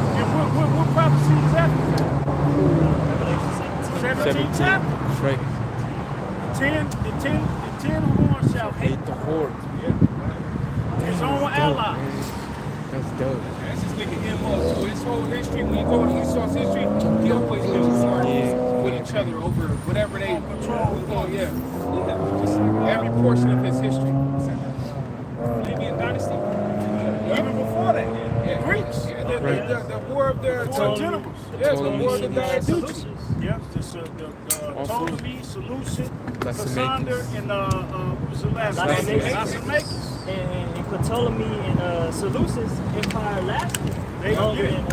And what prophecy is that? 17 chapter. That's right. The ten horns shall hate The horde. his own allies. That's dope. That's this nigga MO. So his whole history, when you go into Esau's history, he always been warring with each other over whatever they control. Oh yeah. Just every portion of his history. Libyan dynasty. Even before that, Greeks. The war of the generals. Yes, the war of the Diaduches. Yeah, the Ptolemy, Seleucid, Cassander, and what was the last one? Lysimachus. And Ptolemy and Seleucus empire lasted longer than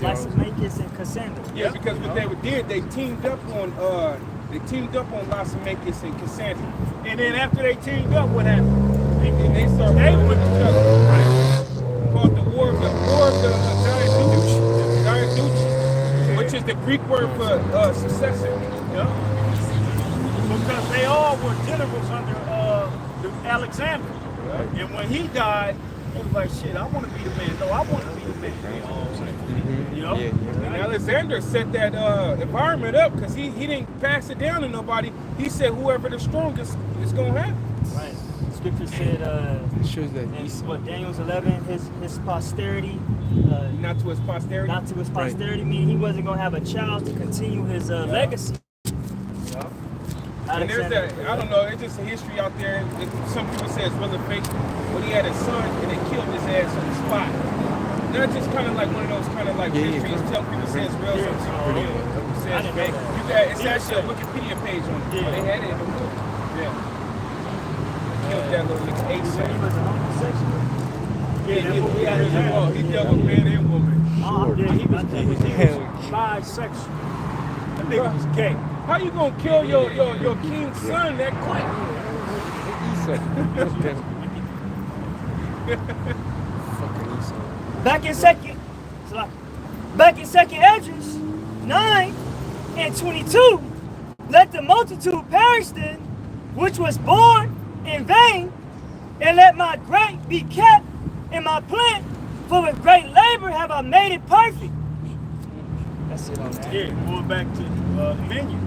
Lysimachus and Cassander. Yeah, because what they did, they teamed up on Lysimachus and Cassander. And then after they teamed up, what happened? And they started They with went each other. Called the War of the Diaduches, which is the Greek word for successor. Yeah. Because they all were generals under Alexander. And when he died, he was like, shit, I want to be the man. No, I want to be the man. You know? And Alexander set that environment up because he didn't pass it down to nobody. He said whoever the strongest is going to have. Right. Scripture said, It shows that in Esau. what, Daniel's 11, his posterity, Not to his posterity. not to his posterity, meaning he wasn't going to have a child to continue his legacy. And there's that, I don't know, it's just a history out there. Some people say it's really fake. But he had a son and they killed his ass on the spot. That's just kind of like one of those kind of like histories. Tell people say it's real, some people say it's fake. It's actually a Wikipedia page on it. They had it in the book. Yeah. Killed that little nigga 8 He seconds. was a homosexual. He dealt with man and woman. Yeah, he was bisexual. That nigga was gay. How you gonna kill your king's son that quick? Esau. Fucking Esau. Back in second Esdras 9 and 22, let the multitude perish then, which was born in vain, and let my grape be kept in my plant, for with great labor have I made it perfect. That's it on that. Yeah, going back to the vineyard.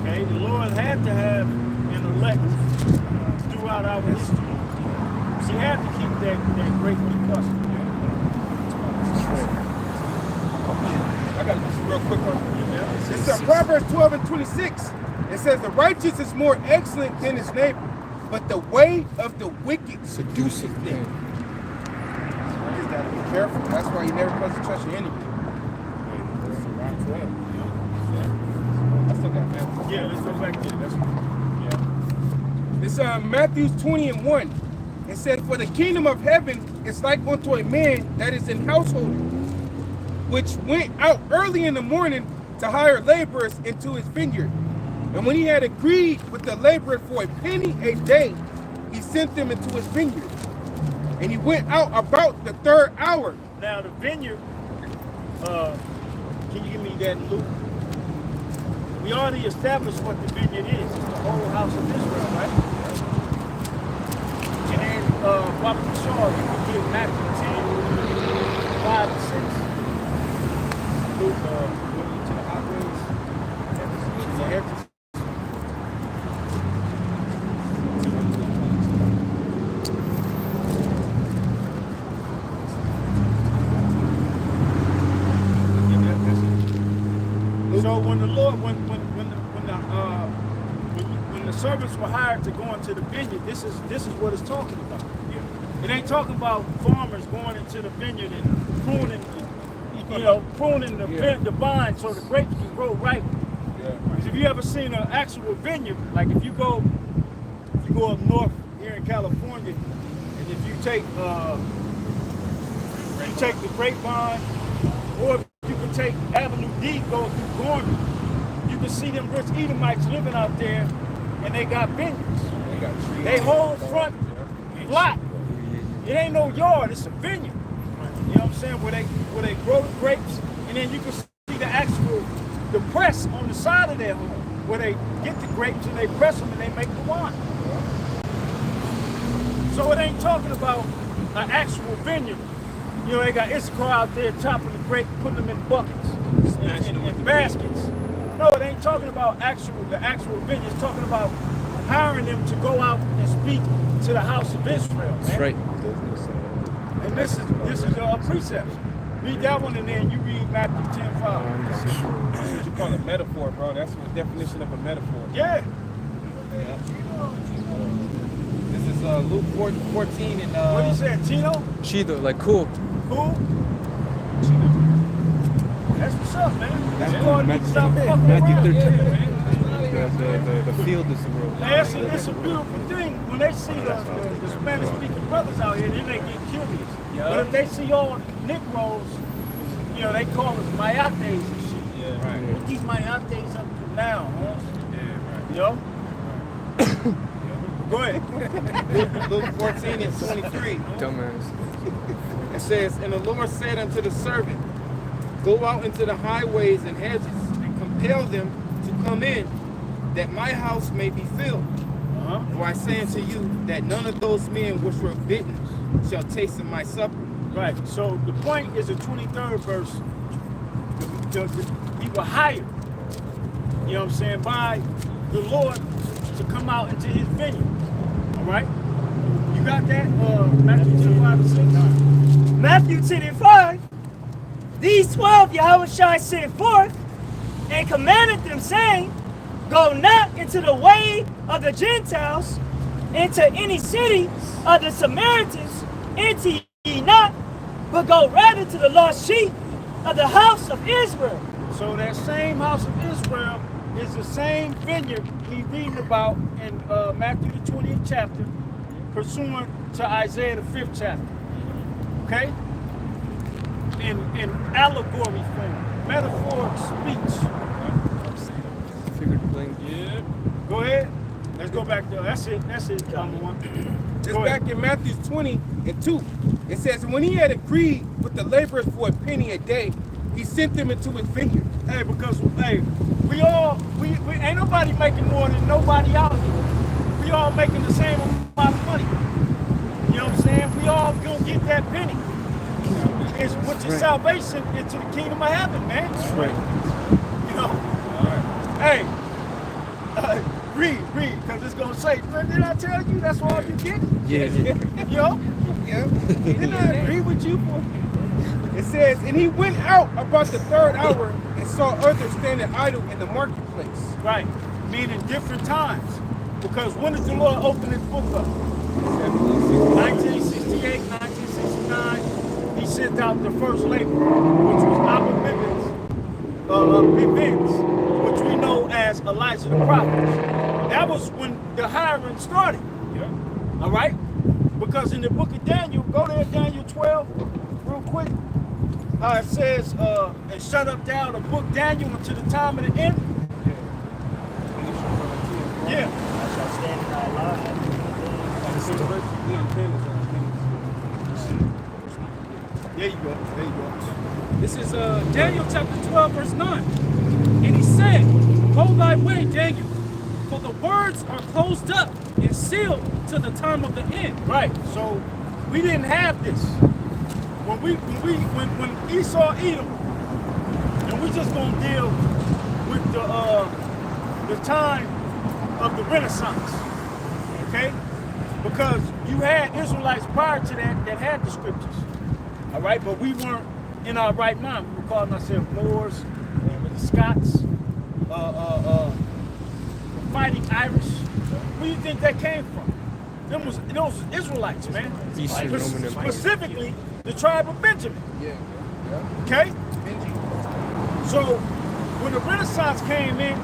Okay, the Lord had to have an elect throughout our history. He had to keep that great custom. I got this real quick one. It's Proverbs 12 and 26. It says, the righteous is more excellent than his neighbor, but the way of the wicked seduces them. You just gotta be careful. That's why you never supposed to trust your enemy. I still got Matthew. Yeah, let's go back to it. It's Matthew 20 and 1. It said, for the kingdom of heaven is like unto a man that is in household, which went out early in the morning to hire laborers into his vineyard. And when he had agreed with the laborer for a penny a day, he sent them into his vineyard. And he went out about the third hour. Now the vineyard, can you give me that, Luke? We already established what the vineyard is. It's the whole house of Israel, right? And then Robert Shaw, you can give Matthew 10, 5 and 6. Luke, go to the highways. So when the Lord, when the servants were hired to go into the vineyard, this is what it's talking about. Yeah. It ain't talking about farmers going into the vineyard and pruning, pruning the vine so the grapes can grow right. Yeah. Because if you ever seen an actual vineyard, like if you go up north here in California, and if you take the grapevine, or you can take Avenue D, go through Gorman, you can see them rich Edomites living out there, and they got vineyards. They whole front block. It ain't no yard, it's a vineyard. You know what I'm saying? Where they grow the grapes, and then you can see the press on the side of their home, where they get the grapes and they press them and they make the wine. So it ain't talking about an actual vineyard. You know, they got Issachar out there chopping the grape, putting them in buckets and baskets. No, it ain't talking about the actual vineyard. It's talking about hiring them to go out and speak to the house of Israel. That's right. And this is a precept. Read that one and then you read Matthew 10:5. That's what you call a metaphor, bro. That's the definition of a metaphor. Yeah. This is Luke 14 and What he said, Chino? Chido, like cool. Who? That's what's up, man. That's Matthew- called Matthew- stop fucking Matthew around. 13. Yeah, The field is the world. man, it's a beautiful thing when they see the Spanish-speaking brothers out here. Then they get curious. But if they see all Negroes, you know, they call us mayates and shit. Yeah, right. What these mayates up to now, huh? Yeah, right. You know? Go ahead. Luke 14 and 23. Dumbass. It says, and the Lord said unto the servant, go out into the highways and hedges and compel them to come in, that my house may be filled. For I say unto you that none of those men which were bitten shall taste of my supper. Right. So the point is the 23rd verse. We were hired, you know what I'm saying, by the Lord to come out into his vineyard. All right? You got that? Matthew 10:5-6. Matthew 10:5. These 12 Yahushua sent forth and commanded them, saying, go not into the way of the Gentiles, into any city of the Samaritans, enter ye not, but go rather to the lost sheep of the house of Israel. So that same house of Israel is the same vineyard we reading about in Matthew the 20th chapter, pursuant to Isaiah the 5th chapter. Okay? In allegory form, metaphoric speech. Figured language. Yeah. Go ahead. Let's go back there. That's it. Number one. It's Go back ahead. in Matthew 20 and 2. It says, when he had agreed with the laborers for a penny a day, he sent them into his vineyard. Hey, because we ain't nobody making more than nobody out here. We all making the same amount of money. You know what I'm saying? We all gonna get that penny. It's what's your salvation into the kingdom of heaven, man. That's right. You know? Hey, read, because it's gonna say, did I tell you that's all you get? Yeah. You know? Yeah. Didn't I agree with you? It says, and he went out about the third hour and saw others standing idle in the marketplace. Right. Meaning different times. Because when did the Lord open his book up? 1968, 1969, he sent out the first laborer, which was Abba Bivens, which we know as Elijah the prophet. That was when the hiring started. Yeah. All right? Because in the book of Daniel, go there, Daniel 12, real quick. It says, and shut up down the book Daniel until the time of the end. Yeah. I shall stand in thy line. There you go. This is Daniel chapter 12, verse 9. And he said, hold thy way, Daniel, for the words are closed up and sealed to the time of the end. Right. So we didn't have this. When Esau Edom, and we just gonna deal with the time of the Renaissance. Okay? Because you had Israelites prior to that had the scriptures. All right, but we weren't in our right mind. We were calling ourselves Moors, Scots, fighting Irish. Where do you think that came from? Those Israelites, man. Eastern Roman Empire. Specifically, the tribe of Benjamin. Yeah. Okay? So, when the Renaissance came in,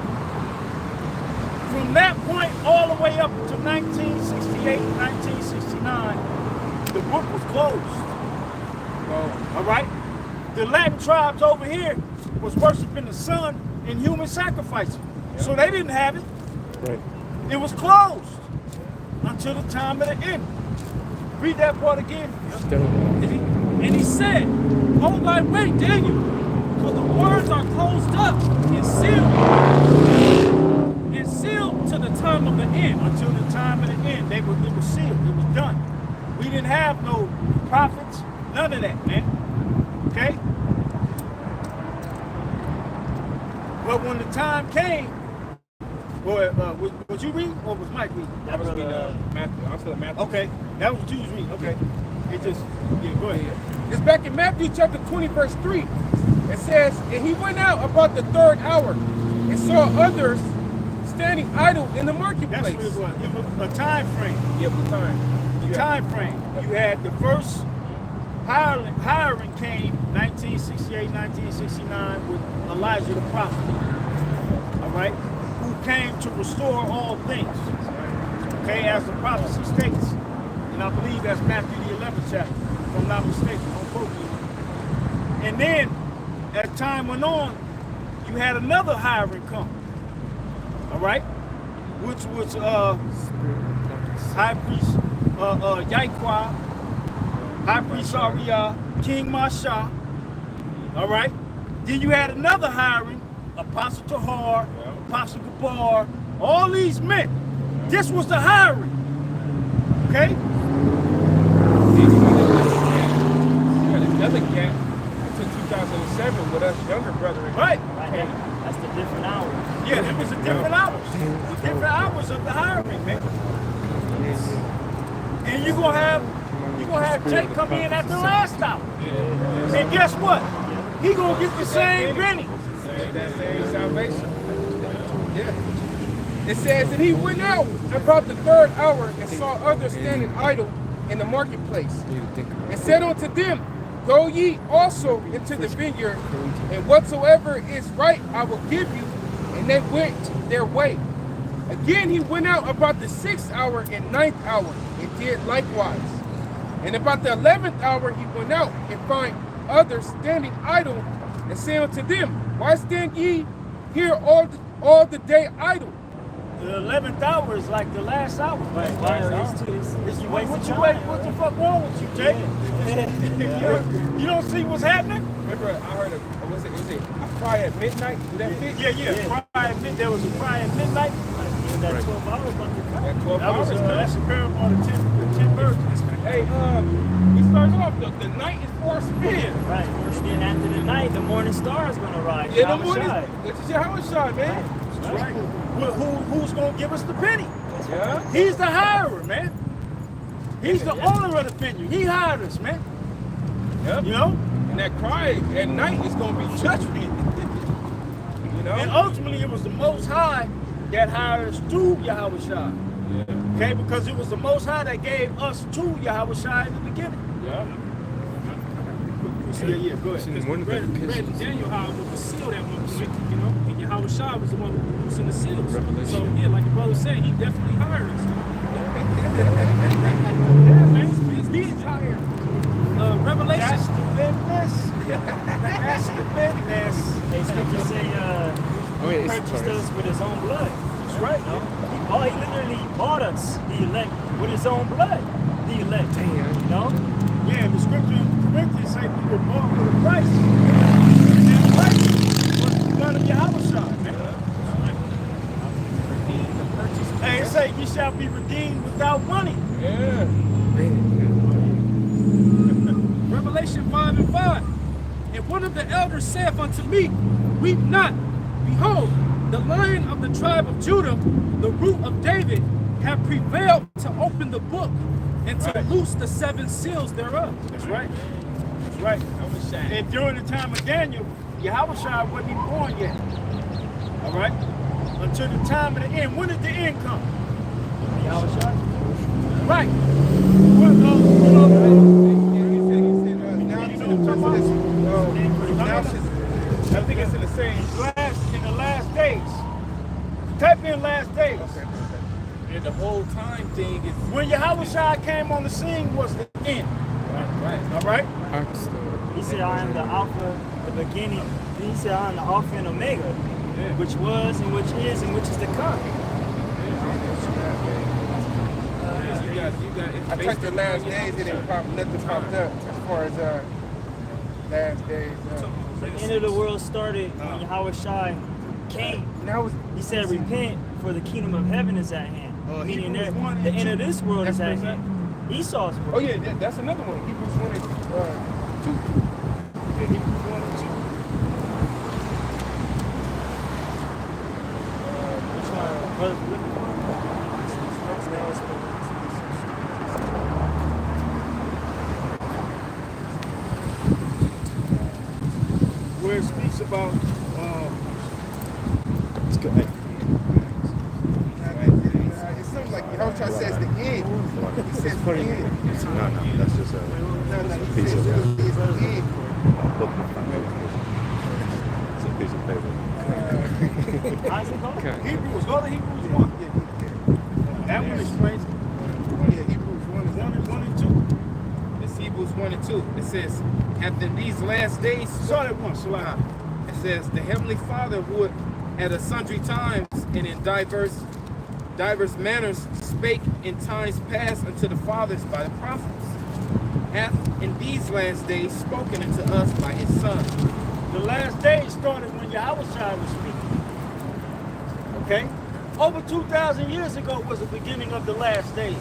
from that point all the way up to 1968, 1969, the book was closed. All right? The Latin tribes over here was worshiping the sun and human sacrifices. So they didn't have it. Right. It was closed. until the time of the end. Read that part again. And he said, hold thy way, Daniel, for the words are closed up and sealed to the time of the end. Until the time of the end, it was sealed. It was done. We didn't have no prophets, none of that, man. Okay? But when the time came, was you reading or was Mike reading? I was reading Matthew. I'm still in Matthew. Okay, that was what you was reading. Okay. It just, yeah, go ahead. It's back in Matthew chapter 20, verse 3. It says, and he went out about the third hour and saw others standing idle in the marketplace. That's what it was. It was a time frame. Yeah, what time? The time frame. You had the first hiring came 1968, 1969 with Elijah the prophet. All right? Who came to restore all things. Okay, as the prophecy states. And I believe that's Matthew the 11th chapter, if I'm not mistaken. Don't quote me. And then, as time went on, you had another hiring come. All right? Which was High Priest Yahweh, High Priest Ariah, King Masha. All right? Then you had another hiring, Apostle Tahar, Apostle Gabar, all these men. This was the hiring. Okay? You got another gap until 2007 with us younger brethren. Right. That's the different hours. Yeah, it was a different hours. The different hours of the hiring, man. And you're gonna have Jake come in at the last hour. And guess what? He gonna get the same penny. That same salvation. Yeah. It says, and he went out about the third hour and saw others standing idle in the marketplace, and said unto them, go ye also into the vineyard, and whatsoever is right I will give you. And they went their way. Again he went out about the 6th hour and 9th hour, and did likewise. And about the 11th hour he went out, and found others standing idle, and said unto them, why stand ye here all the day idle? The 11th hour is like the last hour. What the fuck wrong with you, Jake? You don't see what's happening? Remember, I heard a cry at midnight? Did that fit? Yeah. Cry at midnight. There was a cry at midnight. That 12 hours about to come. That 12 hours. That's a parable of the 10 virgins. Hey, we started off, the night is for spin. Right. Then after the night, the morning star is going to rise. Yeah, the morning. This is how it's shot, man. That's right. Who's going to give us the penny? Yeah. He's the hirer, man. He's the owner of the vineyard. He hired us, man. Yep. You know? And that cry at night is going to be judgment. You know? And ultimately, it was the Most High that hired us through Yahweh Shai. Yeah. Okay? Because it was the Most High that gave us to Yahweh Shai in the beginning. Yeah. Yeah, go ahead. Because we read in Daniel how it was sealed at one point, you know, and Yahweh Shai was the one who was in the seals. So, yeah, like the brother said, he definitely hired us. Yeah, man, he's being hired. Revelation. That's the business. That's the business. They scripture say, he purchased us with his own blood. That's right. You know? He literally bought us, the elect, with his own blood. The elect. You know? Yeah, the scripture in Corinthians say we were bought with a price. And that price was the blood of Yahweh Shai, man. Hey, it say you shall be redeemed without money. Yeah. Revelation 5:5. And one of the elders saith unto me, weep not. Behold, the Lion of the tribe of Judah, the root of David, have prevailed to open the book and to loose the 7 seals thereof. That's right. That's right. And during the time of Daniel, Yahweh Shai wasn't even born yet. All right? Until the time of the end. When did the end come? Yahweh Shai. Right. I think it's in the same. In the last days. Type in last days. Okay. And the whole time thing is When Yahweh Shai came on the scene was the end. right. All right? He said, I am the Alpha, the beginning. He said, I am the Alpha and Omega, which was and which is and which is to come. It's I typed the based last on your days, it didn't time. pop, nothing popped up as far as last days. The end of the world started when Yahweh Shai came. Now He said, repent, for the kingdom of heaven is at hand. Meaning Hebrews that 1 the and end of 2. this world is That's at what hand. Esau's oh world. yeah, that's another one. Hebrews 1 and 2. Yeah, Hebrews 1 and 2. Which one? Brother Philippians? Where it speaks about Let's go. It's something like Yahushua says the end. He says the Funny. end. No, that's just a No, he piece says of it's the end. bookmark. It's a piece of paper. Isaac, go. Hebrews. Go to Hebrews 1. That one explains it. Yeah, Hebrews 1 is 1 and 2. It's Hebrews 1 and 2. It says, after these last days, Start at 1, Salah. it says, the Heavenly Father who at a sundry times and in diverse manners spake in times past unto the fathers by the prophets, hath in these last days spoken unto us by his Son. The last days started when Yahweh was speaking. Okay? Over 2,000 years ago was the beginning of the last days.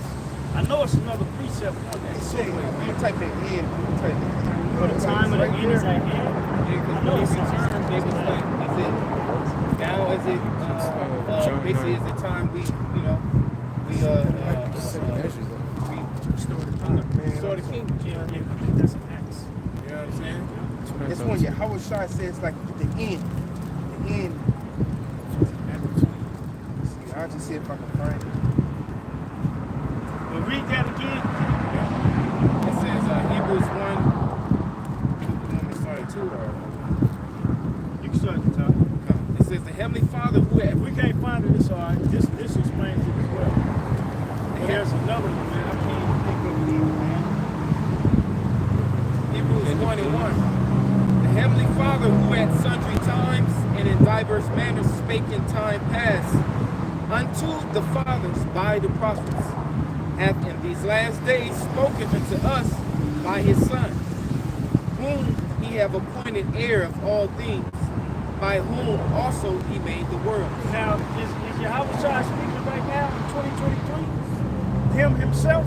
I know it's another precept on that. Say, you type in end. For the time of the end is at hand. When he returned, they was like, is it now? Is it basically is the time we restore the kingdom? Yeah, I think that's an X. You know what I'm saying? This one, Yahushua says like the end. The end. See, I'll just see if I can find it. But read that again. It says Hebrews 1. You want me to start at 2 or? You can start at the top. No. It says the Heavenly Father who If we can't find it, it's all right. This explains it as well. And there's another one, man. I can't think of it either, man. Hebrews 1 and 1. The Heavenly Father who at sundry times and in diverse manners spake in time past unto the fathers by the prophets, hath in these last days spoken unto us by his Son, whom he have appointed heir of all things, by whom also he made the world. Now, is Yahweh speaking right now in 2023? Him himself?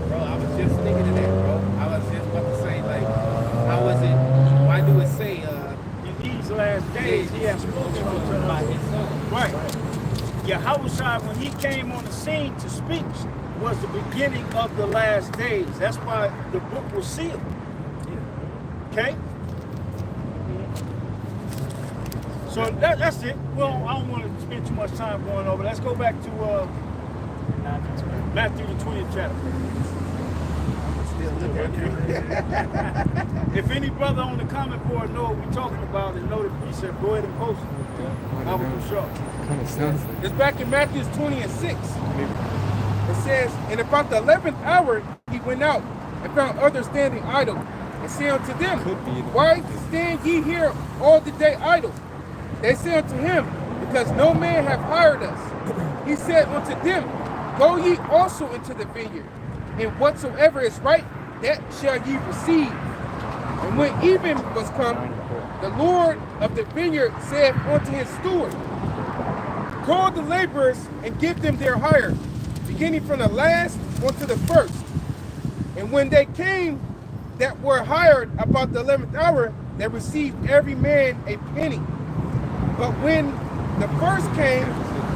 Bro, I was just thinking of that, bro. I was just about to say, like, how was it? Why do it say, In these last days, he has spoken unto by us. his Son? Right. Yahweh, when he came on the scene to speak, was the beginning of the last days. That's why the book was sealed. Okay? So that's it. Well, I don't want to spend too much time going over. Let's go back to Matthew the 20th chapter. Still looking at it. If any brother on the comment board know what we're talking about and know the precept, go ahead and post it. I will for sure. Kind of sounds like It's back in Matthew 20 and 6. It says, and about the 11th hour he went out and found others standing idle, and said unto them, Could be. why stand ye here all the day idle? They said unto him, because no man hath hired us. He said unto them, go ye also into the vineyard, and whatsoever is right, that shall ye receive. And when even was come, the Lord of the vineyard said unto his steward, call the laborers and give them their hire, beginning from the last unto the first. And when they came that were hired about the 11th hour, they received every man a penny. But when the first came,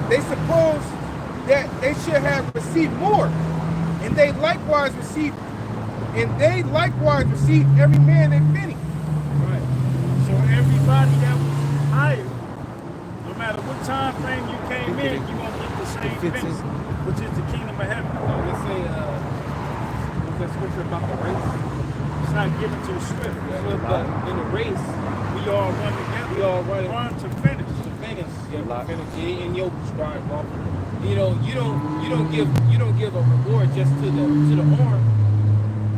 they supposed that they should have received more, and they likewise received every man a penny. Right. So everybody that was hired, no matter what time frame you came in, you're going to get the same thing, which is the kingdom of heaven. Let's say, what's that scripture about the race? It's not given to the swift. But in the race, We all run together. we all run Run to finish. to finish. Yeah, finish. Yeah, in your prescribed law. You know, you don't give a reward just to the arm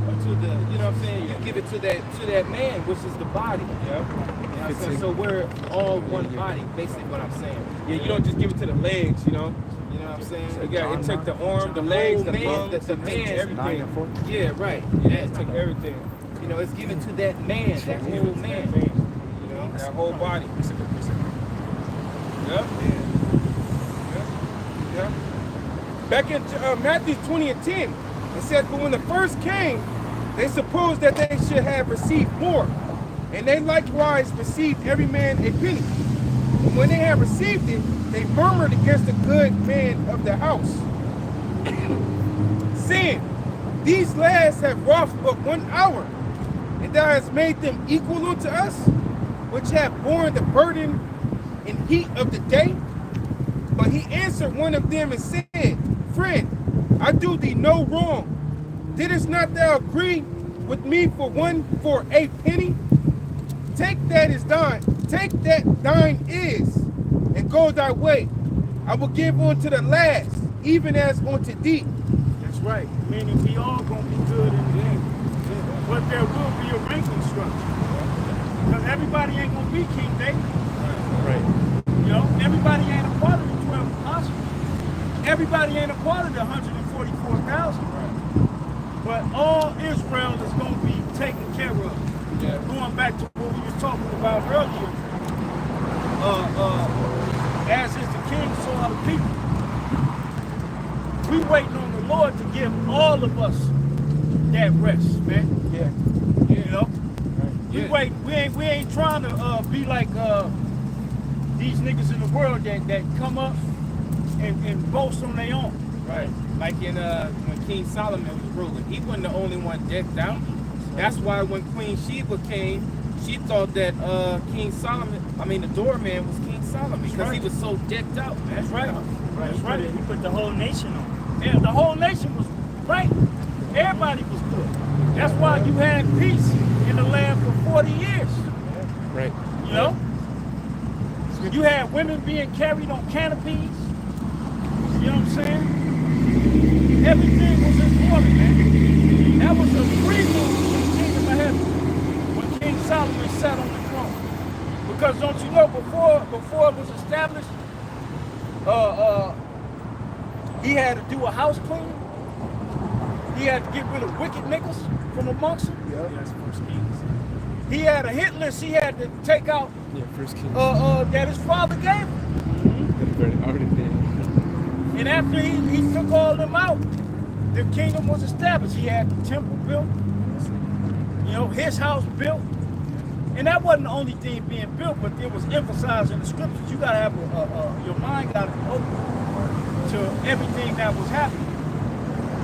or to the, you know what I'm saying? You give it to that man, which is the body. Yeah. You know what I'm saying? So we're all one body, basically what I'm saying. Yeah, you don't just give it to the legs, you know. You know what I'm saying? So it took the arm, the legs, the lungs, the man, everything. 9 and 4. Yeah, right. Yeah, it took everything. You know, it's given to that man, that whole man. You know, That whole body. Yep. Yep. Back in Matthew 20 and 10, it said, but when the first came, they supposed that they should have received more. And they likewise received every man a penny. And when they had received it, they murmured against the good man of the house, saying, these lads have wrought but 1 hour, and thou hast made them equal unto us, which have borne the burden and heat of the day. But he answered one of them and said, friend, I do thee no wrong. Didst not thou agree with me for a penny? Take that thine is, and go thy way. I will give unto the last, even as unto thee. That's right. Meaning we all gonna be good in the end. But there will be a ranking structure. Because everybody ain't gonna be King David. Right. You know, everybody ain't a part of the 12 apostles. Everybody ain't a part of the 144,000. But all Israel is gonna be taken care of. Yeah. Going back to what we was talking about earlier, as is the king, so are the people. We waiting on the Lord to give all of us that rest, man. Yeah. You know, we ain't trying to be like these niggas in the world that come up and boast on their own. right. Like in when King Solomon was ruling, he wasn't the only one decked out. That's why when Queen Sheba came, she thought that the doorman was King Solomon because he was so decked out. That's right. That's right. He put the whole nation on. Yeah, the whole nation was right. Everybody was good. That's why you had peace in the land for 40 years. Right. You know? You had women being carried on canopies. You know what I'm saying? Everything was in order, man. That was a free move in the kingdom of heaven when King Solomon sat on the throne. Because don't you know, before it was established, he had to do a house cleaning. He had to get rid of wicked niggas from amongst them. Yeah. That's First Kings. He had a hit list he had to take out Yeah, First King. that his father gave him. Already did. And after he took all them out, the kingdom was established. He had the temple built, you know, his house built. And that wasn't the only thing being built, but it was emphasized in the scriptures. You gotta have your mind gotta be open to everything that was happening.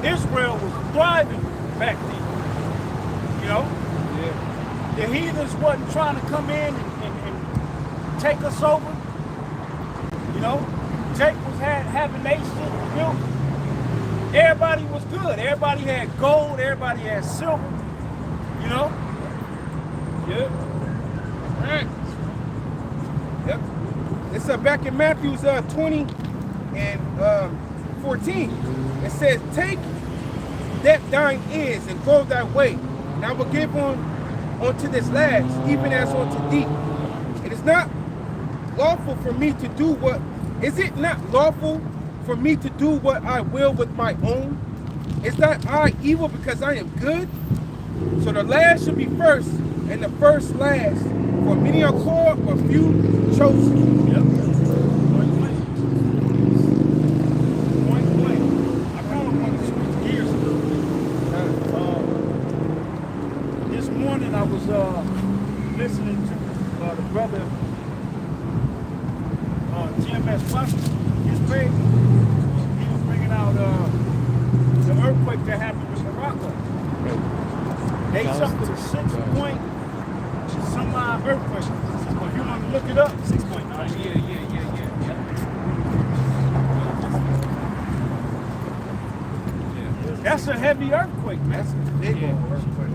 Israel was thriving back then, you know? Yeah. The heathens wasn't trying to come in and take us over, you know? Jake was having their shit built. Everybody was good. Everybody had gold. Everybody had silver, you know? Yep. Right. Yep. It's back in Matthew's 20 and 14. It says, take that thine is and go thy way, and I will give unto this last, even as unto thee. It is not lawful for me to do what, is it not lawful for me to do what I will with my own? Is not I evil because I am good? So the last should be first, and the first last. For many are called, but few chosen. Yep. Point blank. I kind of want to switch gears a little bit. This morning I was listening to the brother GMSLosAngeles. His page. He was bringing out the earthquake that happened in Morocco. They suffered a 6 point some earthquake. If you want to look it up, 6.9. Yeah. That's a heavy earthquake, man. That's a big old earthquake.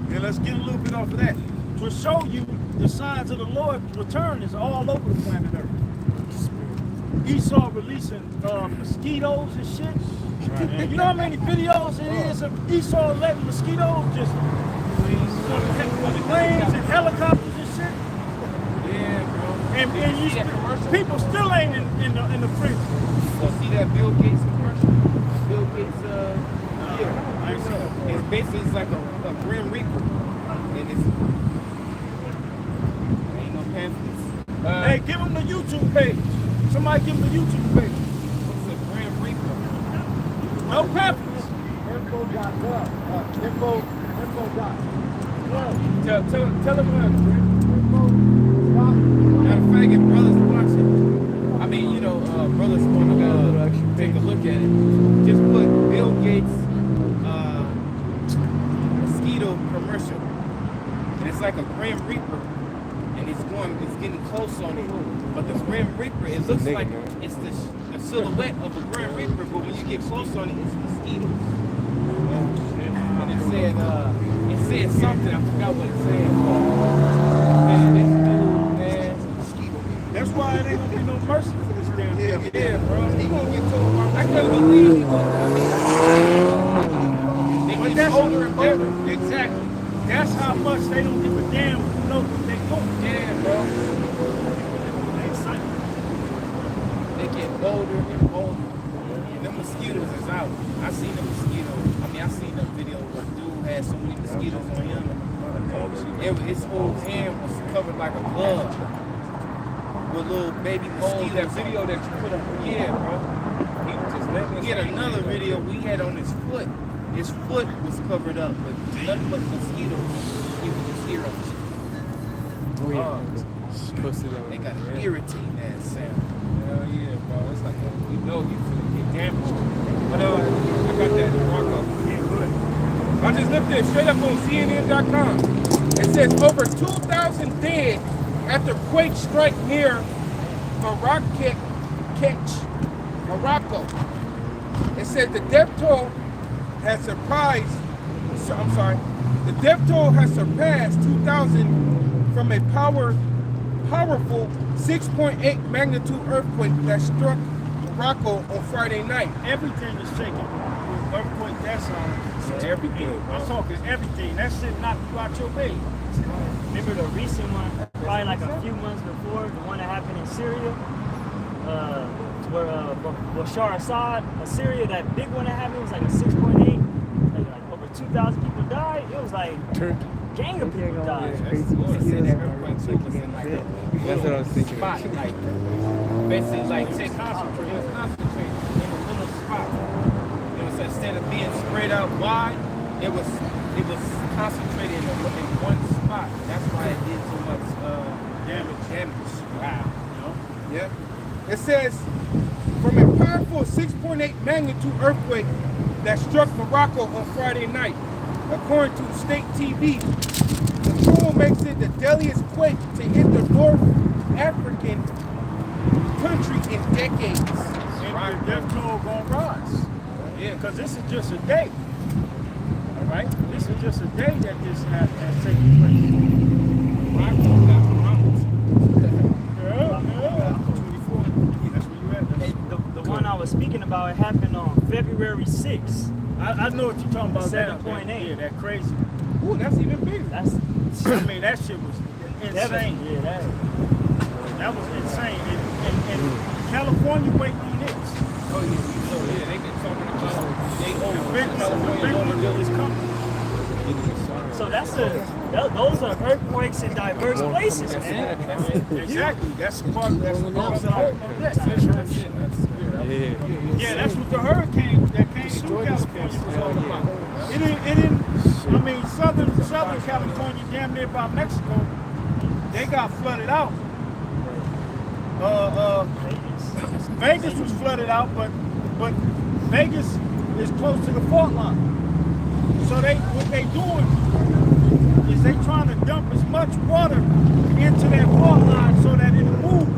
And let's get a little bit off of that. To show you the signs of the Lord's return is all over the planet Earth. Esau releasing mosquitoes and shit. You know how many videos it is of Esau letting mosquitoes just planes and helicopters and shit? Yeah, bro. And you see that commercial? people still ain't in the prison. You see that Bill Gates commercial? Bill Gates, yeah. I see that. It's basically like a Grim Reaper. And it's ain't no pamphlets. Hey, give them the YouTube page. Somebody give them the YouTube page. What's a Grim Reaper? No pamphlets. Tell them matter of fact, if brothers watching, I mean, you know, brothers want to take a look at it. Just put Bill Gates mosquito commercial, and it's like a Grim Reaper, and it's getting close on it. But the Grim Reaper, it looks like it's the silhouette of a Grim Reaper, but when you get close on it, it's mosquitoes. And it said something. I forgot what it said. Man, this dude, man, mosquito. That's why it ain't gonna be no mercy for this damn thing. Yeah, bro. He gonna get told. I can't believe he went. They get older and better. Exactly. That's how much they don't give a damn who knows what they doing. Yeah, bro. They get bolder and bolder. And them mosquitoes is out. I seen the mosquitoes. I mean, I seen the video where the dude had so many mosquitoes on him. His whole hand was covered like a glove with little baby moles. That video that you put up. Yeah, bro. He was just letting us He had another video we had on his foot. His foot was covered up with nothing but mosquitoes. You could just hear them. They got an irritating ass sound. Hell yeah, bro. It's like you know you finna get damaged. But I got that Morocco. Yeah, good. I just looked at it straight up on CNN.com. It says over 2,000 dead after quake strike near Marrakech, Morocco. It says the death toll has surpassed 2,000 from a powerful 6.8 magnitude earthquake that struck Morocco on Friday night. Everything is shaking. With earthquake, that's Everything. I'm talking everything. That shit knocked you out your bed. Remember the recent one, probably like a few months before, the one that happened in Syria, where Bashar Assad, Syria, that big one that happened was like a 6.8, like over 2,000 people died. It was like gang of people died. That's what I was thinking. Spot, like, basically, like, concentrate in a little spot. You know, so instead of being spread out wide, it was concentrated in one spot. That's why it did so much damage. Wow. You know? Yeah. It says from a powerful 6.8 magnitude earthquake that struck Morocco on Friday night, according to state TV. The toll makes it the deadliest quake to hit the North African country in decades. And the death toll gonna rise. Yeah, because this is just a day. All right? This is just a day that this has taken place. Morocco got That's where you at. The one I was speaking about, it happened on February 6th. I know what you're talking about. 7.8. Yeah, that crazy. Ooh, that's even bigger. That's I mean, that shit was insane. yeah, That was insane. And California waiting on this. Oh, yeah, they've been talking about The big one is coming. so those are earthquakes in diverse places, man. Exactly. That's part of the Yeah, that's what the hurricane that came through California was all about. It didn't. I mean, Southern California, damn near by Mexico, they got flooded out. Vegas was flooded out, but Vegas is close to the fault line. So what they doing is they trying to dump as much water into that fault line so that it'll move.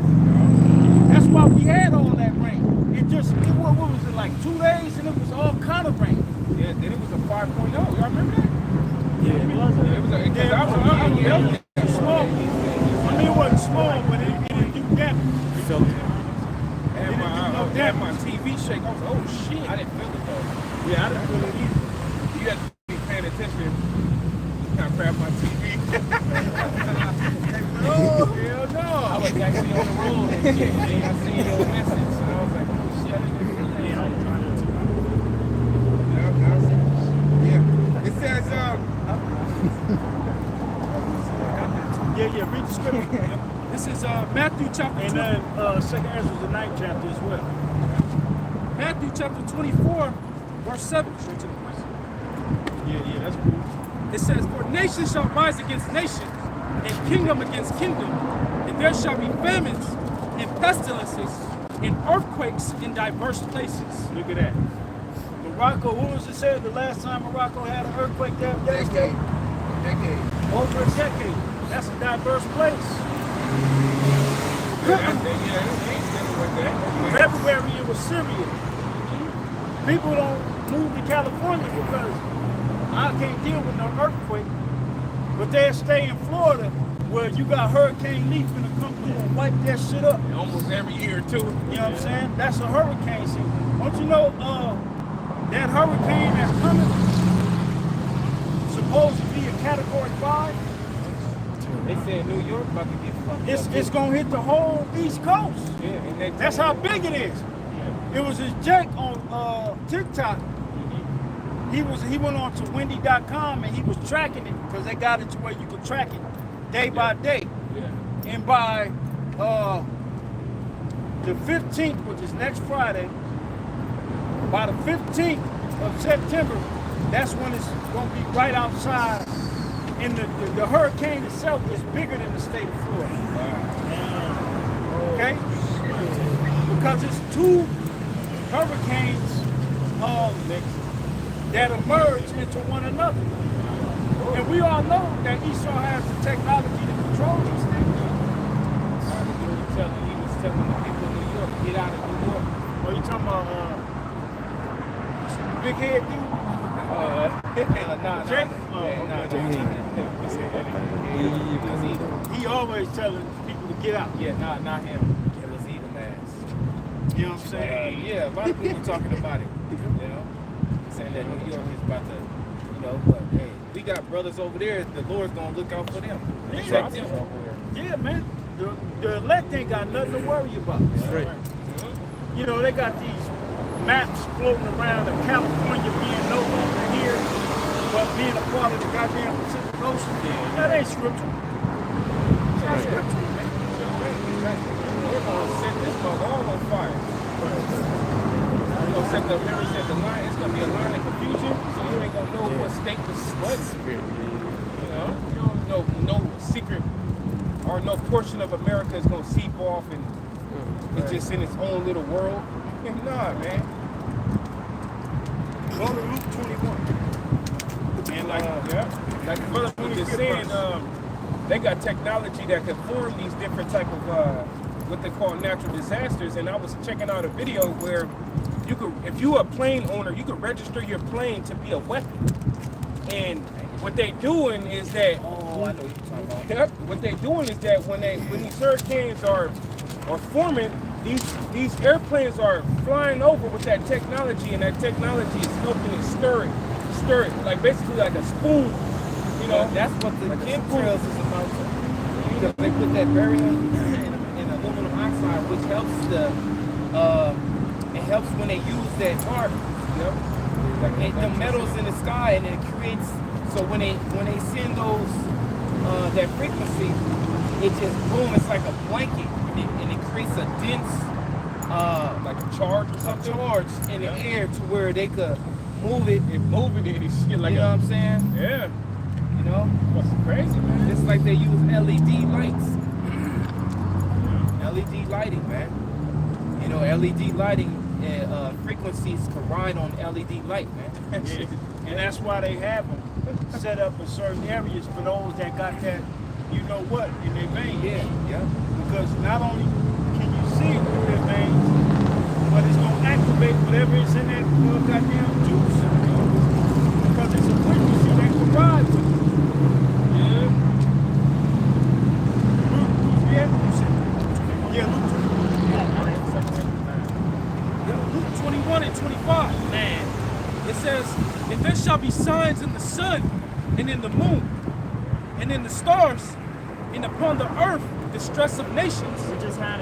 That's why we had all that rain. What was it, like 2 days, and it was all kind of rain. Yeah, then it was a 5.0. Y'all remember that? Yeah, it was Small. I mean, it wasn't small, but it didn't do damage. I had my TV shake. I was like, oh shit. I didn't feel it though. Yeah, I didn't feel it either. You had to be paying attention. Kind of grab my TV. Oh, hell no. I was actually I seen your message, and I was like, oh shit, I didn't Yeah, I'm trying to. Yeah. It says, Yeah, read the scripture. This is Matthew chapter And 20. then second Ezra the 9th chapter as well. Matthew chapter 24, verse 7. Straight to the point. Yeah, that's cool. It says, for nation shall rise against nation, and kingdom against kingdom, and there shall be famines, and pestilences, and earthquakes in diverse places. Look at that. Morocco, what was it said the last time Morocco had an earthquake that decade. Over a decade. That's a diverse place. February it was Syria. People don't move to California because I can't deal with no earthquake. But they'll stay in Florida where you got Hurricane Leaf gonna come through and wipe that shit up. almost every year too. You know what I'm saying? That's a hurricane season. Don't you know that hurricane that's coming supposed to be a category 5? They said New York about to get fucked up. It's gonna hit the whole East Coast. Yeah, and That's how big it is. It was this Jake on TikTok. He went on to Wendy.com and he was tracking it because they got it to where you could track it day by day. Yeah. And by the 15th, which is next Friday, by the 15th of September, that's when it's gonna be right outside. And the hurricane itself is bigger than the state of Florida. Okay? Because it's 2 hurricanes that emerge into one another. And we all know that Esau has the technology to control these things. He was telling the people in New York, get out of New York. Oh, you talking about big head dude? He always telling people to get out. Yeah, not him. It was Edom ass. You know what I'm saying? Yeah, a lot of people talking about it. You know, saying that New York is about to, you know, but hey, we got brothers over there. The Lord's gonna look out for them. Protect them over there. Yeah, man. The elect ain't got nothing to worry about. Right. You know, they got these maps floating around of California being no longer here, but being a part of the goddamn Pacific Ocean. That ain't scripture. That's scripture, man. We're gonna set this mug all on fire. We're gonna set the line. It's gonna be a line of confusion, so you ain't gonna know what state was what. You know, you don't know no secret or no portion of America is gonna seep off and it's just in its own little world. Nah, man. Go to Luke 21. And like the brother was just saying, they got technology that can form these different type of what they call natural disasters. And I was checking out a video where you could, if you a plane owner, you could register your plane to be a weapon. And what they doing is that, I know what you're talking about. yep, what they doing is that when these hurricanes are forming, these airplanes are flying over with that technology, and that technology is helping it stir it, like basically like a spoon. You know, That's what the chemtrails is about. Because they put that barium in aluminum oxide, which helps it helps when they use that arc. The metals in the sky, and it creates. So when they send those that frequency, it just boom. It's like a blanket, and it creates a dense like a charge or something. charge in the air to where they could move it. And moving it and shit like You know what I'm saying? yeah. You know, That's crazy, man. it's like they use LED lights. LED lighting, man. You know, LED lighting frequencies can ride on LED light, man. Yeah. And that's why they have them set up in certain areas for those that got that, you know what, in their veins. Yeah. Because not only can you see it through their veins, but it's going to activate whatever is in that goddamn juice. Because it's a frequency that can ride with it. Yeah. Luke 21 and 25. Man, it says, and there shall be signs in the sun and in the moon and in the stars and upon the earth distress of nations. We just had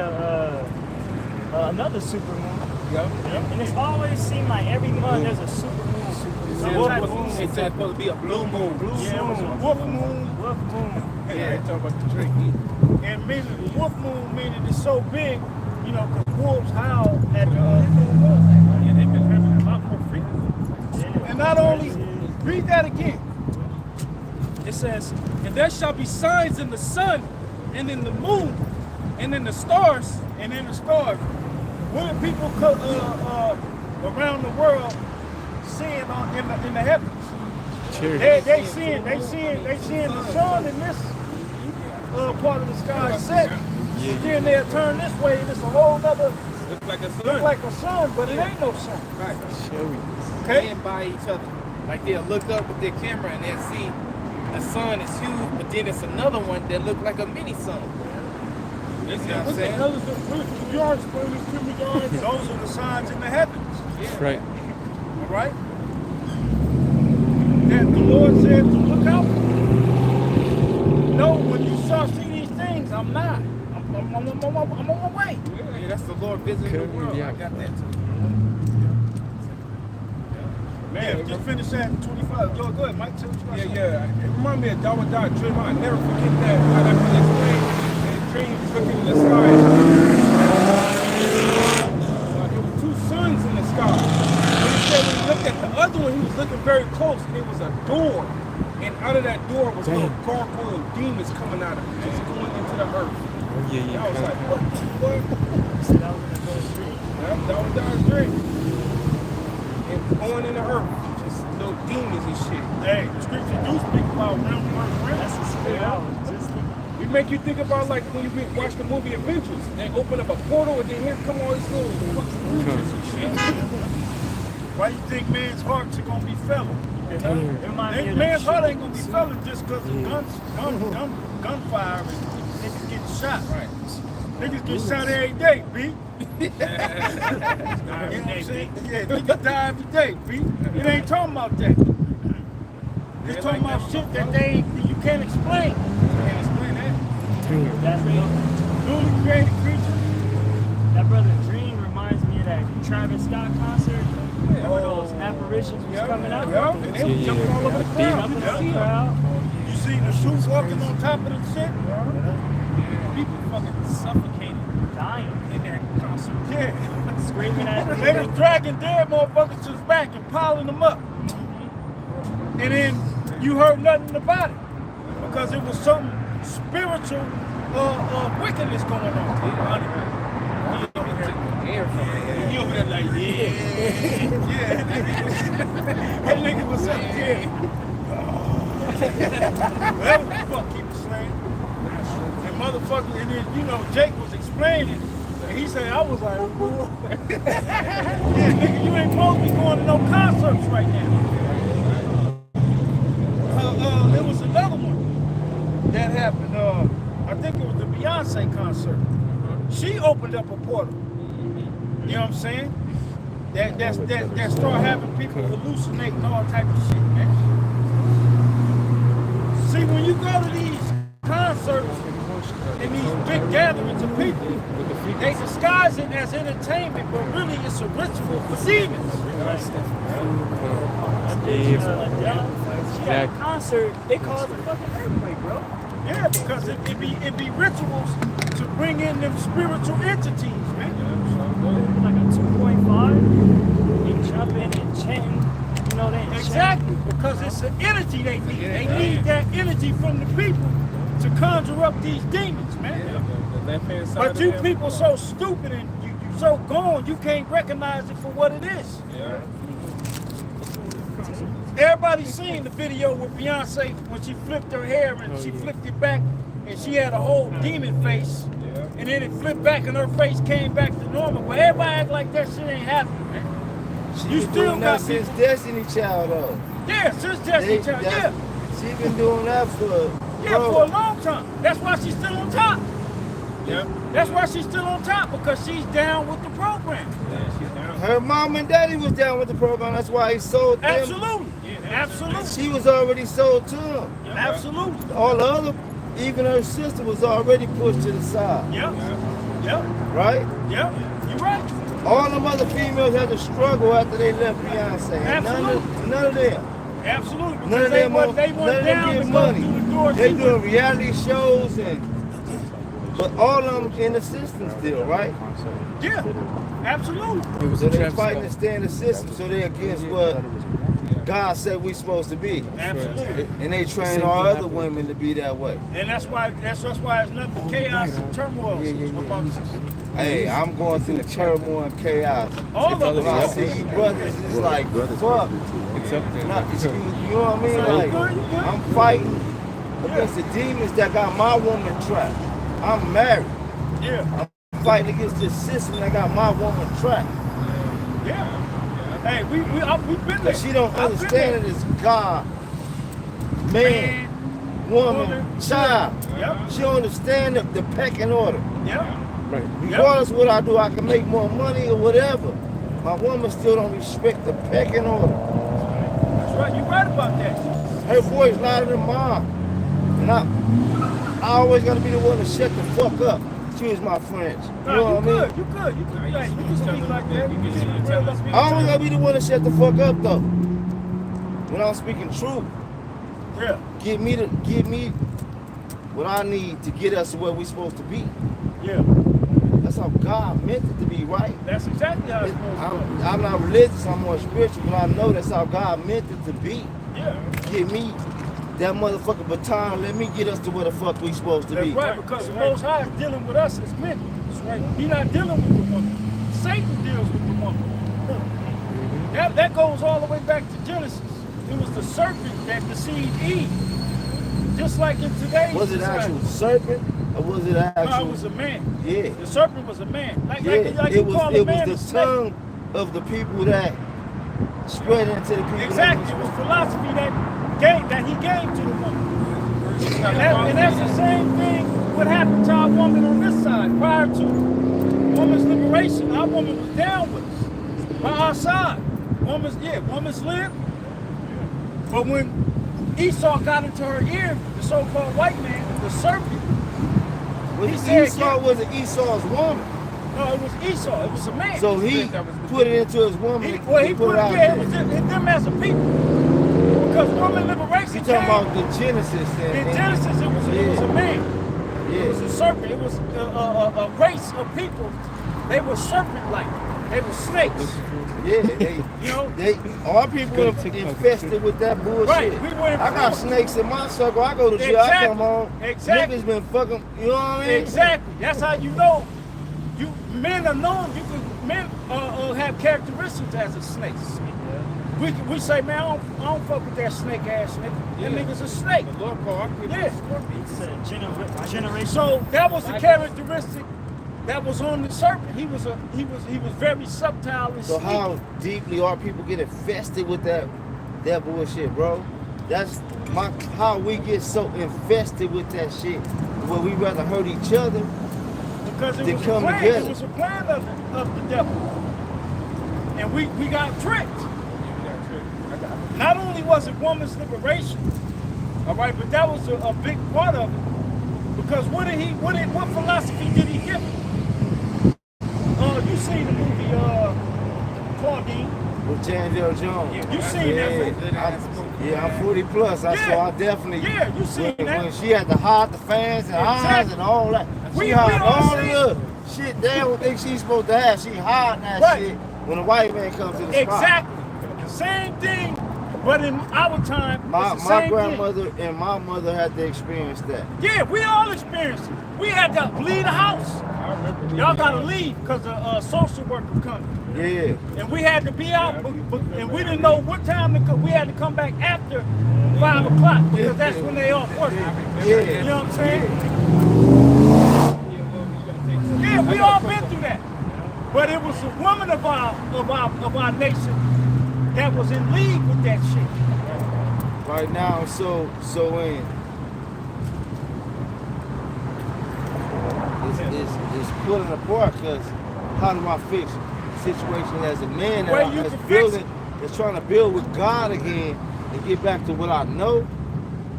another super moon. Yep. And it's always seemed like every month there's a super moon. Some type of moon. It said supposed to be a blue moon. Yeah, it was a wolf moon. Wolf moon. Yeah, talking about the drink. And meaning the wolf moon, meaning it's so big, you know, because wolves howl at the full moon. Yeah, they've been having a lot more frequently. And not only, read that again. It says, and there shall be signs in the sun, and in the moon, and in the stars. And in the stars, what do people around the world seeing in the heavens? They seeing the sun in this part of the sky set. Then they'll turn this way, and it's a whole other Look like a sun. but it ain't no sun. Right. Okay? Stand by each other. Like they'll look up with their camera and they'll see the sun is huge, but then it's another one that look like a mini sun. You know what I'm saying? Those are the signs in the heavens. That's right. All right? That the Lord said to look out for. No, when you start see these things, I'm not. I'm on my way. Yeah, that's the Lord visiting the world. I got that too. Man, just finish that 25. Go ahead, Mike. Tell us about something. Yeah. It reminds me of Dawadah dream. I never forget that. How that was explained. And the dream was looking in the sky. It was two suns in the sky. And he said when he looked at the other one, he was looking very close, and it was a door. And out of that door was little gargoyle demons coming out of it, just going into the earth. Oh, yeah. I was like, what? So that was in the dream. That was Daw's dream. And going in the earth, just little demons and shit. Hey, the scripture do speak about realm versus realm. That's a spirit. I was just thinking. We make you think about like when you watch the movie Avengers. They open up a portal and then here come all these little creatures and shit. Why you think man's hearts are gonna be fellow? It reminds me of Man's that heart shit. ain't gonna be fellow just because of gunfire and niggas getting shot. Right. Niggas get shot every day, B. You know what I'm saying? Yeah, niggas die every day, B. It ain't talking about that. It's talking about shit that you can't explain. Can't explain that. That's Newly created creature. that brother Dream reminds me of that Travis Scott concert. Where those apparitions was coming out. And they was jumping all over the crowd. Jumping on the crowd. You seen the shoes walking on top of the shit? People fucking suffocated Dying. in that concert. Yeah. Screaming at They me. was dragging dead motherfuckers to the back and piling them up. And then you heard nothing about it. Because it was some spiritual wickedness going on. Air from it. You over there like, yeah. That nigga was up there. That was the fuck he was saying. And motherfucker, and then, you know, Jake was explaining. And he said, I was like, yeah, nigga, you ain't supposed to be going to no concerts right now. There was another one that happened. I think it was the Beyonce concert. She opened up a portal. You know what I'm saying? That start having people hallucinating all type of shit, man. See, when you go to these concerts and these big gatherings of people, they disguise it as entertainment, but really it's a ritual for demons. She had a concert, it caused a fucking earthquake, bro. Yeah, because it be rituals to bring in them spiritual entities, man. Like a 2.5, they jumping and chanting, you know, they Exactly, because it's an energy they need. They need that energy from the people to conjure up these demons, man. But you people so stupid and you so gone, you can't recognize it for what it is. Everybody's seen the video with Beyonce when she flipped her hair and she flipped it back and she had a whole demon face. And then it flipped back and her face came back to normal. But everybody act like that shit ain't happening, man. She You been still doing got that since people- Destiny Child, though. Yeah, since Destiny Child, yeah. She been doing that for For a long time. That's why she's still on top. That's why she's still on top, because she's down with the program. Her mom and daddy was down with the program. That's why he sold them. Absolutely. Absolutely. She was already sold to him. Absolutely. All the other even her sister was already pushed to the side. Yep. Yep. Right? Yep. You right. All them other females had to struggle after they left Beyonce. And none of them. Absolutely. None of them weren't down get to money. go through the door. They doing reality shows but all of them in the system still, right? Yeah. Absolutely. It was So a they Travis fighting Scott. to stay in the system, so they against what God said we supposed to be. Absolutely. And they train all other women to be that way. And that's why it's nothing but chaos and turmoil. Hey, I'm going through the turmoil and chaos. All of When I us. see you brothers, it's like, fuck. You know what I mean? Like, I'm fighting against the demons that got my woman trapped. I'm married. Yeah. I'm fighting against this system that got my woman trapped. Yeah. Hey, we've been there. But she don't understand it as God, man, woman, child. Yep. She don't understand the pecking order. Yep. Right. Regardless of what I do, I can make more money or whatever. My woman still don't respect the pecking order. That's right. You're right about that. Her voice louder than mine. And I always gotta be the one to shut the fuck up. Excuse my French. You know what I mean? You could. You can speak like that. You can speak real. Let's be I always gotta be the one to shut the fuck up though. When I'm speaking truth. Yeah. Give me what I need to get us to where we're supposed to be. Yeah. That's how God meant it to be, right? That's exactly how it's supposed to be. I'm not religious, I'm more spiritual, but I know that's how God meant it to be. Yeah. Give me that motherfucking baton, let me get us to where the fuck we supposed to That's be. right, because the Most High is dealing with us as men. That's right. He's not dealing with the woman. Satan deals with the woman. That goes all the way back to Genesis. It was the serpent that deceived Eve. Just like in today's Was it society. actual serpent or was it actual? No, it was a man. Yeah. The serpent was a man. Like It you was call a man a the snake. tongue of the people that spread into the people. Exactly. It was philosophy that he gave to the woman. And that's the same thing what happened to our woman on this side. Prior to woman's liberation, our woman was down with us. By our side. Woman's lived. But when Esau got into her ear, the so-called white man, the serpent, he said, wasn't Esau's woman. no, it was Esau. It was a man. So he put it into his woman. He put it out there. there. It was them as a people. Because woman liberation You talking came. about the Genesis? In Genesis, it was a man. It was Yeah. a serpent. It was a race of people. They were serpent-like. They were snakes. Yeah, our people were infested with that bullshit. Right, we were I got snakes in my circle. I go to jail. I come home. Exactly. Niggas been fucking. You know what I mean? Exactly. That's how you know. Men are known. Men have characteristics as a snake. We say, man, I don't fuck with that snake ass nigga. That nigga's a snake. Yeah. It's a generation. So that was the characteristic that was on the serpent. He was very subtle and So sneaky. how deeply our people get infested with that bullshit, bro? That's how we get so infested with that shit. Where we rather hurt each other. Because it They was a come plan. together. It was a plan of the devil. And we got tricked. Not only was it woman's liberation, all right, but that was a big part of it. Because what philosophy did he give it? You seen the movie Claudine. With Janelle Jones. Yeah, you seen that. I'm 40 plus. So I definitely. Yeah, you seen that. When she had to hide the fans and eyes and all that. She hide all the shit they don't think she's supposed to have. She hiding that shit when a white man comes to the spot. Exactly. Same thing, but in our time, My it's the same grandmother and my mother had to experience that. Yeah, we all experienced it. We had to leave the house. Y'all gotta leave because a social worker coming. Yeah. And we had to be out, and we didn't know what time to come. We had to come back after 5 o'clock because that's when they off work. Yeah. You know what I'm saying? Yeah, we all been through that. But it was a woman of our nation that was in league with that shit. Right now, so in. It's pulling apart because how do I fix the situation as a man that's trying to build with God again and get back to what I know?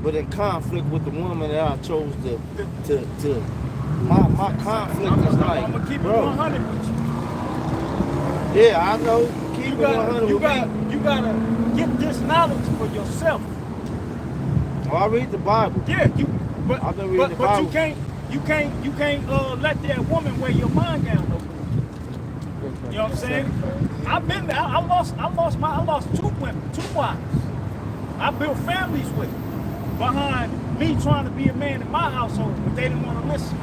but in conflict with the woman that I chose to my conflict is like, I'm gonna keep it bro. 100 with you. Yeah, I know. Keep it 100 You with me. gotta get this knowledge for yourself. Oh, I read the Bible. Yeah, I've been reading the but Bible. you can't let that woman weigh your mind down no more. You know what I'm saying? I've been there. I lost 2 women, 2 wives. I built families with it behind me trying to be a man in my household, but they didn't want to listen.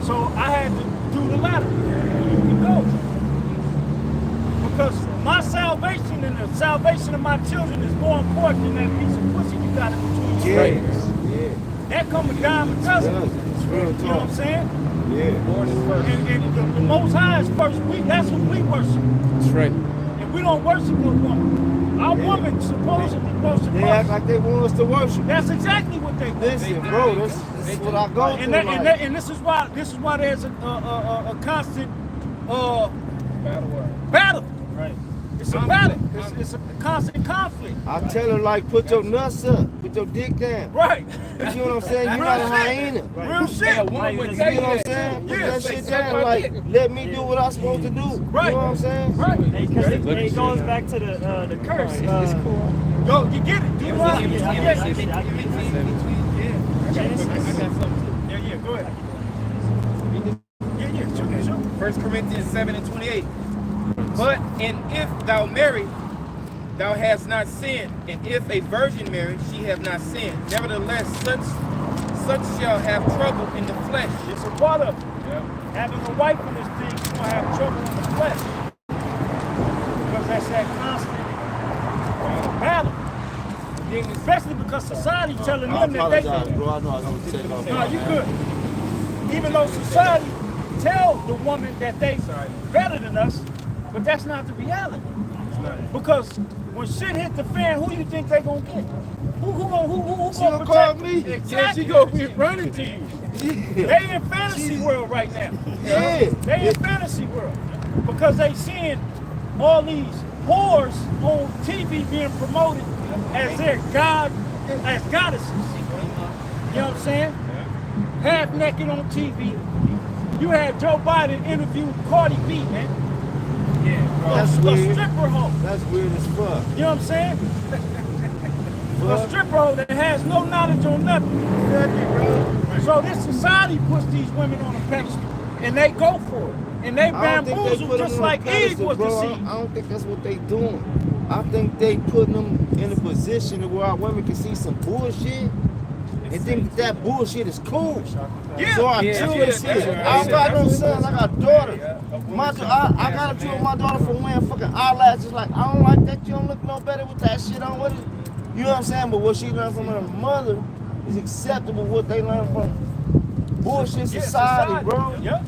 So I had to do the latter. You can go. Because my salvation and the salvation of my children is more important than that piece of pussy you got in between your legs. Yeah. That come with dime a dozen. It's real talk. You know what I'm saying? Yeah. And the Most High is first. That's who we worship. That's right. And we don't worship no woman. Our woman supposedly worship They act us. like they want us to worship. That's exactly what they do. Listen, bro, this is what I go through. And this is why there's a constant battle. Right. It's a battle. It's a constant conflict. I tell her like, put your nuts up, put your dick down. Right. You know what I'm saying? You're not a hyena. Real shit. You know what I'm saying? Put that shit down. Like, let me do what I'm supposed to do. Right. You know what I'm saying? Right. Because it goes back to the curse. It's cool. Yo, you get it. Do you want it? I get it. I got something Yeah, go ahead. Yeah, sure. 1 Corinthians 7:28. But and if thou marry, thou hast not sinned, and if a virgin marry, she have not sinned. Nevertheless, such shall have trouble in the flesh. It's a part of it. Yeah. Having a wife in this thing, you're gonna have trouble in the flesh. Because that's that constant battle. Especially because society telling I them that they apologize, bro. I know I was going to take it off. no, you good. Even though society tell the woman that they better than us, but that's not the reality. Because when shit hit the fan, who you think they gonna get? Who gonna call protect me? Exactly. She gonna be running to you. They in fantasy world right now. Yeah. They in fantasy world because they seeing all these whores on TV being promoted as their god, as goddesses. You know what I'm saying? Half naked on TV. You had Joe Biden interview Cardi B, man. That's A weird. stripper hoe. That's weird as fuck. You know what I'm saying? A stripper hoe that has no knowledge on nothing. So this society puts these women on a pedestal, and they go for it, and they I don't think they bamboozle put them just on a like Eve pedestal, was bro. deceived. I don't think that's what they doing. I think they putting them in a position where our women can see some bullshit and think that bullshit is cool. Yeah. So our children see it. I don't got no sons, I got daughters. I got a with my daughter for wearing fucking eyelashes. Like, I don't like that. You don't look no better with that shit on. You know what I'm saying? But what she learned from her mother is acceptable. What they learn from bullshit society, bro. Yep.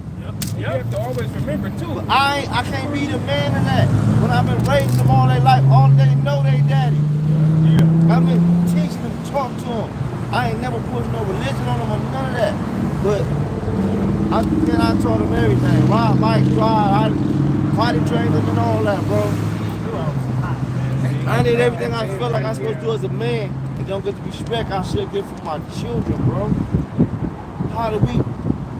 You have to always remember too. But I can't be the man in that. When I've been raising them all their life, all they know they daddy. Yeah. I've been teaching them, talk to them. I ain't never put no religion on them or none of that. But I taught them everything. Ride bike, drive, I potty trained them and all that, bro. I did everything I felt like I was supposed to do as a man. And don't get the respect I should get from my children, bro. How do we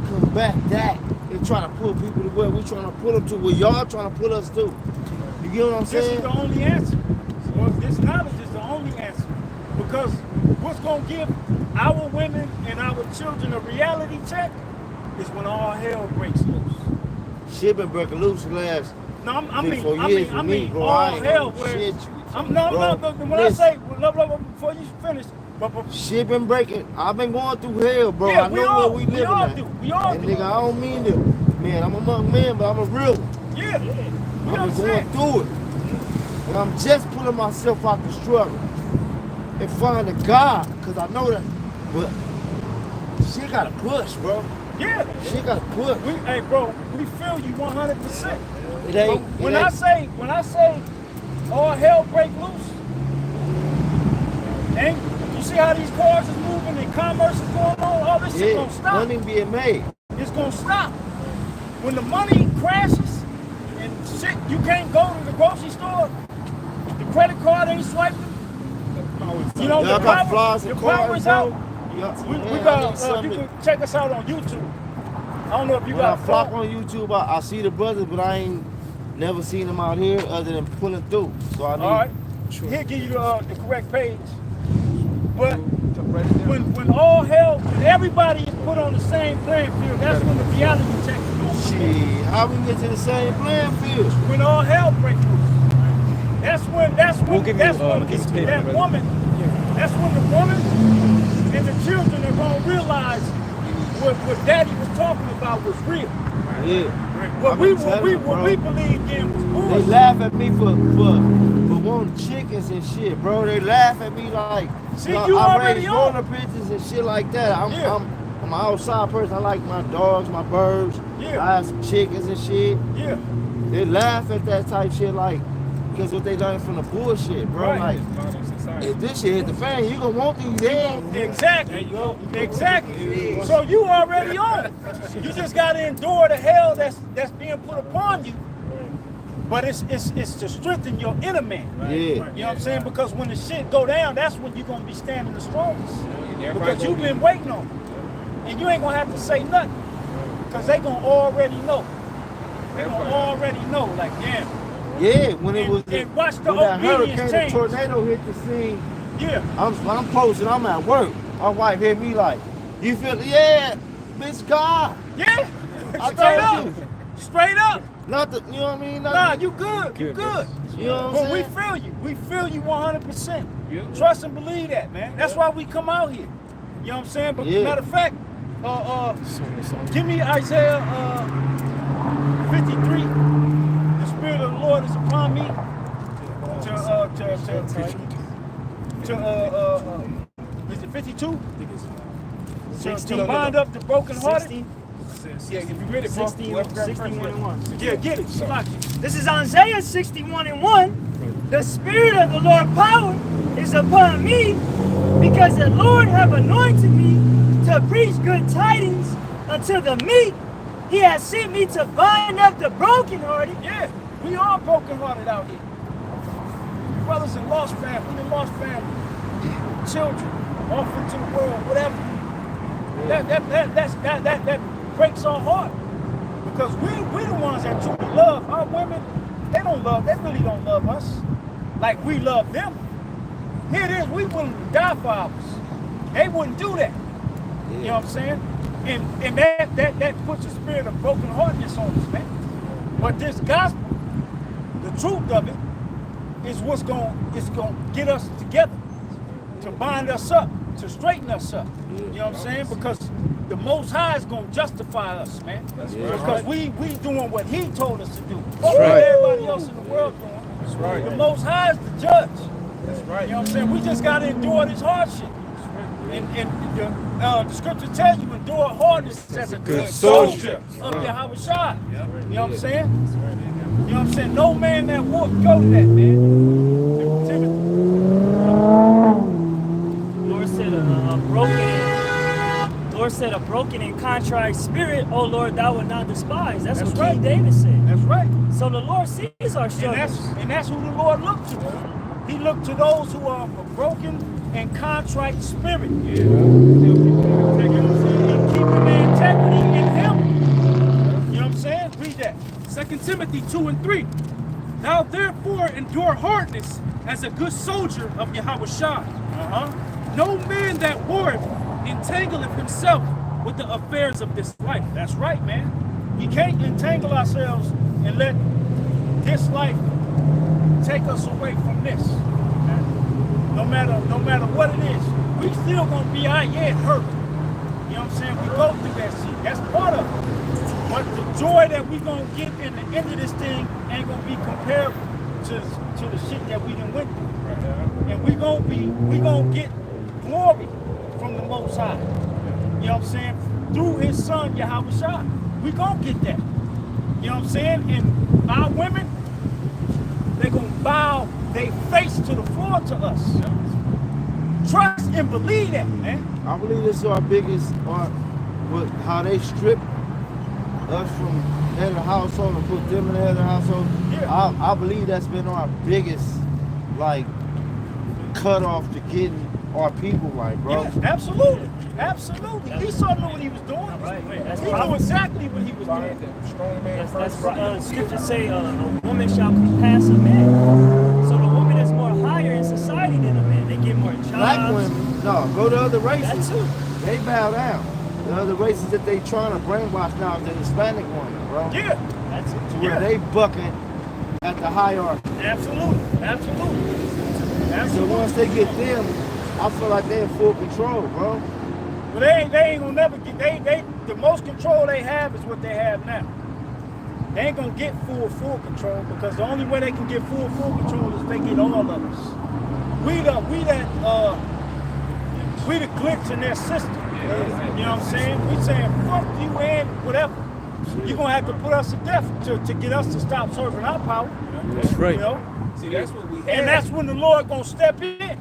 combat that and try to pull people to where we trying to put them to, where y'all trying to put us to? You get what I'm This saying? is the only answer. Well, this knowledge is the only answer. Because what's going to give our women and our children a reality check is when all hell breaks loose. Shit been breaking loose the last No, I 54 mean, years for me, bro. all I ain't hell gonna where shit you. when Bro, I say, before you finish, but shit been breaking. I've been going through hell, bro. Yeah, I we know all- where we we living all at. do. We all and do. nigga, I don't mean to. Man, I'm among men, but I'm a real one. yeah, you know what I've I'm been going saying? through it. And I'm just pulling myself out the struggle and finding God, because I know that. But she gotta push, bro. Yeah. She gotta push. Hey, bro, we feel you 100%. It ain't. When I say all hell break loose, and you see how these cars is moving and commerce is going on, all this shit gonna stop. money being made. It's gonna stop. When the money crashes and shit, you can't go to the grocery store, the credit card ain't swiping, You know, Y'all the got power, flies the and power cards, is out. Yeah. We Man, I got, need you something. can check us out on YouTube. I don't know if you When I got a flock phone. on YouTube, I see the brothers, but I ain't never seen them out here other than pulling through. So I need. All right. He'll give you the correct page. But when all hell, when everybody is put on the same playing field, that's when the reality check is going to come in. Shit, how we get to the same playing field? When all hell breaks loose. That's when that paper, woman, that's when the woman and the children are going to realize what Daddy was talking about was real. Yeah. What we believed in was They bullshit. laugh at me for wanting chickens and shit, bro. They laugh at me like, See, I you already raise on. Warner pigeons and shit like that. I'm an outside person. I like my dogs, my birds. Yeah. I have some chickens and shit. Yeah. They laugh at that type shit like, because what they learned from the bullshit, bro. Right. Like, if this shit hit the fan, you gonna want these eggs. Exactly. Exactly. So you already on it. You just gotta endure the hell that's being put upon you. But it's to strengthen your inner man. Yeah. You know what I'm saying? Because when the shit go down, that's when you're gonna be standing the strongest. Because you've been waiting on it. And you ain't gonna have to say nothing. Because they gonna already know. They gonna already know, like, damn. Yeah, when it was and watch the when that obedience hurricane, change. the tornado hit the scene. Yeah. I'm posting, I'm at work. My wife hit me like, you feel, yeah, bitch, God. Yeah. I Straight up. told you. Straight up. Not the, you know what I mean? Nah, you good. You good. You know what But I'm we saying? feel you. We feel you 100%. Trust and believe that, man. That's why we come out here. You know what I'm saying? But Yeah. matter of fact, give me Isaiah 53. The Spirit of the Lord is upon me is it 52? To bind up the brokenhearted. Yeah, if you read it, bro. 61 and 1. Yeah, get it. Salaki. This is Isaiah 61 and 1. The Spirit of the Lord power is upon me, because the Lord have anointed me to preach good tidings unto the meek. He has sent me to bind up the brokenhearted. Yeah, we are brokenhearted out here. Brothers in lost family, children, orphan to the world, whatever. That breaks our heart. Because we the ones that truly love. Our women, they really don't love us like we love them. Here it is, we wouldn't die for ours. They wouldn't do that. You know what I'm saying? And that puts a spirit of brokenheartedness on us, man. But this gospel, the truth of it, is what's going to get us together, to bind us up, to straighten us up. You know what I'm saying? Because the Most High is going to justify us, man. Because we doing what He told us to do. What everybody else in the world doing. That's right. The Most High is the judge. That's right. You know what I'm saying? We just got to endure this hardship. And the scripture tells you endure hardness as a good soldier of Yahweh Shai. You know what I'm saying? You know what I'm saying? No man that walk go to that, man. Timothy. Lord said a broken and contrite spirit, oh Lord, thou wilt not despise. That's what right. King David said. That's right. So the Lord sees our struggles. And that's who the Lord looked to. He looked to those who are of a broken and contrite spirit. Yeah. You know what I'm saying? And keeping their integrity in Him. You know what I'm saying? Read that. 2 Timothy 2 and 3. Thou therefore endure hardness as a good soldier of Yahweh Shai. No man that warreth entangleth himself with the affairs of this life. That's right, man. We can't entangle ourselves and let this life take us away from this. No matter what it is, we still gonna be out here hurt. You know what I'm saying? We go through that shit. That's part of it. But the joy that we gonna get in the end of this thing ain't gonna be comparable to the shit that we done went through. And we gonna get glory from the Most High. You know what I'm saying? Through His Son Yahweh Shai. We gonna get that. You know what I'm saying? And our women, they gonna bow their face to the floor to us. Trust and believe that, man. I believe this is our biggest art, with how they strip us from head of the household and put them in the head of the household. Yeah. I believe that's been our biggest, like, cut off to getting our people right, bro. Yeah, absolutely. Absolutely. Esau knew what he was doing. Right. He knew exactly what he was doing. That's scriptures say a woman shall compass a man. So the woman is more higher in society than a man. They get more jobs. Black women, no, go to other races. That too. They bow down. The other races that they trying to brainwash now is the Hispanic woman, bro. Yeah. That's it. To where they bucking at the hierarchy. Absolutely. Absolutely. So once they get them, I feel like they're in full control, bro. But they ain't gonna never get, the most control they have is what they have now. They ain't gonna get full control because the only way they can get full control is if they get all of us. We the glitch in their system. You know what I'm saying? We saying fuck you and whatever. You're gonna have to put us to death to get us to stop serving our power. That's right. You know? See, that's what we And that's when the Lord gonna step in.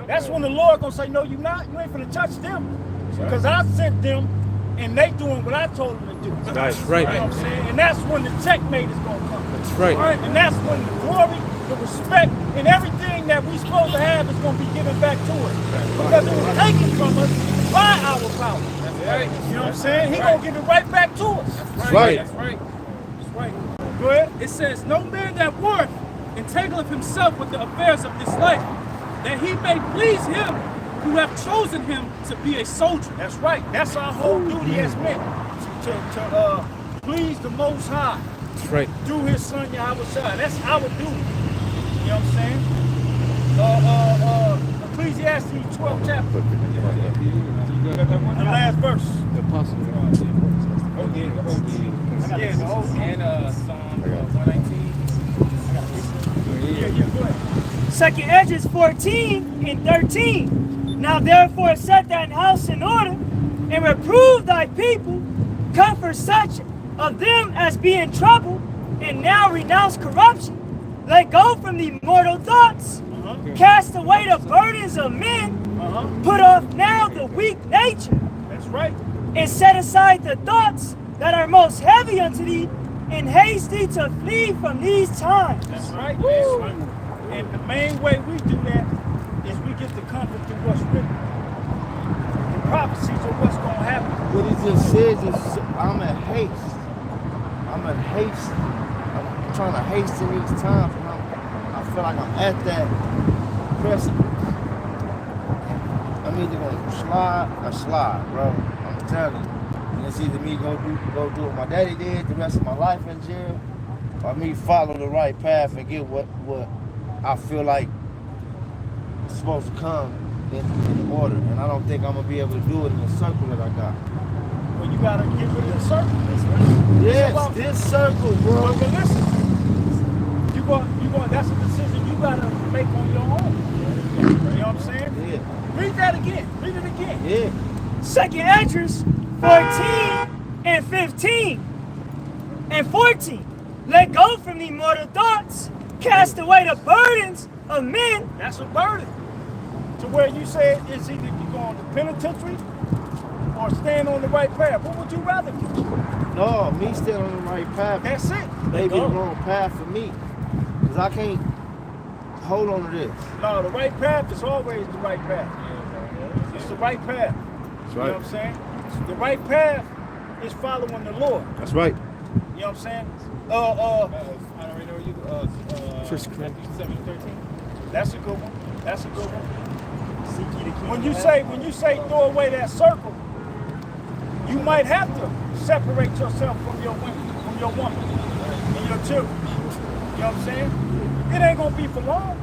That's when the Lord gonna say, no, you not. You ain't finna touch them. Because I sent them and they doing what I told them to do. That's right. You know what I'm saying? And that's when the checkmate is gonna come. That's right. And that's when the glory, the respect, and everything that we supposed to have is gonna be given back to us. Because it was taken from us by our power. That's right. You know what I'm saying? He gonna give it right back to us. That's right. That's right. That's right. Go ahead. It says, no man that worth entangleth himself with the affairs of this life, that he may please him who have chosen him to be a soldier. That's right. That's our whole duty as men. To please the Most High. That's right. Through his son Yahushua. That's our duty. You know what I'm saying? Ecclesiastes 12 chapter. The last verse. The apostle. Yeah, the whole thing. And Psalm 119. Yeah, go ahead. Second Edges 14 and 13. Now therefore set thine house in order, and reprove thy people, comfort such of them as be in trouble, and now renounce corruption. Let go from the mortal thoughts, cast away the burdens of men, put off now the weak nature, That's right. and set aside the thoughts that are most heavy unto thee, and haste thee to flee from these times. That's right. That's right. And the main way we do that is we get the comfort through what's written. The prophecies of what's going to happen. What he just said is, I'm at haste. I'm at haste. I'm trying to hasten these times, and I feel like I'm at that precipice. I'm either gonna slide or slide, bro. I'm telling you. And it's either me go do what my daddy did the rest of my life in jail, or me follow the right path and get what I feel like is supposed to come in order. And I don't think I'm gonna be able to do it in the circle that I got. Well, you got to get rid of the circle. Yes, this circle, bro. But listen, that's a decision you got to make on your own. You know what I'm saying? Yeah. Read that again. Read it again. Yeah. Second Edges 14 and 15 and 14. Let go from the mortal thoughts, cast away the burdens of men. That's a burden. To where you say it's either you go on the penitentiary or stand on the right path. What would you rather do? No, me staying on the right path. That's it. Maybe the wrong path for me. Because I can't hold on to this. No, the right path is always the right path. It's the right path. That's You know what I'm saying? The right path is following the Lord. That's right. You know what I'm saying? I don't know you. First Corinthians 7:13. That's a good one. That's a good one. When you say throw away that circle, you might have to separate yourself from your women, and your children. You know what I'm saying? It ain't gonna be for long.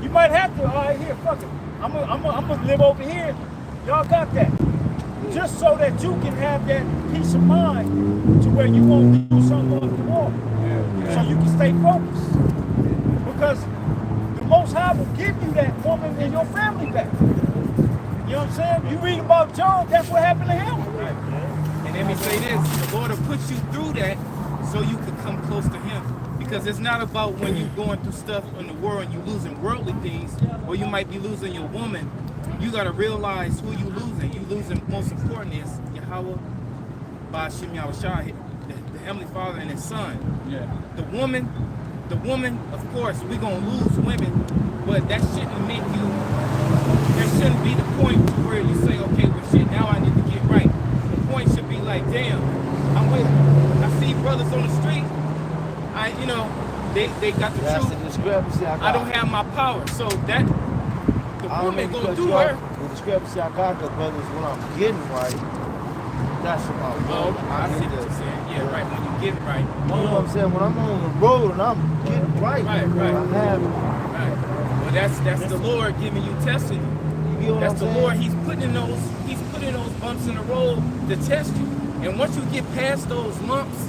You might have to. All right, here, fuck it. I'm gonna live over here. Y'all got that? Just so that you can have that peace of mind to where you won't do something off the wall. So you can stay focused. Because the Most High will give you that woman and your family back. You know what I'm saying? You read about Job, that's what happened to him. And let me say this, the Lord will put you through that so you can come close to him. Because it's not about when you're going through stuff in the world and you're losing worldly things, or you might be losing your woman. You got to realize who you losing. You losing, most important is Yahweh, Ba'ashem Yahushua, the Heavenly Father and his Son. Yeah. The woman, of course, we're going to lose women but that shouldn't make you. There shouldn't be the point to where you say, okay, well, shit, now I need to get right. The point should be like, damn, I see brothers on the street. They got the That's truth. the discrepancy I got. I don't have my power, so that the I don't woman mean to gonna cut do you her. off. The discrepancy I got, because brothers, when I'm getting right, that's about Oh, I see need what to- you're saying. Yeah, right. When you get it right. You know what I'm saying? When I'm on the road and I'm getting right, Right. I have it. Right. Well, that's the Lord giving you, testing you. You get what That's I'm the saying? Lord. He's putting those bumps in the road to test you. And once you get past those lumps,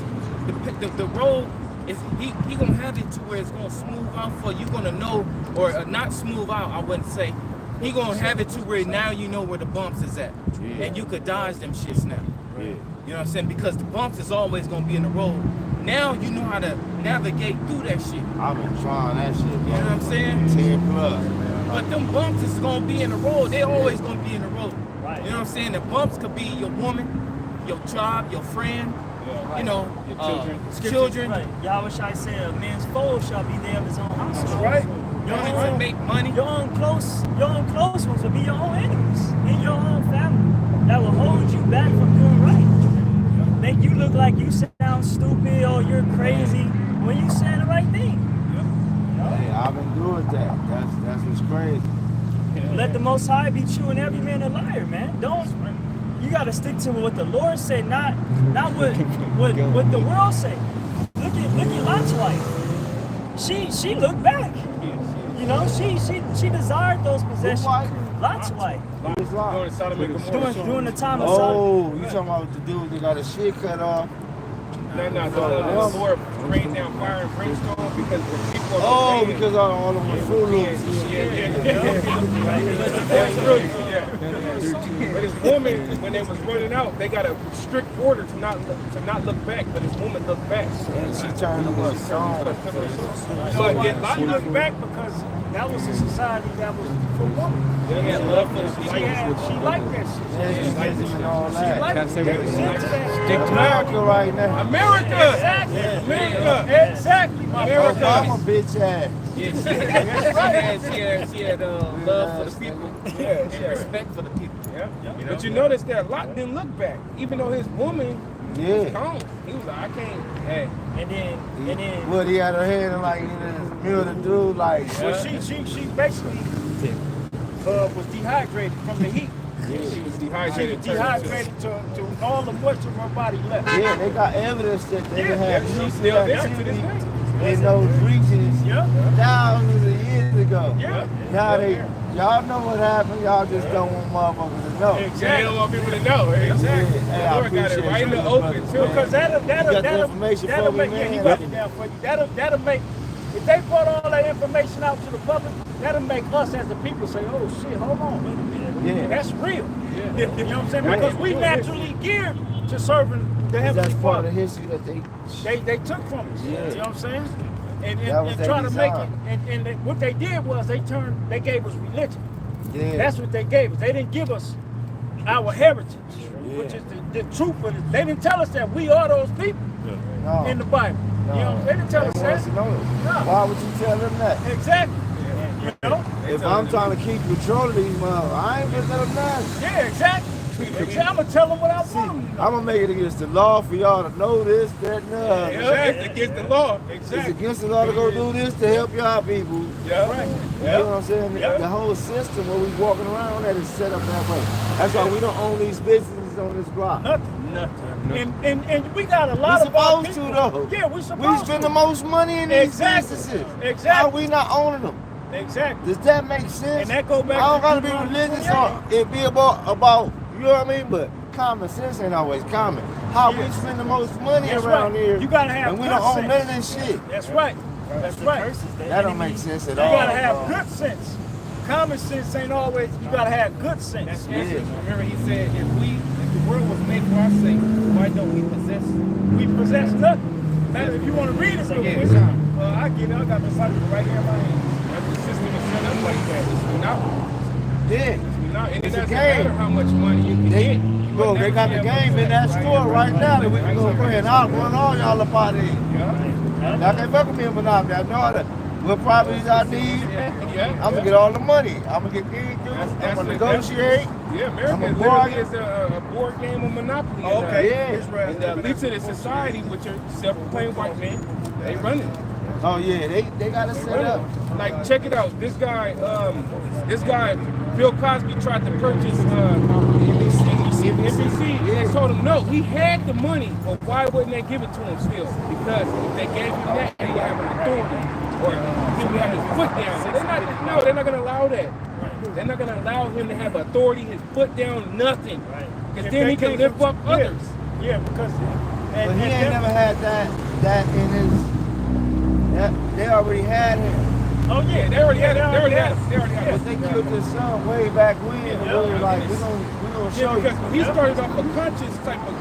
the road is he gonna have it to where it's gonna smooth out for you. Gonna know, or not smooth out. I wouldn't say. He gonna have it to where now you know where the bumps is at, and you could dodge them shits now. Yeah. You know what I'm saying? Because the bumps is always gonna be in the road. Now you know how to navigate through that shit. I've been trying that shit, bro. You know what I'm saying? 10 plus. But them bumps is gonna be in the road. They always gonna be in the road. Right. You know what I'm saying? The bumps could be your woman, your tribe, your friend, you know, Your children. Right. Yahweh Shai said, a man's foe shall be there of his own household. That's right. Your You need own, to make money. your own close ones will be your own enemies in your own family. That will hold you back from doing right. Make you look like you sound stupid or you're crazy when you saying the right thing. Hey, I've been doing that. That's what's crazy. Let the Most High be true and every man a liar, man. You gotta stick to what the Lord said, not what the world say. Look at Lot's wife. She looked back. You know, she desired those possessions. Lot's wife. It's like, Going to Sodom and Gomorrah. During the time of Sodom. oh, you talking about the dude that got his shit cut off? No, the Lord rained down fire and brimstone because the people Oh, obeying. because all of them were Fruit Loops. That's true. Yeah. But his woman, when they was running out, they got a strict order to not look back. But his woman looked back. And she turned them up song. So again, She looked back because that was a society that was for women. they had love for the She liked that shit. Lesbianism and all She that. liked Can I say that. what it She is? into that. Stick to America right now. America. Exactly. America. Exactly. My America. Obama bitch ass. Yeah, she had love for the people Yeah, and respect for the people. Yeah. But you notice that Lot didn't look back, even though his woman was Yeah. gone. He was like, I can't. Hey, And then What, he had her head in like in his mirror to do like. Well, she basically was dehydrated from the heat. she was She was dehydrated. dehydrated to all the moisture her body left. Yeah, they got evidence that they had she's nuclear still there to this activity day. in those regions Yeah. thousands of years ago. Yeah. Now y'all know what happened. Y'all just don't want motherfuckers to know. They don't want people to know. Exactly. Hey, The I Lord got it appreciate right in you, the brother. open, too. Because that'll got the information for me, make man. you got it down for you. That'll make, if they put all that information out to the public, that'll make us as the people say, oh shit, hold on, wait a minute. Yeah. That's real. You know what I'm saying? Right. Because we naturally geared to serving the That's Heavenly part of Father. the history that They took from us. Yeah. You know what I'm saying? And That was their try to make it. design. And what they did was they gave us religion. yeah. That's what they gave us. They didn't give us our heritage, which is the truth of it. They didn't tell us that we are those people no, in the Bible. no. You know, they didn't tell us They that. want us to know. No. Why would you tell them that? Exactly. You know? If I'm trying to keep control of these motherfuckers, I ain't gonna let them know. Yeah, exactly. I'm gonna tell them what I want them to know. I'm gonna make it against the law for y'all to know this, that, and the other. It's against the law. It's against the law to go do this to help y'all people. Yeah. Right. You know what I'm saying? Yeah. The whole system where we walking around that is set up that way. That's why we don't own these businesses on this block. Nothing. And we got a lot We of our supposed to, people. though. Yeah, we We supposed spend to. the most money in these Exactly. businesses. Exactly. How we not owning them? Exactly. Does that make sense? And that go back I don't to gotta be Deuteronomy religious 28. or it be about you know what I mean? But common sense ain't always common. How we Yes. spend the most money That's around right. here You gotta have and we good don't own sense. none of that shit. That's right. That's right. That don't make sense at You all. gotta have good sense. Common sense ain't always. You gotta have good sense. Yeah. Remember, he said, if the world was made for our sake, why don't we possess? We possess nothing. Now, if you want to read it, real Yeah, quick, yeah. I get it. I got the Bible right here in my hand. The system is set up like that. It's monopoly. Yeah. And it It's a doesn't game. matter how much money you can They, get. bro, they got the game in that store right now that we can go play and I'll run all y'all up out of here. Y'all can't fuck with me in Monopoly. I know that. what properties I need. I'm gonna get all the money. I'm gonna get these dudes. I'm gonna negotiate. Yeah, I'm America a literally bargain. is a board game of Monopoly. Okay. And the elites of the society, which are self-proclaimed white men, they run it. Oh yeah, they got it set up. Like, check it out. This guy, Bill Cosby tried to purchase NBC. They told him no. He had the money, but why wouldn't they give it to him still? Because if they gave him that, they would have an authority, or he would have his foot down. So they're not going to allow that. They're not going to allow him to have authority, his foot down, nothing. Because then he can lift up others. Yeah, because But he ain't never had that in his. They already had him. Oh yeah, They already had it. But they killed his son way back when. And we were like, we're gonna show you. Because he started off a conscious type of,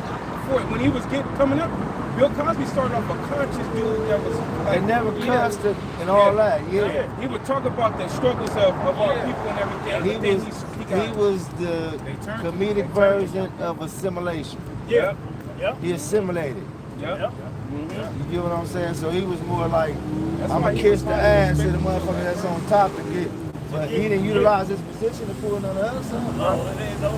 before when he was coming up, Bill Cosby started off a conscious dude that was like, They never cussed it and all that. Yeah. He would talk about the struggles of our people and everything. He was the comedic version of assimilation. Yeah. He assimilated. Yep. You get what I'm saying? So he was more like, I'm gonna kiss the ass of the motherfucker that's on top to get. But he didn't utilize his position to pull on the other side.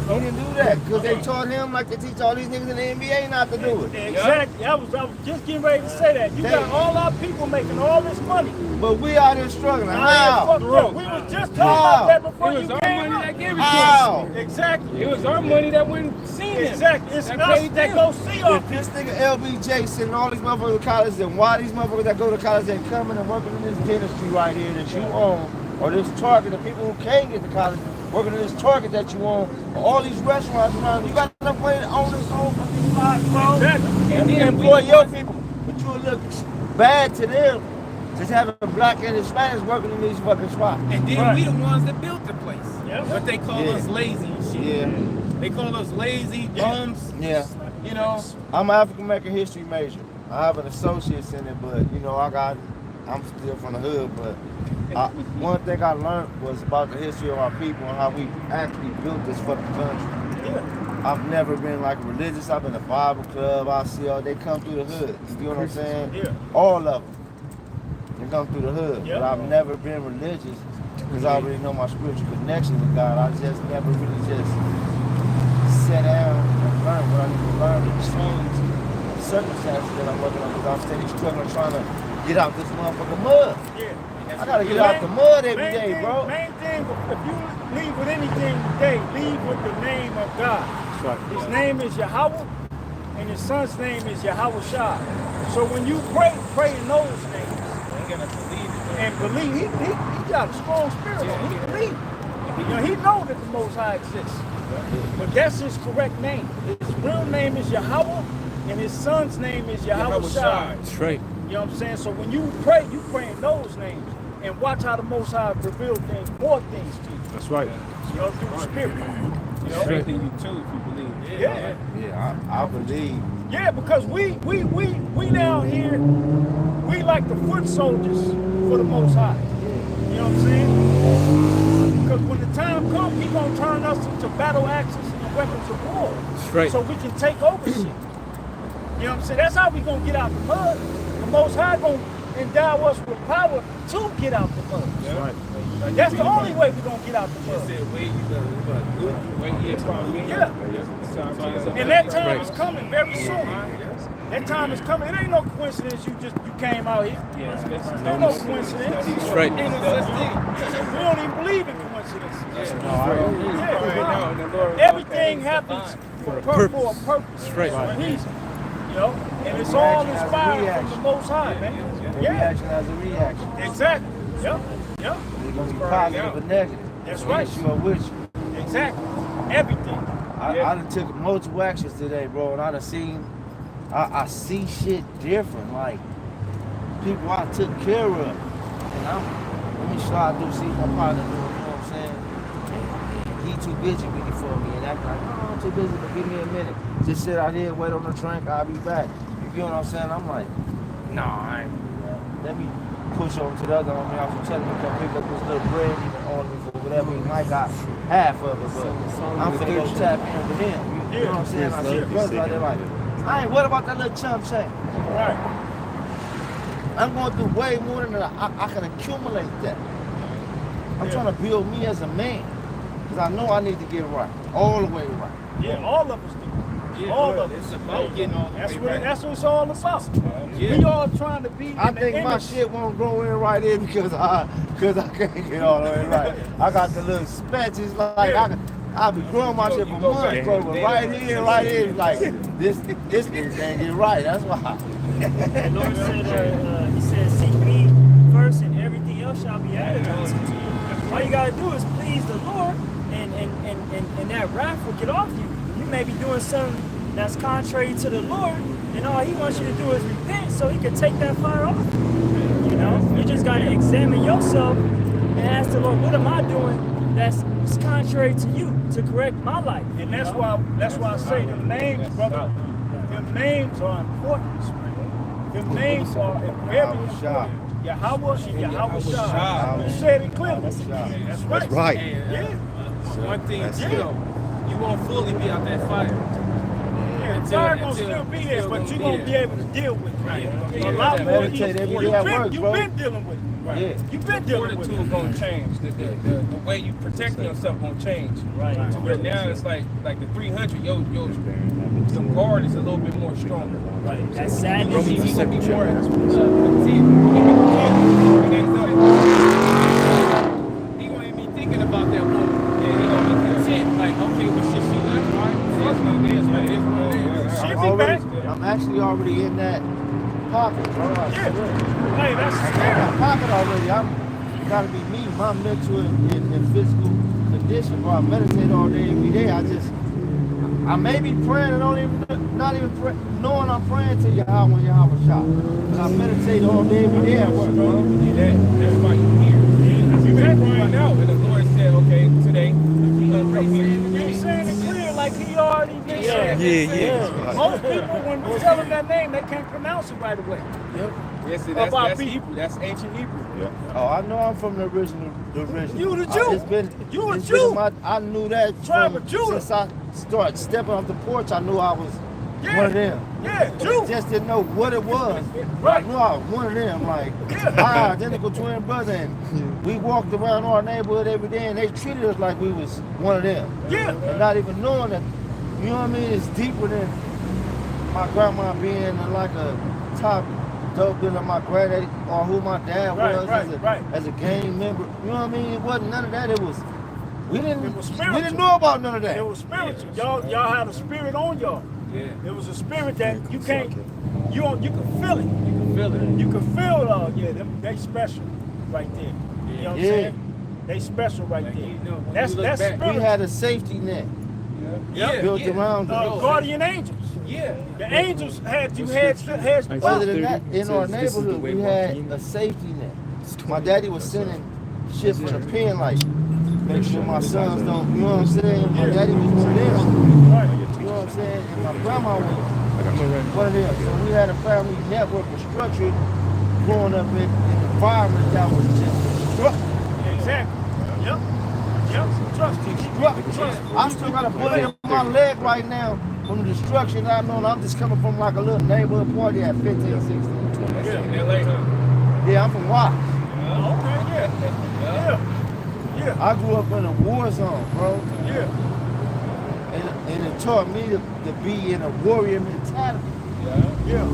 He didn't do that because they taught him like they teach all these niggas in the NBA not to do it. Exactly. I was just getting ready to say that. You got all our people making all this money. But we out here struggling. How? We was just talking about that before It you was our came money up. that gave it to How? us. Exactly. It was our money that went see him. Exactly. It's That us paid that them. go see our If this nigga LBJ sending all these motherfuckers to college, then why these motherfuckers that go to college ain't coming and working in this dentistry right here that you own, or this Target, the people who can't get to college working in this Target that you own, or all these restaurants around, you got enough money to own this whole fucking spot, bro. Exactly. And then employ your people, but you look bad to them just having black and Hispanics working in these fucking spots. And then we the ones that built the place. Yep. But they call us lazy and shit. Yeah. They call us lazy bums. Yeah. You know. I'm an African American history major. I have an associate's in it, but you know, I'm still from the hood, but one thing I learned was about the history of our people and how we actually built this fucking country. Yeah. I've never been like religious. I've been to Bible club. I see all they come through the hood. You know what I'm saying? Yeah. All of them. They come through the hood. Yeah. But I've never been religious because I already know my spiritual connection with God. I just never really just sat down and learned what I need to learn to change the circumstances that I'm working on because I'm steady struggling trying to get out this motherfucking mud. Yeah. I gotta get out the mud every day, bro. Main thing, if you leave with anything today, leave with the name of God. His name is Yahweh, and his son's name is Yahweh Shai. So when you pray in those names. And believe, he got a strong spirit. He believes. You know, he knows that the Most High exists. But that's his correct name. His real name is Yahweh, and his son's name is Yahweh Shai. That's right. You know what I'm saying? So when you pray in those names. And watch how the Most High reveal things, more things to you. That's right. You know, through the spirit. You know? Strengthen you too if you believe. Yeah, I believe. Yeah, because we down here, we like the foot soldiers for the Most High. You know what I'm saying? Because when the time comes, He's gonna turn us into battle axes and weapons of war. That's right. So we can take over shit. You know what I'm saying? That's how we gonna get out the mud. The Most High gonna endow us with power to get out the mud. That's right. That's the only way we're gonna get out the mud. And that time is coming very soon. That time is coming. It ain't no coincidence you came out here. There's no coincidence. That's right. We don't even believe in coincidences. Everything happens for a purpose. That's right. For a reason. You know? And it's all inspired from the Most High, man. Reaction as a reaction. Exactly. Yep. It's gonna be positive or negative. That's right. You or with you. Exactly. Everything. I done took multiple actions today, bro, and I done seen, I see shit different. Like people I took care of, and let me slide through, see my partner doing. You know what I'm saying? He too busy with it for me, and I'm like, oh, I'm too busy, but give me a minute. Just sit out here, wait on the train, I'll be back. You get what I'm saying? I'm like, no, I ain't. Let me push over to the other homie. I was telling him to come pick up this little bread on me for whatever. He might got half of it, but I'm finna go tap in with him. You know what I'm saying? I see the brothers out there like, I ain't, what about that little chump check? Right. I'm going through way more than I can accumulate that. I'm trying to build me as a man. Because I know I need to get right. All the way right. Yeah, all of us do. Yeah, all of us. it's about getting all the way right. That's what it's all about. Yeah. We all trying to be. I think my shit won't grow in right in because I can't get all the way right. I got the little patches like I'll be growing my shit for months, bro. But right here, like this can't get right. That's why. The Lord said, He said, seek me first, and everything else shall be added unto you. All you gotta do is please the Lord, and that wrath will get off you. You may be doing something that's contrary to the Lord, and all He wants you to do is repent, so He can take that fire off you. You know, you just gotta examine yourself and ask the Lord, what am I doing that's contrary to you, to correct my life? And that's why I say the names, brother. The names are important. The names are very important. Yahweh Shah. You said it clearly. That's right. That's right. Yeah. One thing, you won't fully be out that fire. Yeah, the fire gonna still be there, but you won't be able to deal with it. A lot more Meditate every day at work, You've bro. been dealing with it. Yeah. You've been dealing with Fortitude it. gonna change. The way you protect yourself gonna change. Right. To where now it's like the 300, your guard is a little bit more stronger. Right. That sadness. He gonna be more He gonna be thinking about that woman. Yeah, he gonna be content. Like, okay, well, shit, she left, right? That's what it is, right? It's what it is. I'm actually already in that pocket, bro. Hey, that's I'm in that pocket already. I gotta be me, my mental and physical condition, bro. I meditate all day, every day. I may be praying and not even knowing I'm praying to Yahweh Shah. But I meditate all day, every day at work, bro. That's why you here. You've been crying out, and the Lord said, okay, today you're gonna come here. He's saying it clear like he already been saying. Yeah. Most people, when we tell them that name, they can't pronounce it right away. Yes, About that's people. Hebrew. That's ancient Hebrew. Oh, I know I'm from the original. You the Jew. You a Jew. I knew that Tribe of Judah. since I started stepping off the porch. I knew I was one of them. Yeah, Jew. Just didn't know what it was. Right. I knew I was one of them. Like, my identical twin brother. And we walked around our neighborhood every day, and they treated us like we was one of them. Yeah. And not even knowing that, you know what I mean? It's deeper than my grandma being like a top dope dealer, my granddaddy, or who my dad was as a gang member. You know what I mean? It wasn't none of that. It was we didn't know about none of that. It was spiritual. Y'all had a spirit on y'all. Yeah. It was a spirit that you can't. You can feel it. You can feel it. You can feel it all. Yeah, they special right there. You know what I'm saying? They special right there. You know, That's spiritual. We had a safety net built around us. Guardian angels. Yeah. The angels had you had Other than that, in our neighborhood, we had a safety net. My daddy was sending shit from the pen, like, make sure my sons don't, you know what I'm saying? My daddy was one of them. Right. You know what I'm saying? And my grandma was one of them. So we had a family network of structure growing up in an environment that was just destructive. Exactly. Yep. Trust. I still got a bullet in my leg right now from the destruction I know. I'm just coming from like a little neighborhood party at 15, 16, 20. Yeah, LA, huh? Yeah, I'm from Watts. Okay. Yeah. I grew up in a war zone, bro. Yeah. And it taught me to be in a warrior mentality. Yeah.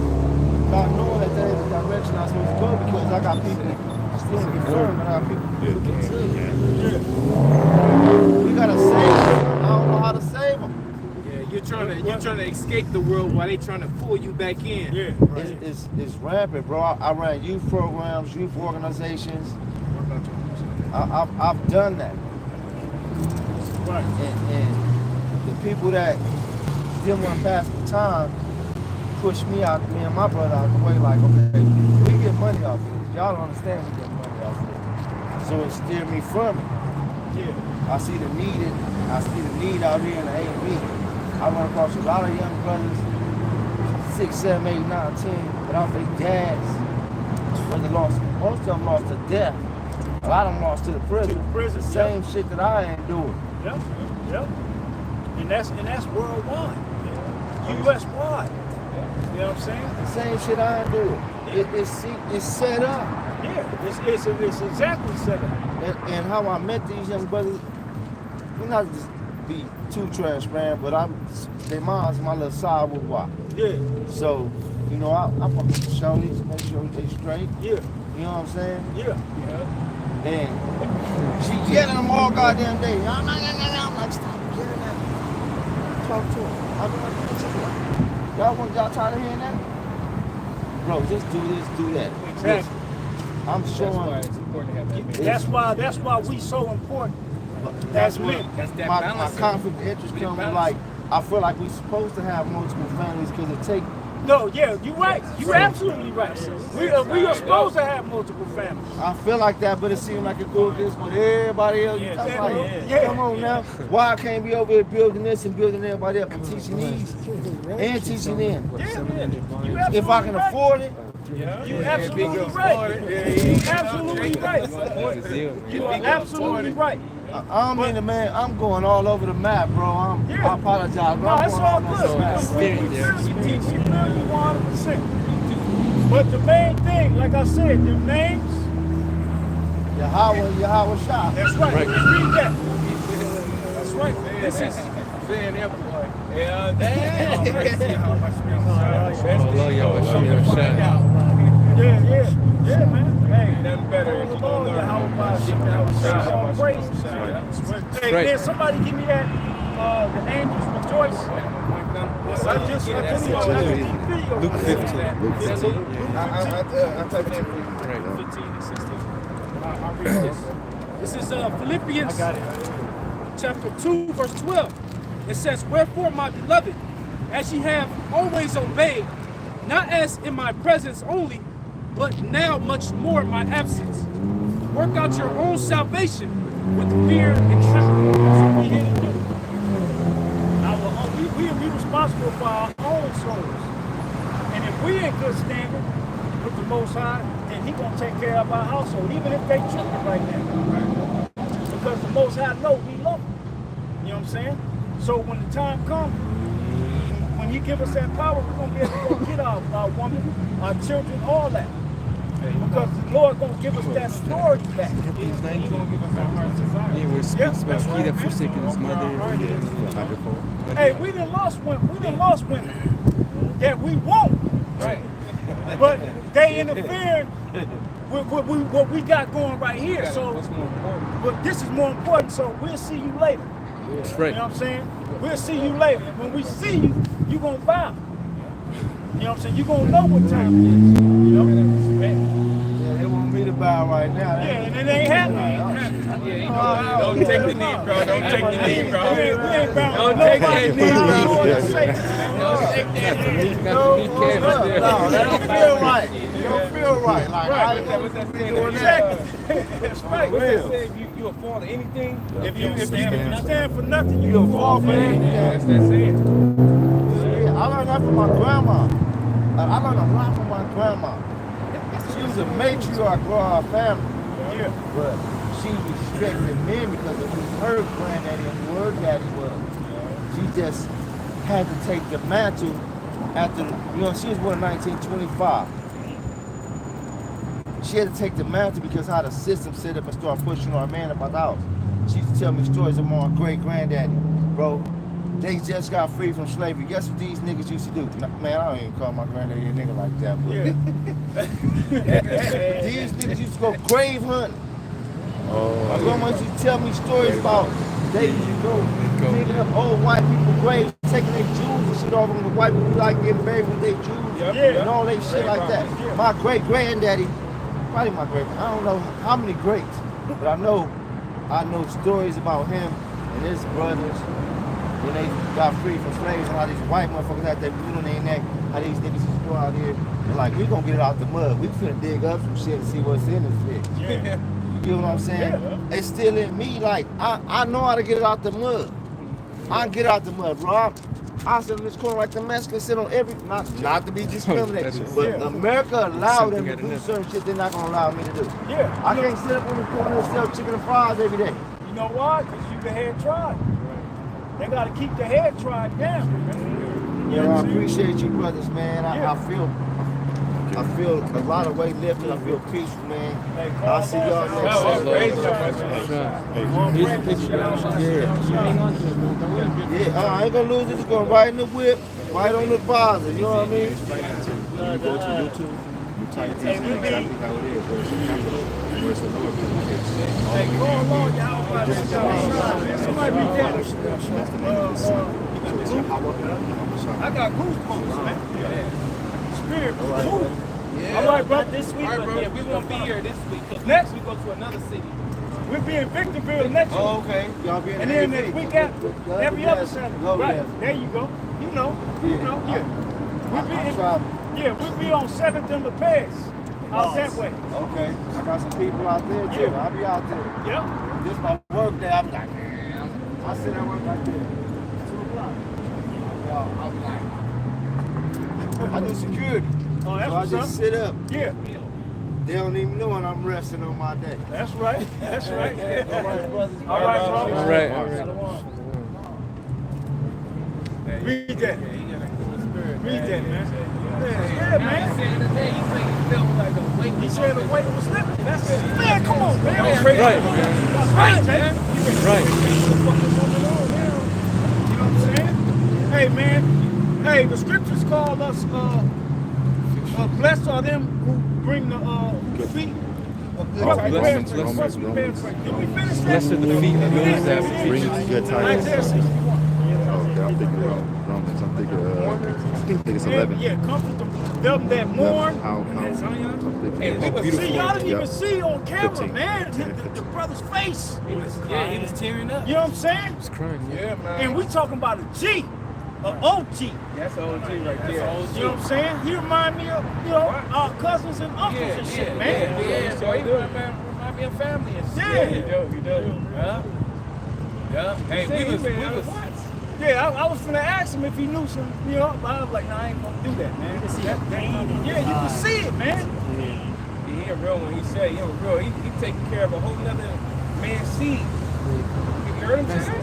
Not knowing that that is the direction I'm supposed to go because I got people still confirmed and I got people looking to. We gotta save them. I don't know how to save them. Yeah, you're trying to escape the world while they trying to pull you back in. Yeah. It's rampant, bro. I ran youth programs, youth organizations. I've done that. Right. And the people that didn't want to pass the time pushed me and my brother out the way, like, okay, we get money off this. Y'all don't understand we get money off this. So it steered me from it. Yeah. I see the need out here in the A&B. I run across a lot of young brothers, 6, 7, 8, 9, 10, without their dads. When they lost, most of them lost to death. A lot of them lost to the prison. Same shit that I ain't doing. Yep. And that's worldwide. US wide. You know what I'm saying? The same shit I do. It's set up. Yeah, it's exactly set up. And how I met these young brothers, we're not just be too transparent, but their mom's my little sidewalk. Yeah. So, you know, I fucking show these, make sure they straight. Yeah. You know what I'm saying? Yeah. And she yelling them all goddamn day. I'm like, stop yelling at me. Talk to him. I'm like, y'all tired of hearing that? Bro, just do this, do that. Exactly. I'm showing. It's important to have that. That's why we so important. That's men. what That's that my balance. conflict of interest comes like. I feel like we're supposed to have multiple families because it takes. No, yeah, you're right. You're absolutely right. We are supposed to have multiple families. I feel like that, but it seems like it goes this with everybody else. Yeah, I'm like, yeah. come on now. Why I can't be over here building this and building everybody up and teaching these and teaching them? Yeah, If I can afford it, you're absolutely right. You're absolutely right. You are absolutely right. I mean, man, I'm going all over the map, bro. I apologize, bro. No, I'm it's going all all over the map. good. We teach you 100%. But the main thing, like I said, the names. Yahweh Shah. That's right. Read that. That's right. This is. Saying that boy. Yeah, damn. Yeah, man. Hey, Nothing better. the Lord, Yahweh, praise. Hey, man, somebody give me that. The angels rejoice. I just video. Luke 15. I type it in. 15 and 16. I'll read this. This is Philippians chapter 2, verse 12. It says, "Wherefore, my beloved, as ye have always obeyed, not as in my presence only, but now much more in my absence, work out your own salvation with fear and trembling." That's what we here to do. We responsible for our own souls. And if we in good standing with the Most High, then He gonna take care of our household, even if they tripping right now. Because the Most High know we love them. You know what I'm saying? So when the time comes, when He give us that power, we're gonna be able to go get our woman, our children, all that. Because the Lord gonna give us that story back. Philippians 19. Yeah, where it speaks about he that forsaken his mother. Hey, we done lost women that we want. Right. But they interfere with what we got going right here. So, What's more important? but this is more important. So we'll see you later. That's You right. know what I'm saying? We'll see you later. When we see you, you gonna bow. You know what I'm saying? You gonna know what time it is. You know? Yeah, they want me to bow right now. Yeah, and it ain't happening. Don't take the knee, bro. Don't take the knee, bro. We ain't bowing. Don't take that knee, bro. Don't take that knee. No, that don't feel right. It don't feel right. Like, I What's that saying? doing that. That's right. What's that saying? You a fall to anything? If you stand for nothing, You a fall for anything. That's that saying. Yeah, I learned that from my grandma. I learned a lot from my grandma. She was a matriarch for our family. Yeah. But she respected men because of who her granddaddy and who her daddy was. She just had to take the mantle after, she was born in 1925. She had to take the mantle because how the system set up and start pushing our man about the house. She used to tell me stories of my great-granddaddy. Bro, they just got free from slavery. Guess what these niggas used to do? Man, I don't even call my granddaddy a nigga like that. But these niggas used to go grave hunting. My grandma used to tell me stories about they used to go digging up old white people graves, taking their jewels and shit off them. The white people like getting buried with their jewels and all they shit like that. My great-granddaddy, probably my great, I don't know how many greats, but I know stories about him and his brothers when they got free from slaves and how these white motherfuckers had that blue on their neck, how these niggas used to go out here and like, we gonna get it out the mud. We finna dig up some shit and see what's in this bitch. Yeah. You get what I'm saying? It's still in me, like, I know how to get it out the mud. I can get it out the mud, bro. I sit in this corner like the Mexicans sit on every, not to be discriminating, but America allowed them to do certain shit they're not gonna allow me to do. Yeah. I can't sit up on the corner and sell chicken and fries every day. You know why? Because you the head tribe. They got to keep the head tribe down. know, I appreciate you brothers, man. I feel a lot of weight lifted. I feel peaceful, man. I'll see y'all next Sunday. Here's a picture. Yeah, I ain't gonna lose it. It's going right in the whip, right on the buzzer. You know what I mean? You go to YouTube, you type this in exactly how it is. Where's the capital, where's the lowercase. Hey, go along, y'all. Somebody read that. I got goosebumps, man. Spirit, cool. Yeah. All right, bro. This week, All right, but bro. yeah, We won't be here this week. 'Cause Next we go to another city. We'll be in Victorville next week. Oh, okay. Y'all be in And the then AV. next week after, every other Saturday. Right, there you go. You know, yeah. We'll be we'll be on 7th and La Paz. Out that way. Okay. I got some people out there too. Yeah. I'll be out there. Yep. This my work day. I'm like, man, I sit at work like this. 2 o'clock. I'll be like, I do security. Oh, that's So I what's just up. sit up. Yeah, They don't even know when I'm resting on my day. that's right. That's right. All right, brothers. All right, bro. All right. Read that. Read that, man. Yeah, man. He said the weight was lifted. That's it. Man, come on, man. Right. That's right, man. Right. You know what I'm saying? Hey, man. Hey, the scriptures call us blessed are them who bring the feet. Blessed Did we finish that? Blessed are the feet of those that bring good tidings. Isaiah 61. Okay, I'm thinking about Romans. I'm thinking, I think it's 11. Yeah, comfort them that mourn. How See, y'all didn't even Yep. see on camera, 15. man, the brother's face. He was tearing up. You know what I'm saying? It's crying. Yeah, man. And we talking about a G, a OG. That's OG right there. You know what I'm saying? He remind me of, our cousins and uncles and shit, man. Yeah, so he remind me of family and shit. Yeah. You do. Yeah. Hey, we was Yeah, I was finna ask him if he knew some, but I was like, nah, I ain't gonna do that, man. Yeah, you can see it, man. he ain't real when he said, he taking care of a whole nother man's seed. You heard him say?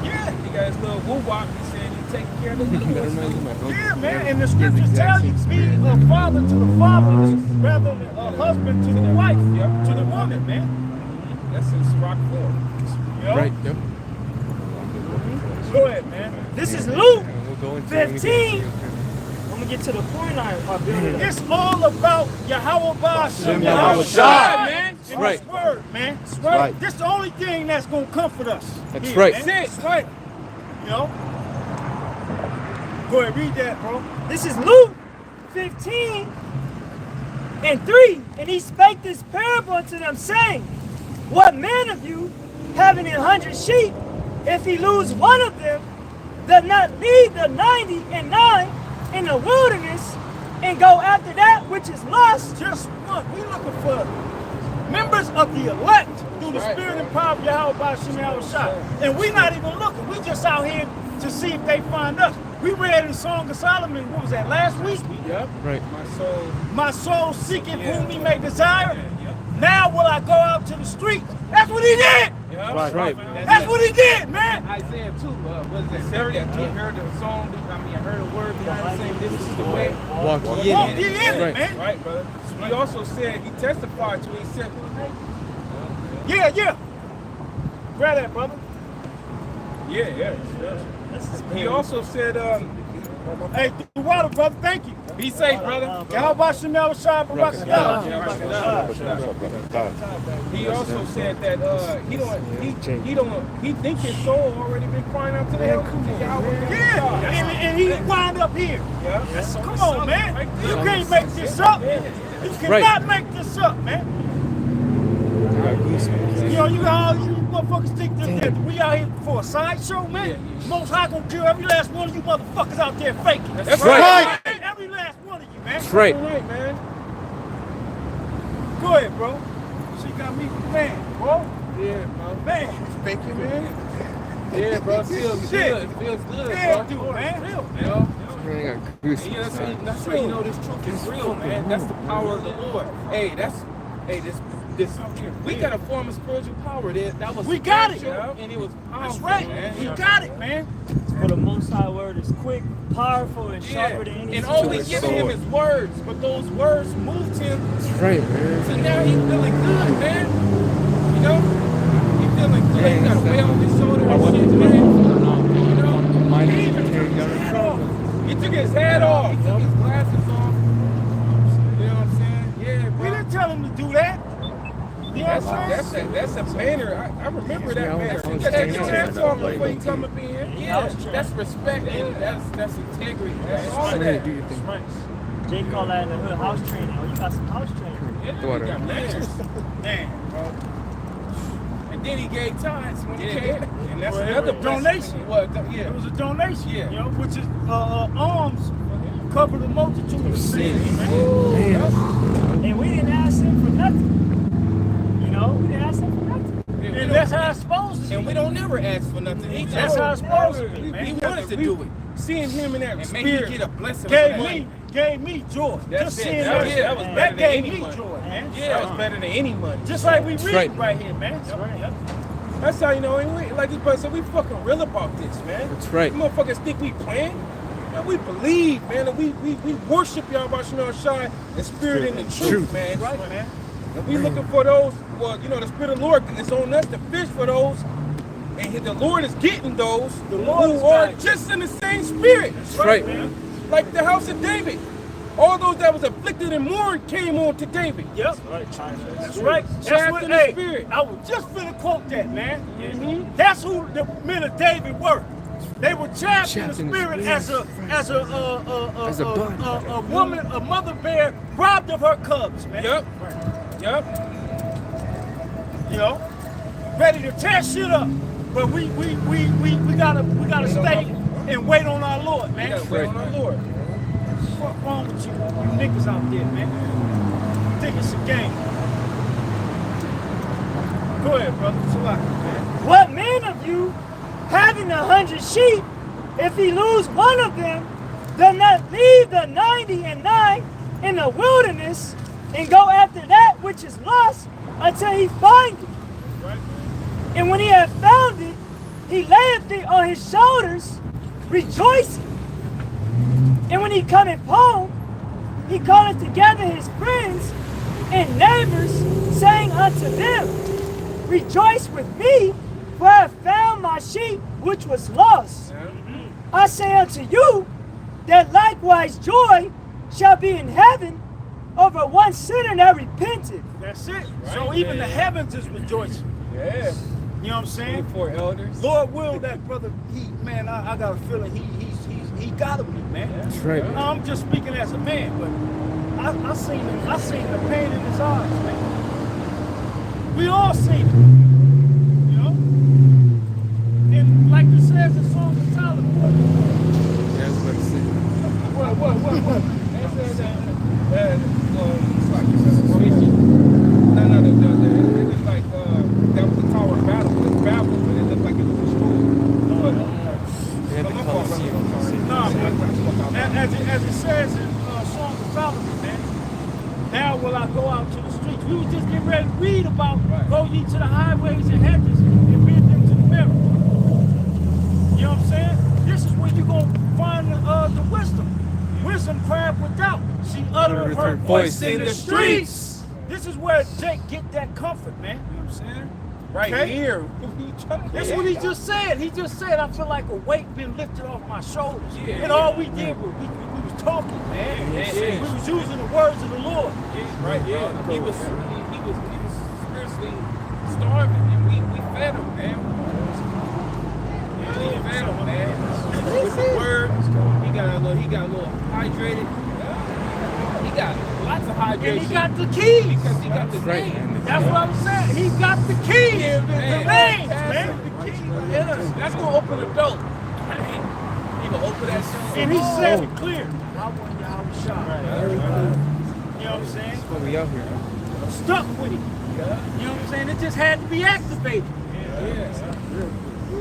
Yeah. He got his little woo-wop. He said he taking care of the little ones. Yeah, man, and the scriptures tell you be a father to the fatherless rather than a husband to the wife, to the woman, man. That's in Sirach 4. Right. Yep. Go ahead, man. This is Luke We'll go into 15. I'm gonna get to the point I built it up. It's all about Yahweh Shem Yahweh Shai, man. In Right. this word, man. Right. This is the only thing that's gonna comfort us. That's here, right. Man. That's right. You know? Go ahead, read that, bro. This is Luke 15:3. And he spake this parable unto them, saying, What man of you, having 100 sheep, if he lose one of them, does not leave the 99 in the wilderness and go after that which is lost? Just one. We looking for members of the elect through the spirit and power of Yahweh Shem Shai. And we not even looking. We just out here to see if they find us. We read in Song of Solomon, what was that, last week? Yep. Right. My soul seeketh whom he may desire. Now will I go out to the streets. That's what he did. That's right. That's what he did, man. Isaiah 2, was it 30? I heard the song, I heard a word behind it saying this is the way. Walk ye Walk in ye in it. it, Right. man. Right, brother. He also said, he testified to it, he said, Yeah. Grab that, brother. yeah. He also said, Hey, the water, brother. Thank you. be safe, brother. Yahweh Shem Shai Barakah. He also said that he think his soul already been crying out to the hell. Yeah, and he wound up here. Come on, man. You can't make this up. You cannot make this up, man. You all you motherfuckers think that we out here for a sideshow, man. Most High gonna kill every last one of you motherfuckers out there faking. That's right. Every last one of you, man. That's right. Right, man. Go ahead, bro. She got me, man, bro. Yeah, bro. Man. Thank you, man. Yeah, bro. It feels good. It feels good, Yeah, bro. dude, man. Man, I got goosebumps. That's why you know this truth is real, man. That's the power of the Lord. Hey, this this. We got a form of spiritual power that was We got it. spiritual, and it was powerful. That's right. Man. We got it, man. For the Most High word is quick, powerful, and sharper than any And all we two-edged giving him sword. is words, but those words moved him. That's right, man. So now he's feeling good, man. You know? He's feeling good. He got a weight on his shoulder and shit, man. You know? Mine is carrying down the trouble. He took his hat off. He took his glasses off. You know what I'm saying? Yeah, We bro. didn't tell him to do that. You know what I'm saying? That's a banner. I remember that banner. You You gotta take get your your hands hands off before you come up in here. Yeah, that's respect and that's integrity. That's all of Right, that. do your thing. They call that in the hood house training. Oh, you got some house training. Yeah, Throw it he got out. manners. Damn, bro. And then he gave tithes when he came. And that's Well, another it was donation. Well, It yeah. was a donation, Yeah. you know, which is alms cover the multitude of sins, man. And we didn't ask him for nothing. You know, we didn't ask him for nothing. And that's how it's supposed to be. And we don't never ask for nothing. He That's how it's supposed to be, he man. wanted to do it. seeing him in that And make you spirit. get a blessing. Gave me joy. That's Just it. seeing That was- that, that was better that than gave any me money. joy, man. Yeah, that was better than any money. Just like we read right. right here, man. That's right. Yep. That's how you know, and we, like this brother said, we fucking real about this, man. That's right. You motherfuckers think we playing? Man, we believe, man, and we worship y'all about Shai in spirit and in truth, man. Right, man. And we looking for those, well, you know, the Spirit of the Lord is on us to fish for those. And the Lord is getting those Lord is who are got it. just in the same spirit. That's right, man. Like the house of David. All those that was afflicted and mourned came on to David. Yep. That's right. That's Chaffed what, in the hey, spirit. I was just finna quote that, man. Mm-hmm. That's who the men of David were. They were chapped in the Chapped in the spirit spirit. as As a a woman, a mother bear robbed of her cubs, man. Yep. Yep. You know, ready to tear shit up, but we gotta stay and wait on our Lord, We man. gotta wait on our Lord. What's wrong with you niggas out there, man? Think it's a game. Go ahead, brother. Salaki, man. What man of you, having 100 sheep, if he lose one of them, does not leave the 99 in the wilderness and go after that which is lost until he find it? And when he hath found it, he layeth it on his shoulders, rejoicing. And when he cometh home, he calleth together his friends and neighbors, saying unto them, Rejoice with me, for I have found my sheep which was lost. I say unto you, that likewise joy shall be in heaven over one sinner that repenteth. That's it. So even the heavens is rejoicing. Yeah. You know what I'm saying? 24 elders. Lord will that brother, I got a feeling he got me, man. That's right. I'm just speaking as a man, but I seen the pain in his eyes, man. We all seen it. You know? And like it says in Song of Solomon, Yeah, I was about to say. What? They said that, it's like you said, no, it looked like, that was the Tower of Babel, but it looked like it was destroyed. They had the Colosseum. nah, but as it says in Song of Solomon, man, now will I go out to the streets. We was just getting ready to read about go ye to the highways and hedges and bid them to the mirror. You know what I'm saying? This is where you're going to find the wisdom. Wisdom cried without. She uttered her voice in the streets. This is where Jake get that comfort, man. You know what I'm saying? Right Okay. here. That's what he just said. He just said, I feel like a weight been lifted off my shoulders. Yeah. And all we did was we was talking, man. We was using the words of the Lord. Right, yeah. He was spiritually starving, and we fed him, man. Yeah, we fed him, man. With the word, he got a little hydrated. He got lots of hydration. And he got the keys. Because he got the Right, key. man. That's what I'm saying. He got the keys. The names, man. That's gonna open the door. He gonna open that door. And he said it clear. I want you out of shot. You know what I'm saying? That's why we out here. Stuck with it. You know what I'm saying? It just had to be activated.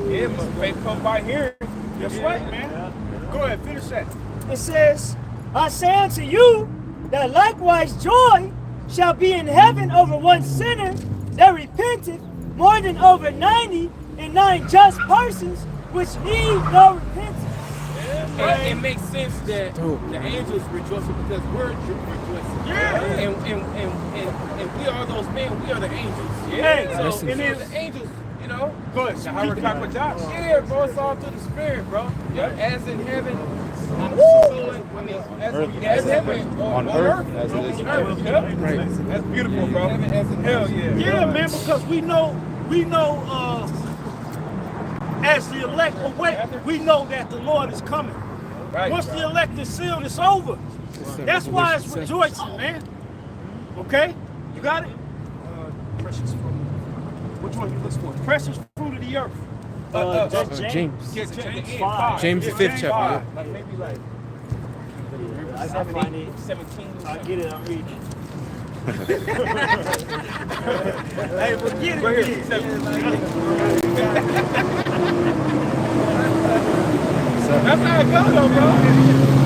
Yeah, but faith come by here. That's right, man. Go ahead, finish that. It says, I say unto you, that likewise joy shall be in heaven over one sinner that repenteth more than over 99 just persons which need no repentance. It makes sense that the angels rejoicing because we're rejoicing. Yeah. And we are those men. We are the angels. Hey, So and then the angels, you know. go ahead. How we talk with Josh. Yeah, bro. It's all through the spirit, bro. Yep. As in heaven. I mean, as heaven On earth as it is in heaven. Yep. That's beautiful, bro. Heaven as in Hell heaven. yeah. Yeah, man, because we know, as the elect await, we know that the Lord is coming. Right. Once the elect is sealed, it's over. That's why it's rejoicing, man. Okay? You got it? Precious fruit. Which one you look for? Precious fruit of the earth. James. James. 5. James the 5th chapter. Like maybe like I find it. 17. I get it. I'm reading. Hey, forget it. Right here, 17. That's how it goes, though, bro.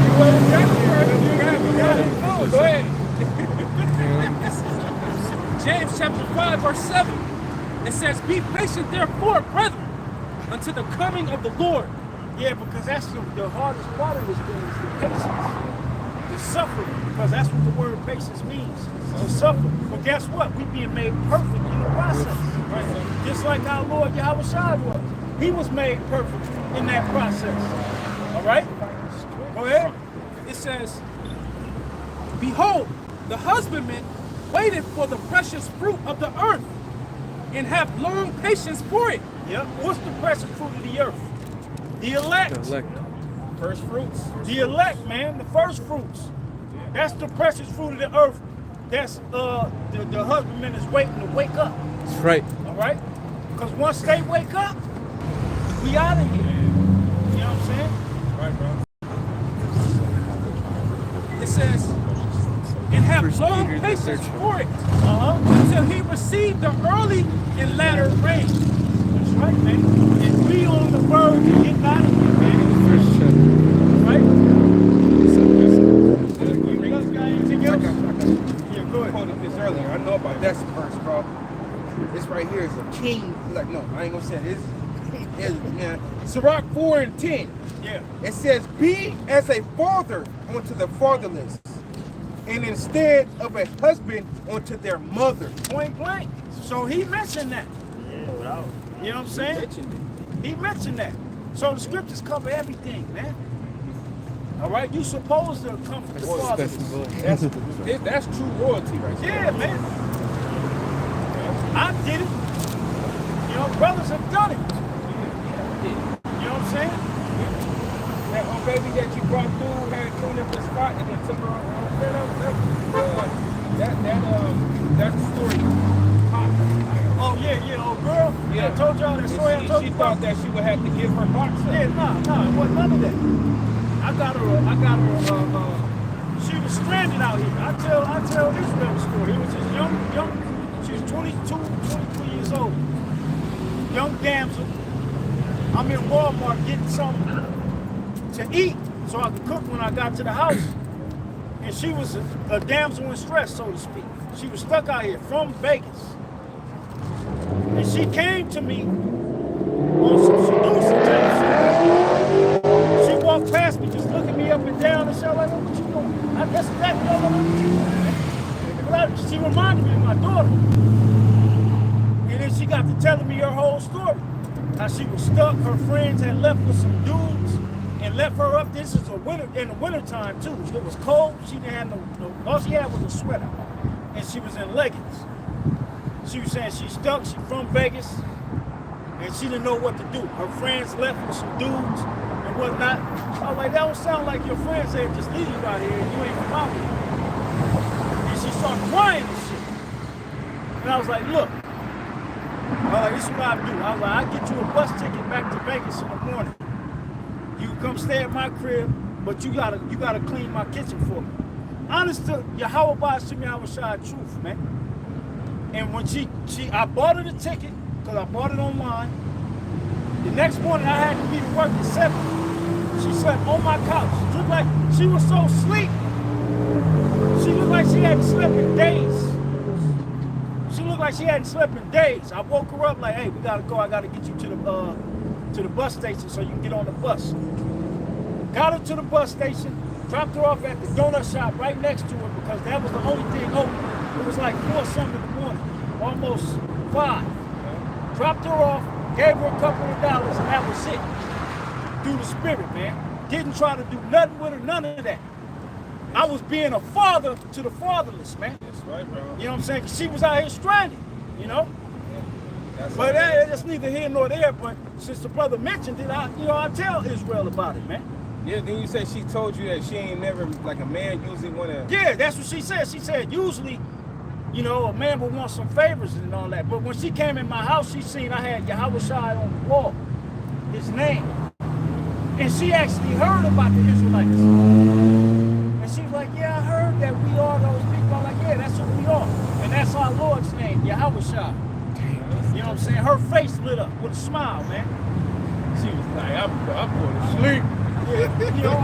You want to got it, you got it. Oh, go ahead. James chapter 5, verse 7. It says, "Be patient, therefore, brethren, until the coming of the Lord." Yeah, because that's the hardest part of this thing is the patience. The suffering, because that's what the word patience means, to suffer. But guess what? We being made perfect in the process. Right? Just like our Lord Yahweh Shai was. He was made perfect in that process. All right? Go ahead. It says, "Behold, the husbandman waited for the precious fruit of the earth, and have long patience for it." Yep. What's the precious fruit of the earth? The elect. The elect. First fruits. The elect, man. The first fruits. That's the precious fruit of the earth. That's the husbandman is waiting to wake up. That's right. All right? Because once they wake up, we out of here. You know what I'm saying? Right, bro. It says, "And have First long Peter, the patience 3rd for it, Uh-huh. until he receive the early and latter rain." That's right, man. And we on the verge of getting out of here, man. First chapter. Right? You guys got anything else? Yeah, go ahead. Quoted this earlier. I know about that verse, bro. This right here is a king. Like, no, I ain't gonna say it. It's man. Sirach 4 and 10. Yeah. It says, "Be as a father unto the fatherless, and instead of a husband unto their mother." Point blank. So he mentioned that. Yeah, without. You know what I'm saying? He mentioned that. So the scriptures cover everything, man. All right? You supposed to comfort the fatherless. That's true royalty right there. Yeah, man. I did it. You know, brothers have done it. You know what I'm saying? That old baby that you brought through had cleaned up the spot and then took her on. That story. Oh, yeah, old girl. Yeah. I told y'all that story. I told She you thought about. that she would have to give her box up. Yeah, no, it wasn't none of that. I got her, she was stranded out here. I tell Israel the story. It was this young, she was 22, 23 years old. Young damsel. I'm in Walmart getting something to eat so I could cook when I got to the house. And she was a damsel in stress, so to speak. She was stuck out here from Vegas. And she came to me on some seducing type shit. She walked past me, just looking me up and down and shit like, "Oh, what you doing?" I guess that's what I'm doing. She reminded me of my daughter. And then she got to telling me her whole story. How she was stuck, her friends had left with some dudes and left her up. This is in the winter time too. It was cold. She didn't have no, all she had was a sweater. And she was in leggings. She was saying she's stuck, she's from Vegas, and she didn't know what to do. Her friends left with some dudes and whatnot. I was like, that don't sound like your friends said just leave you out here and you ain't from out here. And she started crying and shit. And I was like, look, this is what I do. I was like, I'll get you a bus ticket back to Vegas in the morning. You can come stay at my crib, but you gotta clean my kitchen for me. Honest to Yahweh Ba'ashim Yahweh Shai truth, man. And when I bought her the ticket, because I bought it online. The next morning I had to be to work at 7. She slept on my couch. She looked like she was so sleep. She looked like she hadn't slept in days. like she hadn't slept in days. I woke her up like, hey, we gotta go. I gotta get you to the bus station so you can get on the bus. Got her to the bus station, dropped her off at the donut shop right next to her because that was the only thing open. It was like 4 something in the morning, almost 5. Dropped her off, gave her a couple of dollars, and that was it. Through the spirit, man. Didn't try to do nothing with her, none of that. I was being a father to the fatherless, man. That's right, bro. You know what I'm saying? 'Cause she was out here stranded, you know? That's But right. that's neither here nor there. But since the brother mentioned it, I tell Israel about it, man. Yeah, then you said she told you that she ain't never, like a man usually wanna... Yeah, that's what she said. She said usually, you know, a man would want some favors and all that. But when she came in my house, she seen I had Yahweh Shai on the wall, his name. And she actually heard about the Israelites. And she was like, yeah, I heard that we are those people. I'm like, yeah, that's what we are. And that's our Lord's name, Yahweh Shai. You know what I'm saying? Her face lit up with a smile, man. She was like, I'm going to sleep. Yeah, you know, I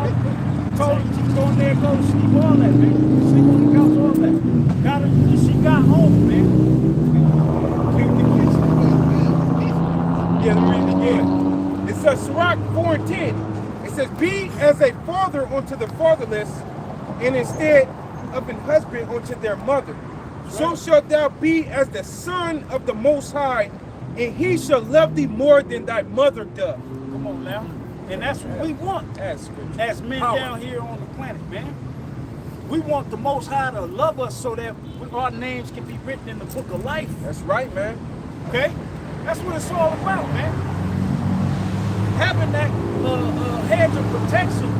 told her she go in there, go to sleep, all that, man. Sleep on the couch, all that. Got her, she got home, man. Clean the kitchen. Yeah, let me read it again. It says, Sirach 4:10. It says, be as a father unto the fatherless, and instead of an husband unto their mother. So shalt thou be as the son of the Most High, and he shall love thee more than thy mother doth. Come on now. And that's what we want as men down here on the planet, man. We want the Most High to love us so that our names can be written in the book of life. That's right, man. Okay? That's what it's all about, man. Having that hedge of protection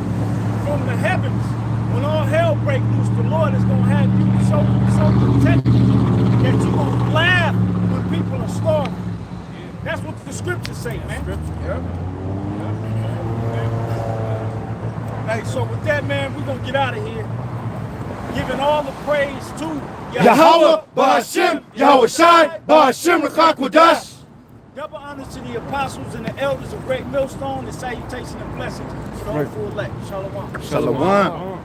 from the heavens. When all hell breaks loose, the Lord is going to have you so protected that you're going to laugh when people are starving. That's what the scriptures say, man. Hey, so with that, man, we're going to get out of here. Giving all the praise to Yahweh, Ba'ashem, Yahweh Shai, Ba'ashem, Rakakwadash. Double honors to the apostles and the elders of Great Millstone, and salutation and blessings to the whole full elect. Shalom. Shalom.